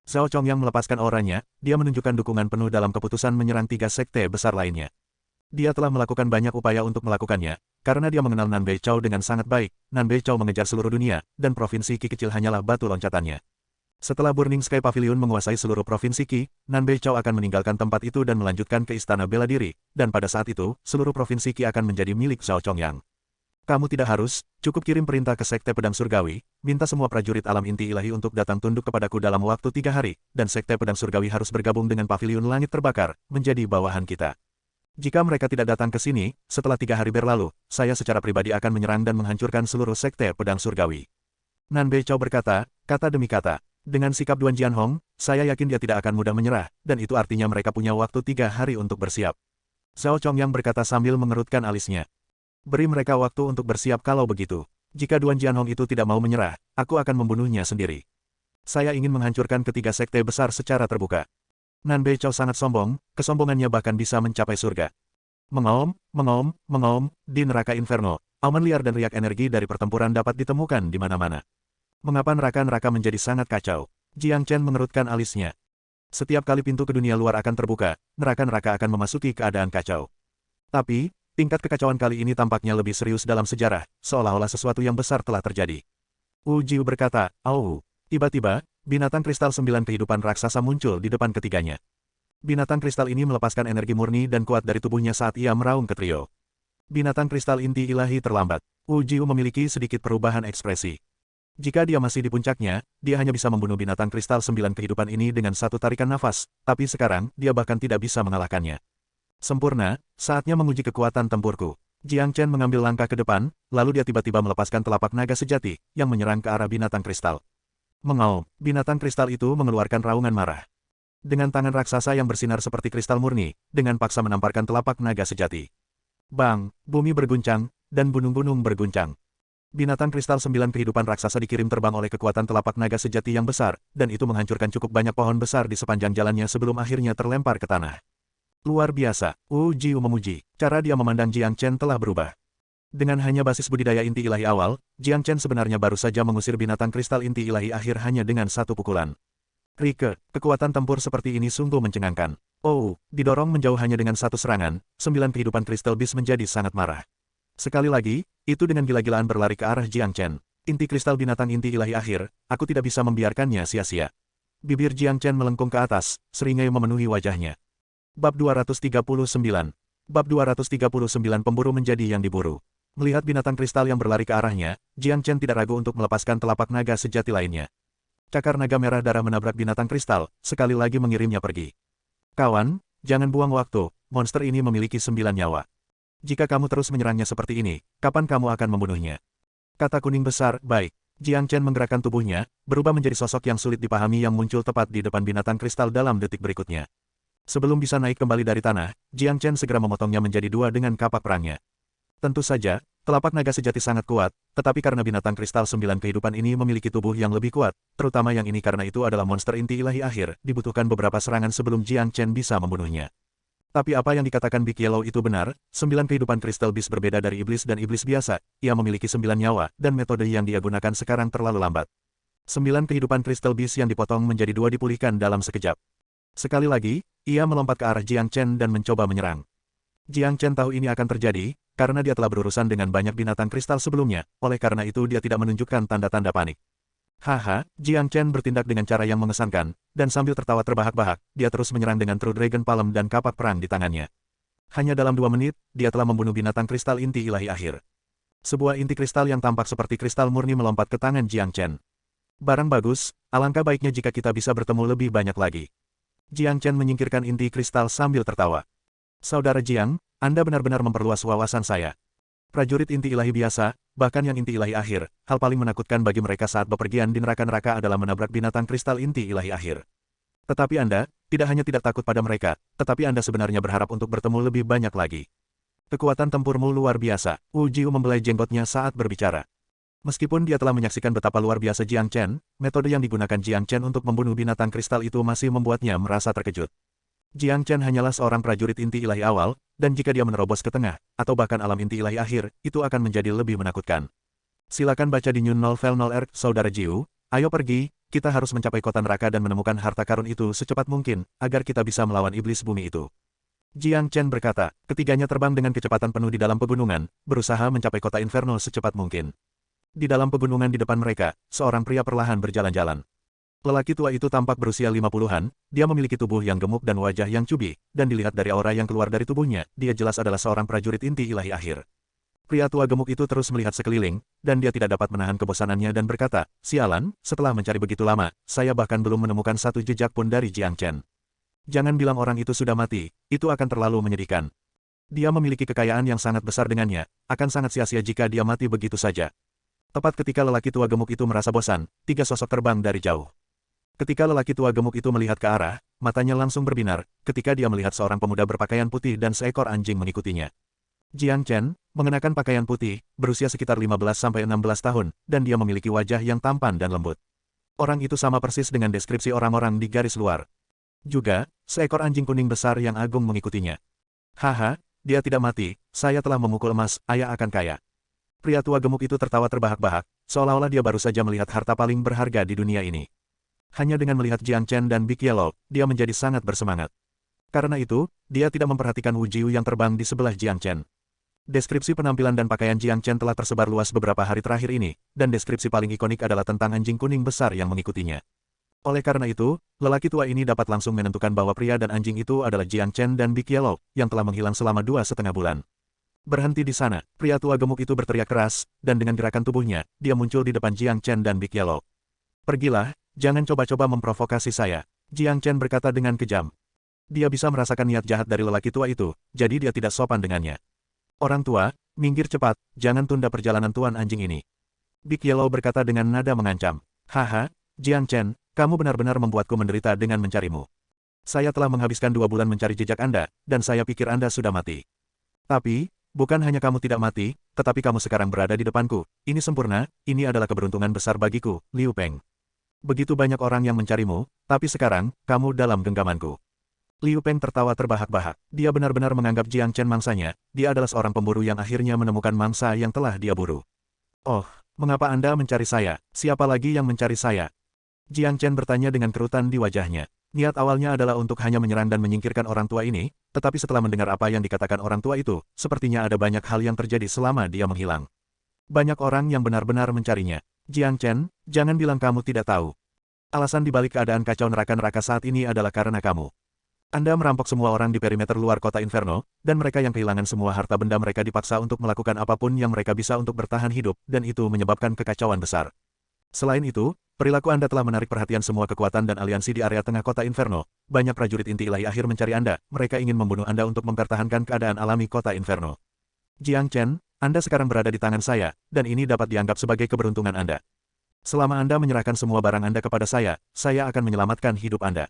Zhao Chongyang melepaskan auranya, dia menunjukkan dukungan penuh dalam keputusan menyerang 3 sekte besar lainnya. Dia telah melakukan banyak upaya untuk melakukannya, karena dia mengenal Nanbei Chao dengan sangat baik. Nanbei Chao mengejar seluruh dunia, dan provinsi Qi kecil hanyalah batu loncatannya. Setelah Burning Sky Pavilion menguasai seluruh provinsi Qi, Nanbei Chao akan meninggalkan tempat itu dan melanjutkan ke Istana Bela Diri, dan pada saat itu, seluruh provinsi Qi akan menjadi milik Zhao Chongyang. Kamu tidak harus, cukup kirim perintah ke Sekte Pedang Surgawi, minta semua prajurit alam inti ilahi untuk datang tunduk kepadaku dalam waktu 3 hari, dan Sekte Pedang Surgawi harus bergabung dengan Pavilion Langit Terbakar, menjadi bawahan kita. Jika mereka tidak datang ke sini, setelah 3 hari berlalu, saya secara pribadi akan menyerang dan menghancurkan seluruh Sekte Pedang Surgawi. Nanbei Chao berkata, kata demi kata. Dengan sikap Duan Jianhong, saya yakin dia tidak akan mudah menyerah, dan itu artinya mereka punya waktu 3 hari untuk bersiap. Zhao Chongyang berkata sambil mengerutkan alisnya. Beri mereka waktu untuk bersiap kalau begitu. Jika Duan Jianhong itu tidak mau menyerah, aku akan membunuhnya sendiri. Saya ingin menghancurkan ketiga sekte besar secara terbuka. Nanbei Chao sangat sombong, kesombongannya bahkan bisa mencapai surga. Mengaum, mengaum, mengaum, di neraka inferno, auman liar dan riak energi dari pertempuran dapat ditemukan di mana-mana. Mengapa neraka-neraka menjadi sangat kacau? Jiang Chen mengerutkan alisnya. Setiap kali pintu ke dunia luar akan terbuka, neraka-neraka akan memasuki keadaan kacau. Tapi, tingkat kekacauan kali ini tampaknya lebih serius dalam sejarah, seolah-olah sesuatu yang besar telah terjadi. Wu Jiu berkata, "Au." Tiba-tiba, binatang kristal 9 kehidupan raksasa muncul di depan ketiganya. Binatang kristal ini melepaskan energi murni dan kuat dari tubuhnya saat ia meraung ke trio. Binatang kristal inti ilahi terlambat. Wu Jiu memiliki sedikit perubahan ekspresi. Jika dia masih di puncaknya, dia hanya bisa membunuh binatang kristal 9 kehidupan ini dengan satu tarikan nafas, tapi sekarang, dia bahkan tidak bisa mengalahkannya. Sempurna, saatnya menguji kekuatan tempurku. Jiang Chen mengambil langkah ke depan, lalu dia tiba-tiba melepaskan telapak naga sejati, yang menyerang ke arah binatang kristal. Mengaum, binatang kristal itu mengeluarkan raungan marah. Dengan tangan raksasa yang bersinar seperti kristal murni, dengan paksa menamparkan telapak naga sejati. Bang, bumi berguncang, dan gunung-gunung berguncang. Binatang kristal 9 kehidupan raksasa dikirim terbang oleh kekuatan telapak naga sejati yang besar, dan itu menghancurkan cukup banyak pohon besar di sepanjang jalannya sebelum akhirnya terlempar ke tanah. Luar biasa, Wu Jiu memuji. Cara dia memandang Jiang Chen telah berubah. Dengan hanya basis budidaya inti ilahi awal, Jiang Chen sebenarnya baru saja mengusir binatang kristal inti ilahi akhir hanya dengan satu pukulan. Rike, kekuatan tempur seperti ini sungguh mencengangkan. Oh, didorong menjauh hanya dengan satu serangan, 9 kehidupan kristal bis menjadi sangat marah. Sekali lagi, itu dengan gila-gilaan berlari ke arah Jiang Chen. Inti kristal binatang inti ilahi akhir, aku tidak bisa membiarkannya sia-sia. Bibir Jiang Chen melengkung ke atas, seringai memenuhi wajahnya. Bab 239. Bab 239 Pemburu menjadi yang diburu. Melihat binatang kristal yang berlari ke arahnya, Jiang Chen tidak ragu untuk melepaskan telapak naga sejati lainnya. Cakar naga merah darah menabrak binatang kristal, sekali lagi mengirimnya pergi. Kawan, jangan buang waktu, monster ini memiliki 9 nyawa. Jika kamu terus menyerangnya seperti ini, kapan kamu akan membunuhnya? Kata kuning besar, baik. Jiang Chen menggerakkan tubuhnya, berubah menjadi sosok yang sulit dipahami yang muncul tepat di depan binatang kristal dalam detik berikutnya. Sebelum bisa naik kembali dari tanah, Jiang Chen segera memotongnya menjadi dua dengan kapak perangnya. Tentu saja, telapak naga sejati sangat kuat, tetapi karena binatang kristal 9 kehidupan ini memiliki tubuh yang lebih kuat, terutama yang ini karena itu adalah monster inti ilahi akhir, dibutuhkan beberapa serangan sebelum Jiang Chen bisa membunuhnya. Tapi apa yang dikatakan Big Yellow itu benar, 9 kehidupan Crystal Beast berbeda dari iblis dan iblis biasa, ia memiliki 9 nyawa, dan metode yang dia gunakan sekarang terlalu lambat. 9 kehidupan Crystal Beast yang dipotong menjadi 2 dipulihkan dalam sekejap. Sekali lagi, ia melompat ke arah Jiang Chen dan mencoba menyerang. Jiang Chen tahu ini akan terjadi, karena dia telah berurusan dengan banyak binatang kristal sebelumnya, oleh karena itu dia tidak menunjukkan tanda-tanda panik. Haha, Jiang Chen bertindak dengan cara yang mengesankan, dan sambil tertawa terbahak-bahak, dia terus menyerang dengan True Dragon Palm dan kapak perang di tangannya. Hanya dalam 2 menit, dia telah membunuh binatang kristal inti ilahi akhir. Sebuah inti kristal yang tampak seperti kristal murni melompat ke tangan Jiang Chen. Barang bagus, alangkah baiknya jika kita bisa bertemu lebih banyak lagi. Jiang Chen menyingkirkan inti kristal sambil tertawa. Saudara Jiang, Anda benar-benar memperluas wawasan saya. Prajurit inti ilahi biasa, bahkan yang inti ilahi akhir, hal paling menakutkan bagi mereka saat bepergian di neraka-neraka adalah menabrak binatang kristal inti ilahi akhir. Tetapi Anda, tidak hanya tidak takut pada mereka, tetapi Anda sebenarnya berharap untuk bertemu lebih banyak lagi. Kekuatan tempurmu luar biasa, Wu Jiu membelai jenggotnya saat berbicara. Meskipun dia telah menyaksikan betapa luar biasa Jiang Chen, metode yang digunakan Jiang Chen untuk membunuh binatang kristal itu masih membuatnya merasa terkejut. Jiang Chen hanyalah seorang prajurit inti ilahi awal, dan jika dia menerobos ke tengah, atau bahkan alam inti ilahi akhir, itu akan menjadi lebih menakutkan. Silakan baca di New Novel 0R, Saudara Jiu, ayo pergi, kita harus mencapai kota neraka dan menemukan harta karun itu secepat mungkin, agar kita bisa melawan iblis bumi itu. Jiang Chen berkata, ketiganya terbang dengan kecepatan penuh di dalam pegunungan, berusaha mencapai kota Inferno secepat mungkin. Di dalam pegunungan di depan mereka, seorang pria perlahan berjalan-jalan. Lelaki tua itu tampak berusia 50-an, dia memiliki tubuh yang gemuk dan wajah yang cubi, dan dilihat dari aura yang keluar dari tubuhnya, dia jelas adalah seorang prajurit inti ilahi akhir. Pria tua gemuk itu terus melihat sekeliling, dan dia tidak dapat menahan kebosanannya dan berkata, sialan, setelah mencari begitu lama, saya bahkan belum menemukan satu jejak pun dari Jiang Chen. Jangan bilang orang itu sudah mati, itu akan terlalu menyedihkan. Dia memiliki kekayaan yang sangat besar dengannya, akan sangat sia-sia jika dia mati begitu saja. Tepat ketika lelaki tua gemuk itu merasa bosan, 3 sosok terbang dari jauh. Ketika lelaki tua gemuk itu melihat ke arah, matanya langsung berbinar, ketika dia melihat seorang pemuda berpakaian putih dan seekor anjing mengikutinya. Jiang Chen, mengenakan pakaian putih, berusia sekitar 15-16 tahun, dan dia memiliki wajah yang tampan dan lembut. Orang itu sama persis dengan deskripsi orang-orang di garis luar. Juga, seekor anjing kuning besar yang agung mengikutinya. Haha, dia tidak mati, saya telah memukul emas, ayah akan kaya. Pria tua gemuk itu tertawa terbahak-bahak, seolah-olah dia baru saja melihat harta paling berharga di dunia ini. Hanya dengan melihat Jiang Chen dan Big Yellow, dia menjadi sangat bersemangat. Karena itu, dia tidak memperhatikan Wu Jiu yang terbang di sebelah Jiang Chen. Deskripsi penampilan dan pakaian Jiang Chen telah tersebar luas beberapa hari terakhir ini, dan deskripsi paling ikonik adalah tentang anjing kuning besar yang mengikutinya. Oleh karena itu, lelaki tua ini dapat langsung menentukan bahwa pria dan anjing itu adalah Jiang Chen dan Big Yellow, yang telah menghilang selama 2,5 bulan. Berhenti di sana, pria tua gemuk itu berteriak keras, dan dengan gerakan tubuhnya, dia muncul di depan Jiang Chen dan Big Yellow. Pergilah, jangan coba-coba memprovokasi saya, Jiang Chen berkata dengan kejam. Dia bisa merasakan niat jahat dari lelaki tua itu, jadi dia tidak sopan dengannya. Orang tua, minggir cepat, jangan tunda perjalanan tuan anjing ini. Big Yellow berkata dengan nada mengancam. Haha, Jiang Chen, kamu benar-benar membuatku menderita dengan mencarimu. Saya telah menghabiskan 2 bulan mencari jejak Anda, dan saya pikir Anda sudah mati. Tapi, bukan hanya kamu tidak mati, tetapi kamu sekarang berada di depanku. Ini sempurna, ini adalah keberuntungan besar bagiku, Liu Peng. Begitu banyak orang yang mencarimu, tapi sekarang, kamu dalam genggamanku. Liu Peng tertawa terbahak-bahak. Dia benar-benar menganggap Jiang Chen mangsanya, dia adalah seorang pemburu yang akhirnya menemukan mangsa yang telah dia buru. Oh, mengapa Anda mencari saya? Siapa lagi yang mencari saya? Jiang Chen bertanya dengan kerutan di wajahnya. Niat awalnya adalah untuk hanya menyerang dan menyingkirkan orang tua ini, tetapi setelah mendengar apa yang dikatakan orang tua itu, sepertinya ada banyak hal yang terjadi selama dia menghilang. Banyak orang yang benar-benar mencarinya. Jiang Chen, jangan bilang kamu tidak tahu. Alasan dibalik keadaan kacau neraka-neraka saat ini adalah karena kamu. Anda merampok semua orang di perimeter luar kota Inferno, dan mereka yang kehilangan semua harta benda mereka dipaksa untuk melakukan apapun yang mereka bisa untuk bertahan hidup, dan itu menyebabkan kekacauan besar. Selain itu, perilaku Anda telah menarik perhatian semua kekuatan dan aliansi di area tengah kota Inferno. Banyak prajurit inti ilahi akhir mencari Anda, mereka ingin membunuh Anda untuk mempertahankan keadaan alami kota Inferno. Jiang Chen, Anda sekarang berada di tangan saya, dan ini dapat dianggap sebagai keberuntungan Anda. Selama Anda menyerahkan semua barang Anda kepada saya akan menyelamatkan hidup Anda.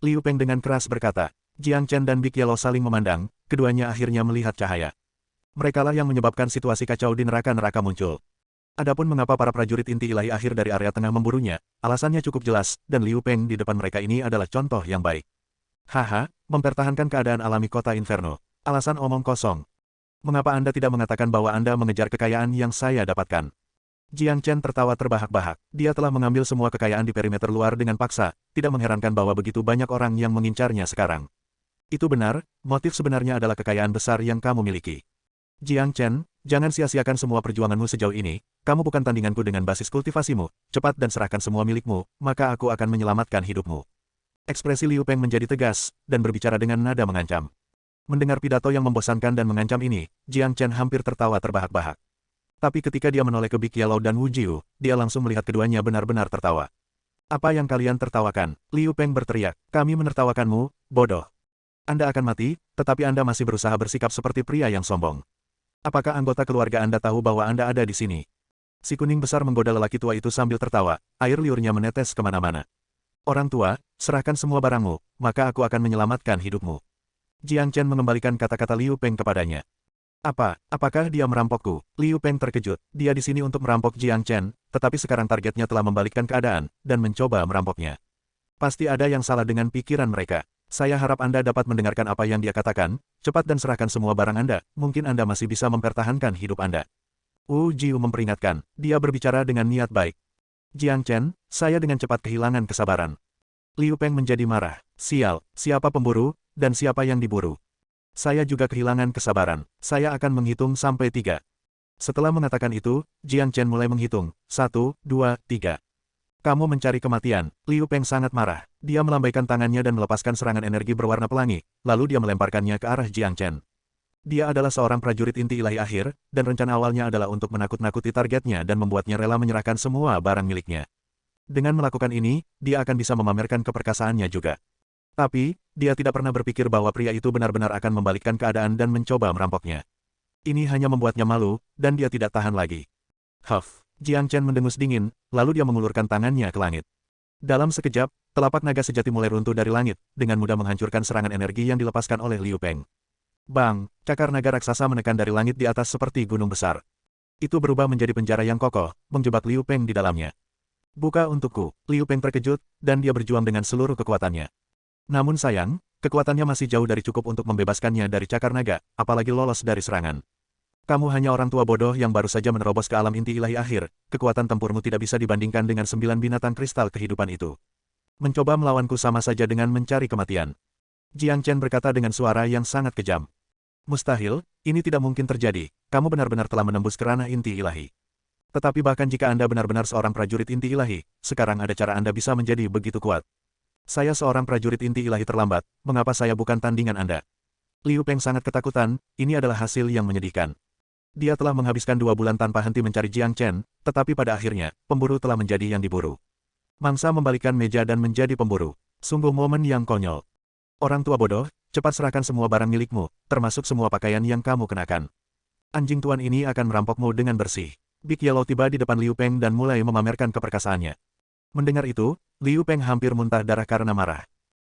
Liu Peng dengan keras berkata. Jiang Chen dan Big Yellow saling memandang, keduanya akhirnya melihat cahaya. Merekalah yang menyebabkan situasi kacau di neraka-neraka muncul. Adapun mengapa para prajurit inti ilahi akhir dari area tengah memburunya, alasannya cukup jelas, dan Liu Peng di depan mereka ini adalah contoh yang baik. Haha, mempertahankan keadaan alami kota Inferno. Alasan omong kosong. Mengapa Anda tidak mengatakan bahwa Anda mengejar kekayaan yang saya dapatkan? Jiang Chen tertawa terbahak-bahak. Dia telah mengambil semua kekayaan di perimeter luar dengan paksa, tidak mengherankan bahwa begitu banyak orang yang mengincarnya sekarang. Itu benar, motif sebenarnya adalah kekayaan besar yang kamu miliki. Jiang Chen, jangan sia-siakan semua perjuanganmu sejauh ini, kamu bukan tandinganku dengan basis kultivasimu, cepat dan serahkan semua milikmu, maka aku akan menyelamatkan hidupmu. Ekspresi Liu Peng menjadi tegas, dan berbicara dengan nada mengancam. Mendengar pidato yang membosankan dan mengancam ini, Jiang Chen hampir tertawa terbahak-bahak. Tapi ketika dia menoleh ke Big Yellow dan Wu Jiu, dia langsung melihat keduanya benar-benar tertawa. Apa yang kalian tertawakan? Liu Peng berteriak, kami menertawakanmu, bodoh. Anda akan mati, tetapi Anda masih berusaha bersikap seperti pria yang sombong. Apakah anggota keluarga Anda tahu bahwa Anda ada di sini? Si kuning besar menggoda lelaki tua itu sambil tertawa, air liurnya menetes kemana-mana. Orang tua, serahkan semua barangmu, maka aku akan menyelamatkan hidupmu. Jiang Chen mengembalikan kata-kata Liu Peng kepadanya. Apakah dia merampokku? Liu Peng terkejut, dia di sini untuk merampok Jiang Chen, tetapi sekarang targetnya telah membalikkan keadaan, dan mencoba merampoknya. Pasti ada yang salah dengan pikiran mereka. Saya harap Anda dapat mendengarkan apa yang dia katakan, cepat dan serahkan semua barang Anda, mungkin Anda masih bisa mempertahankan hidup Anda. Wu Jiu memperingatkan, dia berbicara dengan niat baik. Jiang Chen, saya dengan cepat kehilangan kesabaran. Liu Peng menjadi marah, sial, siapa pemburu, dan siapa yang diburu? Saya juga kehilangan kesabaran. Saya akan menghitung sampai 3. Setelah mengatakan itu, Jiang Chen mulai menghitung. 1, 2, 3. Kamu mencari kematian. Liu Peng sangat marah. Dia melambaikan tangannya dan melepaskan serangan energi berwarna pelangi, lalu dia melemparkannya ke arah Jiang Chen. Dia adalah seorang prajurit inti ilahi akhir, dan rencana awalnya adalah untuk menakut-nakuti targetnya dan membuatnya rela menyerahkan semua barang miliknya. Dengan melakukan ini, dia akan bisa memamerkan keperkasaannya juga. Tapi, dia tidak pernah berpikir bahwa pria itu benar-benar akan membalikkan keadaan dan mencoba merampoknya. Ini hanya membuatnya malu, dan dia tidak tahan lagi. Huff, Jiang Chen mendengus dingin, lalu dia mengulurkan tangannya ke langit. Dalam sekejap, telapak naga sejati mulai runtuh dari langit, dengan mudah menghancurkan serangan energi yang dilepaskan oleh Liu Peng. Bang, cakar naga raksasa menekan dari langit di atas seperti gunung besar. Itu berubah menjadi penjara yang kokoh, menjebak Liu Peng di dalamnya. Buka untukku. Liu Peng terkejut, dan dia berjuang dengan seluruh kekuatannya. Namun sayang, kekuatannya masih jauh dari cukup untuk membebaskannya dari cakar naga, apalagi lolos dari serangan. Kamu hanya orang tua bodoh yang baru saja menerobos ke alam inti ilahi akhir, kekuatan tempurmu tidak bisa dibandingkan dengan 9 binatang kristal kehidupan itu. Mencoba melawanku sama saja dengan mencari kematian. Jiang Chen berkata dengan suara yang sangat kejam. Mustahil, ini tidak mungkin terjadi, kamu benar-benar telah menembus ke ranah inti ilahi. Tetapi bahkan jika Anda benar-benar seorang prajurit inti ilahi, sekarang ada cara Anda bisa menjadi begitu kuat. Saya seorang prajurit inti ilahi terlambat, mengapa saya bukan tandingan Anda? Liu Peng sangat ketakutan, ini adalah hasil yang menyedihkan. Dia telah menghabiskan 2 bulan tanpa henti mencari Jiang Chen, tetapi pada akhirnya, pemburu telah menjadi yang diburu. Mangsa membalikkan meja dan menjadi pemburu. Sungguh momen yang konyol. Orang tua bodoh, cepat serahkan semua barang milikmu, termasuk semua pakaian yang kamu kenakan. Anjing tuan ini akan merampokmu dengan bersih. Big Yellow tiba di depan Liu Peng dan mulai memamerkan keperkasaannya. Mendengar itu, Liu Peng hampir muntah darah karena marah.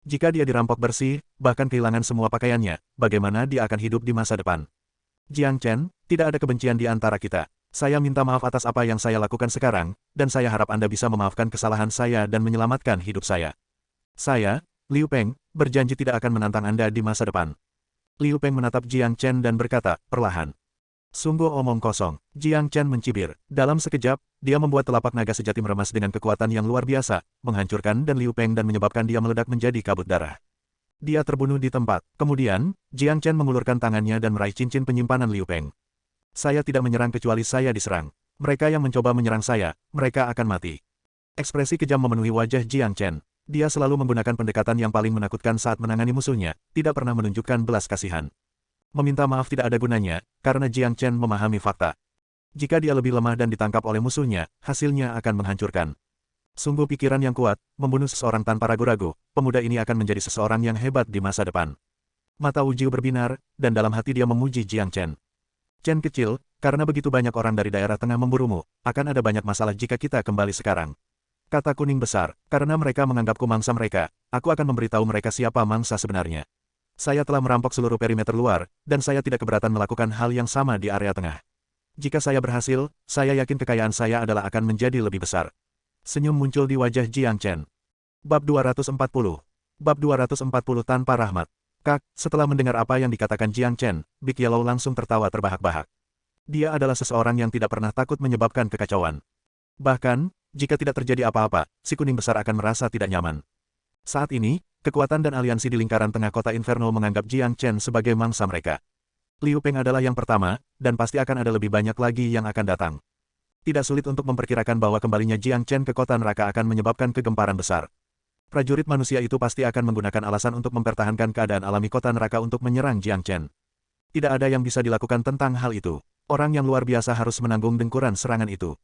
Jika dia dirampok bersih, bahkan kehilangan semua pakaiannya, bagaimana dia akan hidup di masa depan? Jiang Chen, tidak ada kebencian di antara kita. Saya minta maaf atas apa yang saya lakukan sekarang, dan saya harap Anda bisa memaafkan kesalahan saya dan menyelamatkan hidup saya. Saya, Liu Peng, berjanji tidak akan menantang Anda di masa depan. Liu Peng menatap Jiang Chen dan berkata, perlahan. Sungguh omong kosong. Jiang Chen mencibir. Dalam sekejap, dia membuat telapak naga sejati meremas dengan kekuatan yang luar biasa, menghancurkan dan Liu Peng dan menyebabkan dia meledak menjadi kabut darah. Dia terbunuh di tempat. Kemudian, Jiang Chen mengulurkan tangannya dan meraih cincin penyimpanan Liu Peng. Saya tidak menyerang kecuali saya diserang. Mereka yang mencoba menyerang saya, mereka akan mati. Ekspresi kejam memenuhi wajah Jiang Chen. Dia selalu menggunakan pendekatan yang paling menakutkan saat menangani musuhnya, tidak pernah menunjukkan belas kasihan. Meminta maaf tidak ada gunanya, karena Jiang Chen memahami fakta. Jika dia lebih lemah dan ditangkap oleh musuhnya, hasilnya akan menghancurkan. Sungguh pikiran yang kuat, membunuh seseorang tanpa ragu-ragu, pemuda ini akan menjadi seseorang yang hebat di masa depan. Mata Wu Jiu berbinar, dan dalam hati dia memuji Jiang Chen. Chen kecil, karena begitu banyak orang dari daerah tengah memburumu, akan ada banyak masalah jika kita kembali sekarang. Kata kuning besar, karena mereka menganggapku mangsa mereka, aku akan memberitahu mereka siapa mangsa sebenarnya. Saya telah merampok seluruh perimeter luar, dan saya tidak keberatan melakukan hal yang sama di area tengah. Jika saya berhasil, saya yakin kekayaan saya adalah akan menjadi lebih besar. Senyum muncul di wajah Jiang Chen. Bab 240. Bab 240 tanpa rahmat. Kak, setelah mendengar apa yang dikatakan Jiang Chen, Big Yellow langsung tertawa terbahak-bahak. Dia adalah seseorang yang tidak pernah takut menyebabkan kekacauan. Bahkan, jika tidak terjadi apa-apa, si kuning besar akan merasa tidak nyaman. Saat ini, kekuatan dan aliansi di lingkaran tengah kota Inferno menganggap Jiang Chen sebagai mangsa mereka. Liu Peng adalah yang pertama, dan pasti akan ada lebih banyak lagi yang akan datang. Tidak sulit untuk memperkirakan bahwa kembalinya Jiang Chen ke kota neraka akan menyebabkan kegemparan besar. Prajurit manusia itu pasti akan menggunakan alasan untuk mempertahankan keadaan alami kota neraka untuk menyerang Jiang Chen. Tidak ada yang bisa dilakukan tentang hal itu. Orang yang luar biasa harus menanggung dengkuran serangan itu.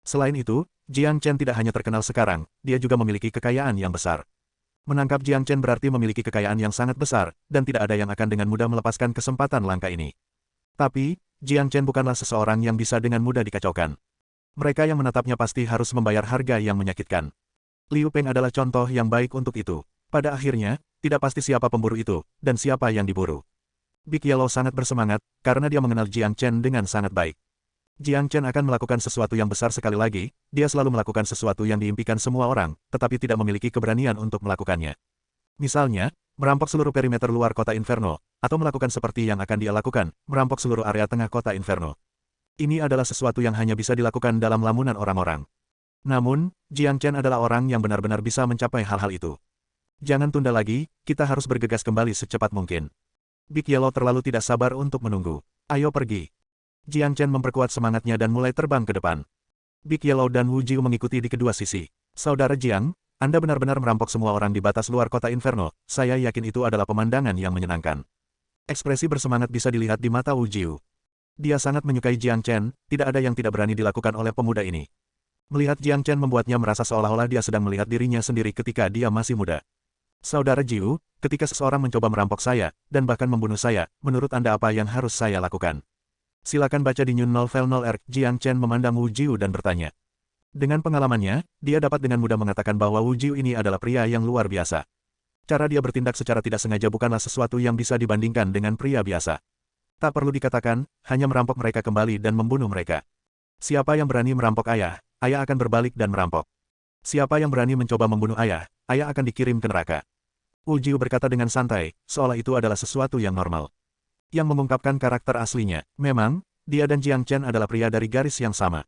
Selain itu, Jiang Chen tidak hanya terkenal sekarang, dia juga memiliki kekayaan yang besar. Menangkap Jiang Chen berarti memiliki kekayaan yang sangat besar, dan tidak ada yang akan dengan mudah melepaskan kesempatan langka ini. Tapi, Jiang Chen bukanlah seseorang yang bisa dengan mudah dikacaukan. Mereka yang menatapnya pasti harus membayar harga yang menyakitkan. Liu Peng adalah contoh yang baik untuk itu. Pada akhirnya, tidak pasti siapa pemburu itu, dan siapa yang diburu. Big Yellow sangat bersemangat, karena dia mengenal Jiang Chen dengan sangat baik. Jiang Chen akan melakukan sesuatu yang besar sekali lagi, dia selalu melakukan sesuatu yang diimpikan semua orang, tetapi tidak memiliki keberanian untuk melakukannya. Misalnya, merampok seluruh perimeter luar kota Inferno, atau melakukan seperti yang akan dia lakukan, merampok seluruh area tengah kota Inferno. Ini adalah sesuatu yang hanya bisa dilakukan dalam lamunan orang-orang. Namun, Jiang Chen adalah orang yang benar-benar bisa mencapai hal-hal itu. Jangan tunda lagi, kita harus bergegas kembali secepat mungkin. Big Yellow terlalu tidak sabar untuk menunggu. Ayo pergi. Jiang Chen memperkuat semangatnya dan mulai terbang ke depan. Big Yellow dan Wu Jiu mengikuti di kedua sisi. Saudara Jiang, Anda benar-benar merampok semua orang di batas luar kota Inferno, saya yakin itu adalah pemandangan yang menyenangkan. Ekspresi bersemangat bisa dilihat di mata Wu Jiu. Dia sangat menyukai Jiang Chen, tidak ada yang tidak berani dilakukan oleh pemuda ini. Melihat Jiang Chen membuatnya merasa seolah-olah dia sedang melihat dirinya sendiri ketika dia masih muda. Saudara Jiu, ketika seseorang mencoba merampok saya, dan bahkan membunuh saya, menurut Anda apa yang harus saya lakukan? Silakan baca di New Novel 0R. Jiang Chen memandang Wu Jiu dan bertanya. Dengan pengalamannya, dia dapat dengan mudah mengatakan bahwa Wu Jiu ini adalah pria yang luar biasa. Cara dia bertindak secara tidak sengaja bukanlah sesuatu yang bisa dibandingkan dengan pria biasa. Tak perlu dikatakan, hanya merampok mereka kembali dan membunuh mereka. Siapa yang berani merampok ayah, ayah akan berbalik dan merampok. Siapa yang berani mencoba membunuh ayah, ayah akan dikirim ke neraka. Wu Jiu berkata dengan santai, seolah itu adalah sesuatu yang normal. Yang mengungkapkan karakter aslinya, memang, dia dan Jiang Chen adalah pria dari garis yang sama.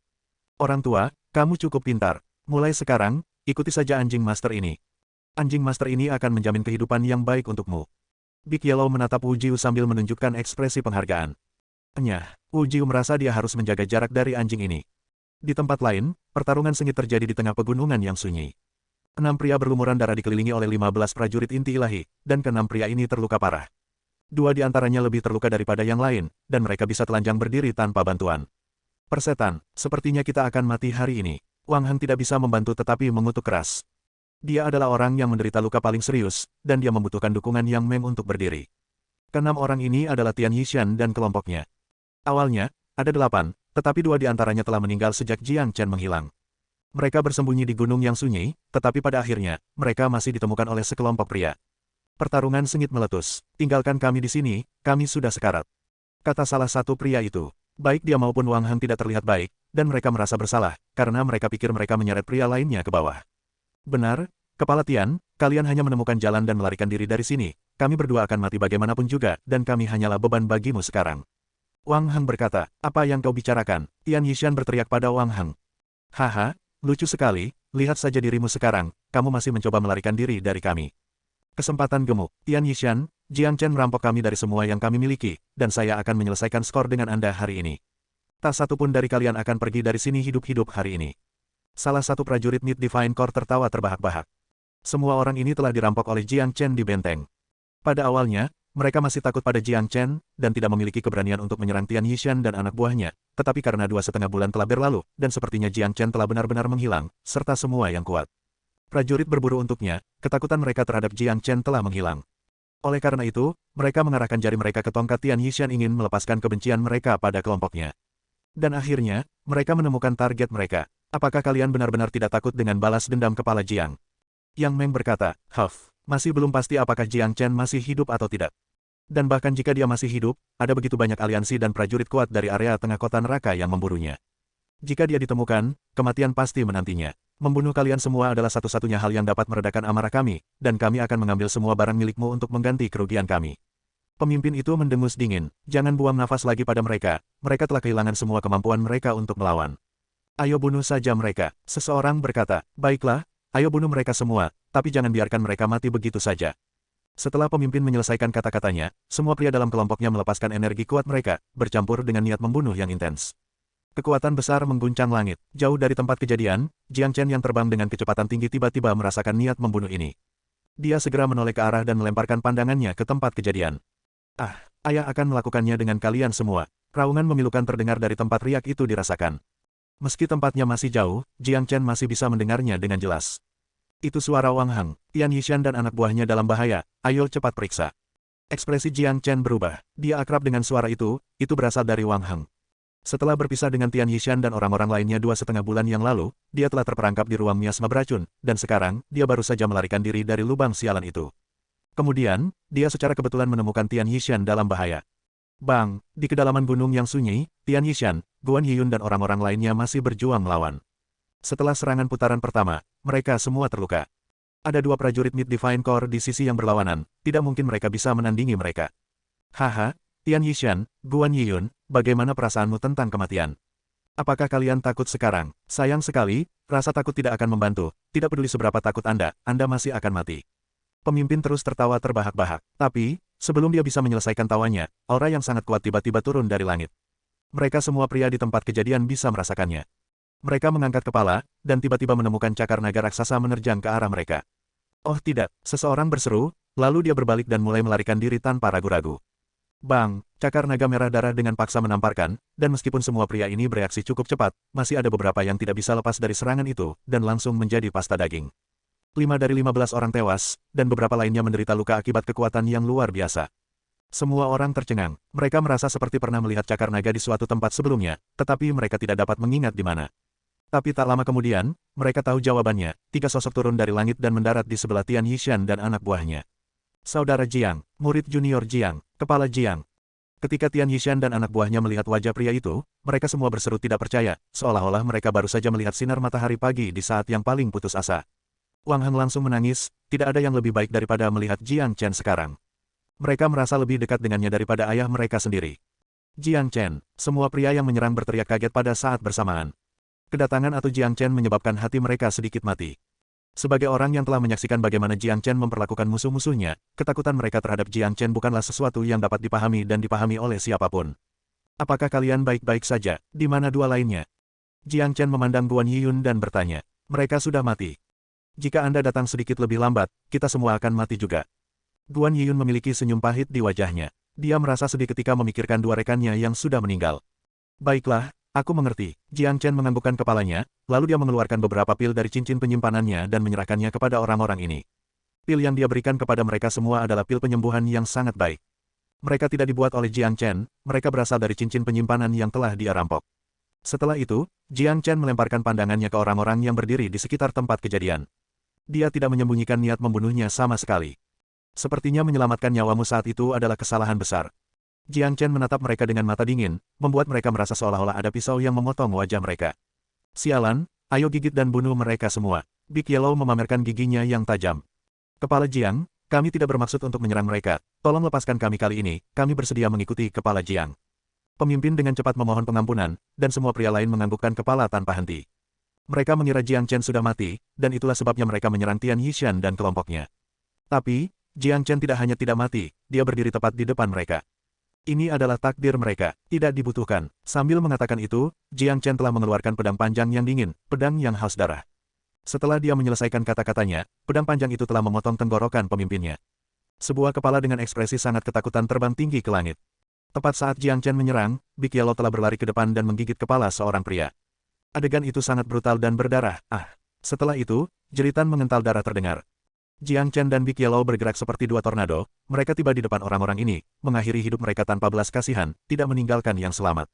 Orang tua, kamu cukup pintar. Mulai sekarang, ikuti saja anjing master ini. Anjing master ini akan menjamin kehidupan yang baik untukmu. Big Yellow menatap Wu Jiu sambil menunjukkan ekspresi penghargaan. Enyah, Wu Jiu merasa dia harus menjaga jarak dari anjing ini. Di tempat lain, pertarungan sengit terjadi di tengah pegunungan yang sunyi. 6 pria berlumuran darah dikelilingi oleh 15 prajurit inti ilahi, dan ke-6 pria ini terluka parah. 2 di antaranya lebih terluka daripada yang lain, dan mereka bisa telanjang berdiri tanpa bantuan. Persetan, sepertinya kita akan mati hari ini. Wang Heng tidak bisa membantu tetapi mengutuk keras. Dia adalah orang yang menderita luka paling serius, dan dia membutuhkan dukungan Yang Meng untuk berdiri. Ke-6 orang ini adalah Tian Yishan dan kelompoknya. Awalnya, ada 8, tetapi 2 di antaranya telah meninggal sejak Jiang Chen menghilang. Mereka bersembunyi di gunung yang sunyi, tetapi pada akhirnya, mereka masih ditemukan oleh sekelompok pria. Pertarungan sengit meletus. Tinggalkan kami di sini, kami sudah sekarat. Kata salah satu pria itu. Baik dia maupun Wang Heng tidak terlihat baik, dan mereka merasa bersalah, karena mereka pikir mereka menyeret pria lainnya ke bawah. Benar, Kepala Tian, kalian hanya menemukan jalan dan melarikan diri dari sini. Kami berdua akan mati bagaimanapun juga, dan kami hanyalah beban bagimu sekarang. Wang Heng berkata, apa yang kau bicarakan? Tian Yishan berteriak pada Wang Heng. Haha, lucu sekali, lihat saja dirimu sekarang, kamu masih mencoba melarikan diri dari kami. Kesempatan gemuk, Tian Yishan, Jiang Chen merampok kami dari semua yang kami miliki, dan saya akan menyelesaikan skor dengan Anda hari ini. Tak satu pun dari kalian akan pergi dari sini hidup-hidup hari ini. Salah satu prajurit Mid Divine Core tertawa terbahak-bahak. Semua orang ini telah dirampok oleh Jiang Chen di benteng. Pada awalnya, mereka masih takut pada Jiang Chen, dan tidak memiliki keberanian untuk menyerang Tian Yishan dan anak buahnya, tetapi karena 2,5 bulan telah berlalu, dan sepertinya Jiang Chen telah benar-benar menghilang, serta semua yang kuat. Prajurit berburu untuknya, ketakutan mereka terhadap Jiang Chen telah menghilang. Oleh karena itu, mereka mengarahkan jari mereka ke tongkat Tian Yishan ingin melepaskan kebencian mereka pada kelompoknya. Dan akhirnya, mereka menemukan target mereka. Apakah kalian benar-benar tidak takut dengan balas dendam kepala Jiang? Yang Meng berkata, masih belum pasti apakah Jiang Chen masih hidup atau tidak. Dan bahkan jika dia masih hidup, ada begitu banyak aliansi dan prajurit kuat dari area tengah kota neraka yang memburunya. Jika dia ditemukan, kematian pasti menantinya. Membunuh kalian semua adalah satu-satunya hal yang dapat meredakan amarah kami, dan kami akan mengambil semua barang milikmu untuk mengganti kerugian kami. Pemimpin itu mendengus dingin, jangan buang nafas lagi pada mereka, mereka telah kehilangan semua kemampuan mereka untuk melawan. Ayo bunuh saja mereka, seseorang berkata, baiklah, ayo bunuh mereka semua, tapi jangan biarkan mereka mati begitu saja. Setelah pemimpin menyelesaikan kata-katanya, semua pria dalam kelompoknya melepaskan energi kuat mereka, bercampur dengan niat membunuh yang intens. Kekuatan besar mengguncang langit. Jauh dari tempat kejadian, Jiang Chen yang terbang dengan kecepatan tinggi tiba-tiba merasakan niat membunuh ini. Dia segera menoleh ke arah dan melemparkan pandangannya ke tempat kejadian. Ayah akan melakukannya dengan kalian semua. Raungan memilukan terdengar dari tempat riak itu dirasakan. Meski tempatnya masih jauh, Jiang Chen masih bisa mendengarnya dengan jelas. Itu suara Wang Heng, Tian Yishan dan anak buahnya dalam bahaya, ayo cepat periksa. Ekspresi Jiang Chen berubah, dia akrab dengan suara itu berasal dari Wang Heng. Setelah berpisah dengan Tian Yishan dan orang-orang lainnya 2,5 bulan yang lalu, dia telah terperangkap di ruang miasma beracun, dan sekarang, dia baru saja melarikan diri dari lubang sialan itu. Kemudian, dia secara kebetulan menemukan Tian Yishan dalam bahaya. Bang, di kedalaman gunung yang sunyi, Tian Yishan, Guan Yiyun dan orang-orang lainnya masih berjuang melawan. Setelah serangan putaran pertama, mereka semua terluka. Ada 2 prajurit Mid Divine Core di sisi yang berlawanan, tidak mungkin mereka bisa menandingi mereka. Haha, Tian Yishan, Guan Yiyun, bagaimana perasaanmu tentang kematian? Apakah kalian takut sekarang? Sayang sekali, rasa takut tidak akan membantu, tidak peduli seberapa takut Anda masih akan mati. Pemimpin terus tertawa terbahak-bahak, tapi, sebelum dia bisa menyelesaikan tawanya, aura yang sangat kuat tiba-tiba turun dari langit. Mereka semua pria di tempat kejadian bisa merasakannya. Mereka mengangkat kepala, dan tiba-tiba menemukan cakar naga raksasa menerjang ke arah mereka. Oh tidak, seseorang berseru, lalu dia berbalik dan mulai melarikan diri tanpa ragu-ragu. Bang, cakar naga merah darah dengan paksa menamparkan, dan meskipun semua pria ini bereaksi cukup cepat, masih ada beberapa yang tidak bisa lepas dari serangan itu, dan langsung menjadi pasta daging. 5 dari 15 orang tewas, dan beberapa lainnya menderita luka akibat kekuatan yang luar biasa. Semua orang tercengang, mereka merasa seperti pernah melihat cakar naga di suatu tempat sebelumnya, tetapi mereka tidak dapat mengingat di mana. Tapi tak lama kemudian, mereka tahu jawabannya, 3 sosok turun dari langit dan mendarat di sebelah Tian Yishan dan anak buahnya. Saudara Jiang, murid junior Jiang, kepala Jiang. Ketika Tian Yishan dan anak buahnya melihat wajah pria itu, mereka semua berseru tidak percaya, seolah-olah mereka baru saja melihat sinar matahari pagi di saat yang paling putus asa. Wang Heng langsung menangis, tidak ada yang lebih baik daripada melihat Jiang Chen sekarang. Mereka merasa lebih dekat dengannya daripada ayah mereka sendiri. Jiang Chen, semua pria yang menyerang berteriak kaget pada saat bersamaan. Kedatangan atau Jiang Chen menyebabkan hati mereka sedikit mati. Sebagai orang yang telah menyaksikan bagaimana Jiang Chen memperlakukan musuh-musuhnya, ketakutan mereka terhadap Jiang Chen bukanlah sesuatu yang dapat dipahami dan dipahami oleh siapapun. Apakah kalian baik-baik saja? Di mana 2 lainnya? Jiang Chen memandang Guan Yiyun dan bertanya. Mereka sudah mati. Jika Anda datang sedikit lebih lambat, kita semua akan mati juga. Guan Yiyun memiliki senyum pahit di wajahnya. Dia merasa sedih ketika memikirkan 2 rekannya yang sudah meninggal. Baiklah, aku mengerti. Jiang Chen menganggukkan kepalanya, lalu dia mengeluarkan beberapa pil dari cincin penyimpanannya dan menyerahkannya kepada orang-orang ini. Pil yang dia berikan kepada mereka semua adalah pil penyembuhan yang sangat baik. Mereka tidak dibuat oleh Jiang Chen, mereka berasal dari cincin penyimpanan yang telah dia rampok. Setelah itu, Jiang Chen melemparkan pandangannya ke orang-orang yang berdiri di sekitar tempat kejadian. Dia tidak menyembunyikan niat membunuhnya sama sekali. Sepertinya menyelamatkan nyawamu saat itu adalah kesalahan besar. Jiang Chen menatap mereka dengan mata dingin, membuat mereka merasa seolah-olah ada pisau yang memotong wajah mereka. Sialan, ayo gigit dan bunuh mereka semua. Big Yellow memamerkan giginya yang tajam. Kepala Jiang, kami tidak bermaksud untuk menyerang mereka. Tolong lepaskan kami kali ini, kami bersedia mengikuti Kepala Jiang. Pemimpin dengan cepat memohon pengampunan, dan semua pria lain menganggukkan kepala tanpa henti. Mereka mengira Jiang Chen sudah mati, dan itulah sebabnya mereka menyerang Tian Yishan dan kelompoknya. Tapi, Jiang Chen tidak hanya tidak mati, dia berdiri tepat di depan mereka. Ini adalah takdir mereka, tidak dibutuhkan. Sambil mengatakan itu, Jiang Chen telah mengeluarkan pedang panjang yang dingin, pedang yang haus darah. Setelah dia menyelesaikan kata-katanya, pedang panjang itu telah memotong tenggorokan pemimpinnya. Sebuah kepala dengan ekspresi sangat ketakutan terbang tinggi ke langit. Tepat saat Jiang Chen menyerang, Big Yellow telah berlari ke depan dan menggigit kepala seorang pria. Adegan itu sangat brutal dan berdarah. Setelah itu, jeritan mengental darah terdengar. Jiang Chen dan Big Yellow bergerak seperti dua tornado, mereka tiba di depan orang-orang ini, mengakhiri hidup mereka tanpa belas kasihan, tidak meninggalkan yang selamat.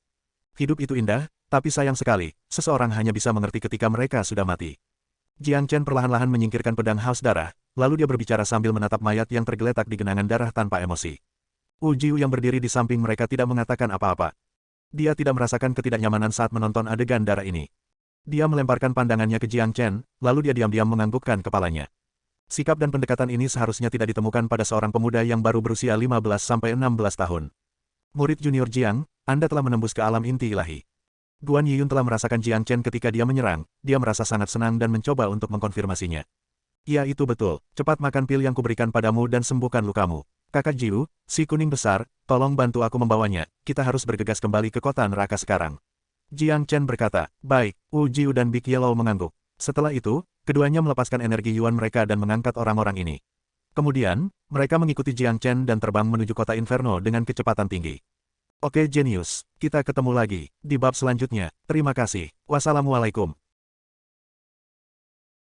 Hidup itu indah, tapi sayang sekali, seseorang hanya bisa mengerti ketika mereka sudah mati. Jiang Chen perlahan-lahan menyingkirkan pedang haus darah, lalu dia berbicara sambil menatap mayat yang tergeletak di genangan darah tanpa emosi. Wu Jiu yang berdiri di samping mereka tidak mengatakan apa-apa. Dia tidak merasakan ketidaknyamanan saat menonton adegan darah ini. Dia melemparkan pandangannya ke Jiang Chen, lalu dia diam-diam menganggukkan kepalanya. Sikap dan pendekatan ini seharusnya tidak ditemukan pada seorang pemuda yang baru berusia 15-16 tahun. Murid junior Jiang, Anda telah menembus ke alam inti ilahi. Guan Yiyun telah merasakan Jiang Chen ketika dia menyerang, dia merasa sangat senang dan mencoba untuk mengkonfirmasinya. Ya itu betul, cepat makan pil yang kuberikan padamu dan sembuhkan lukamu. Kakak Jiu, si kuning besar, tolong bantu aku membawanya, kita harus bergegas kembali ke kota neraka sekarang. Jiang Chen berkata, baik, Wu Jiu dan Big Yellow mengangguk. Setelah itu, keduanya melepaskan energi Yuan mereka dan mengangkat orang-orang ini. Kemudian, mereka mengikuti Jiang Chen dan terbang menuju kota Inferno dengan kecepatan tinggi. Oke Genius, kita ketemu lagi, di bab selanjutnya, terima kasih, wassalamualaikum.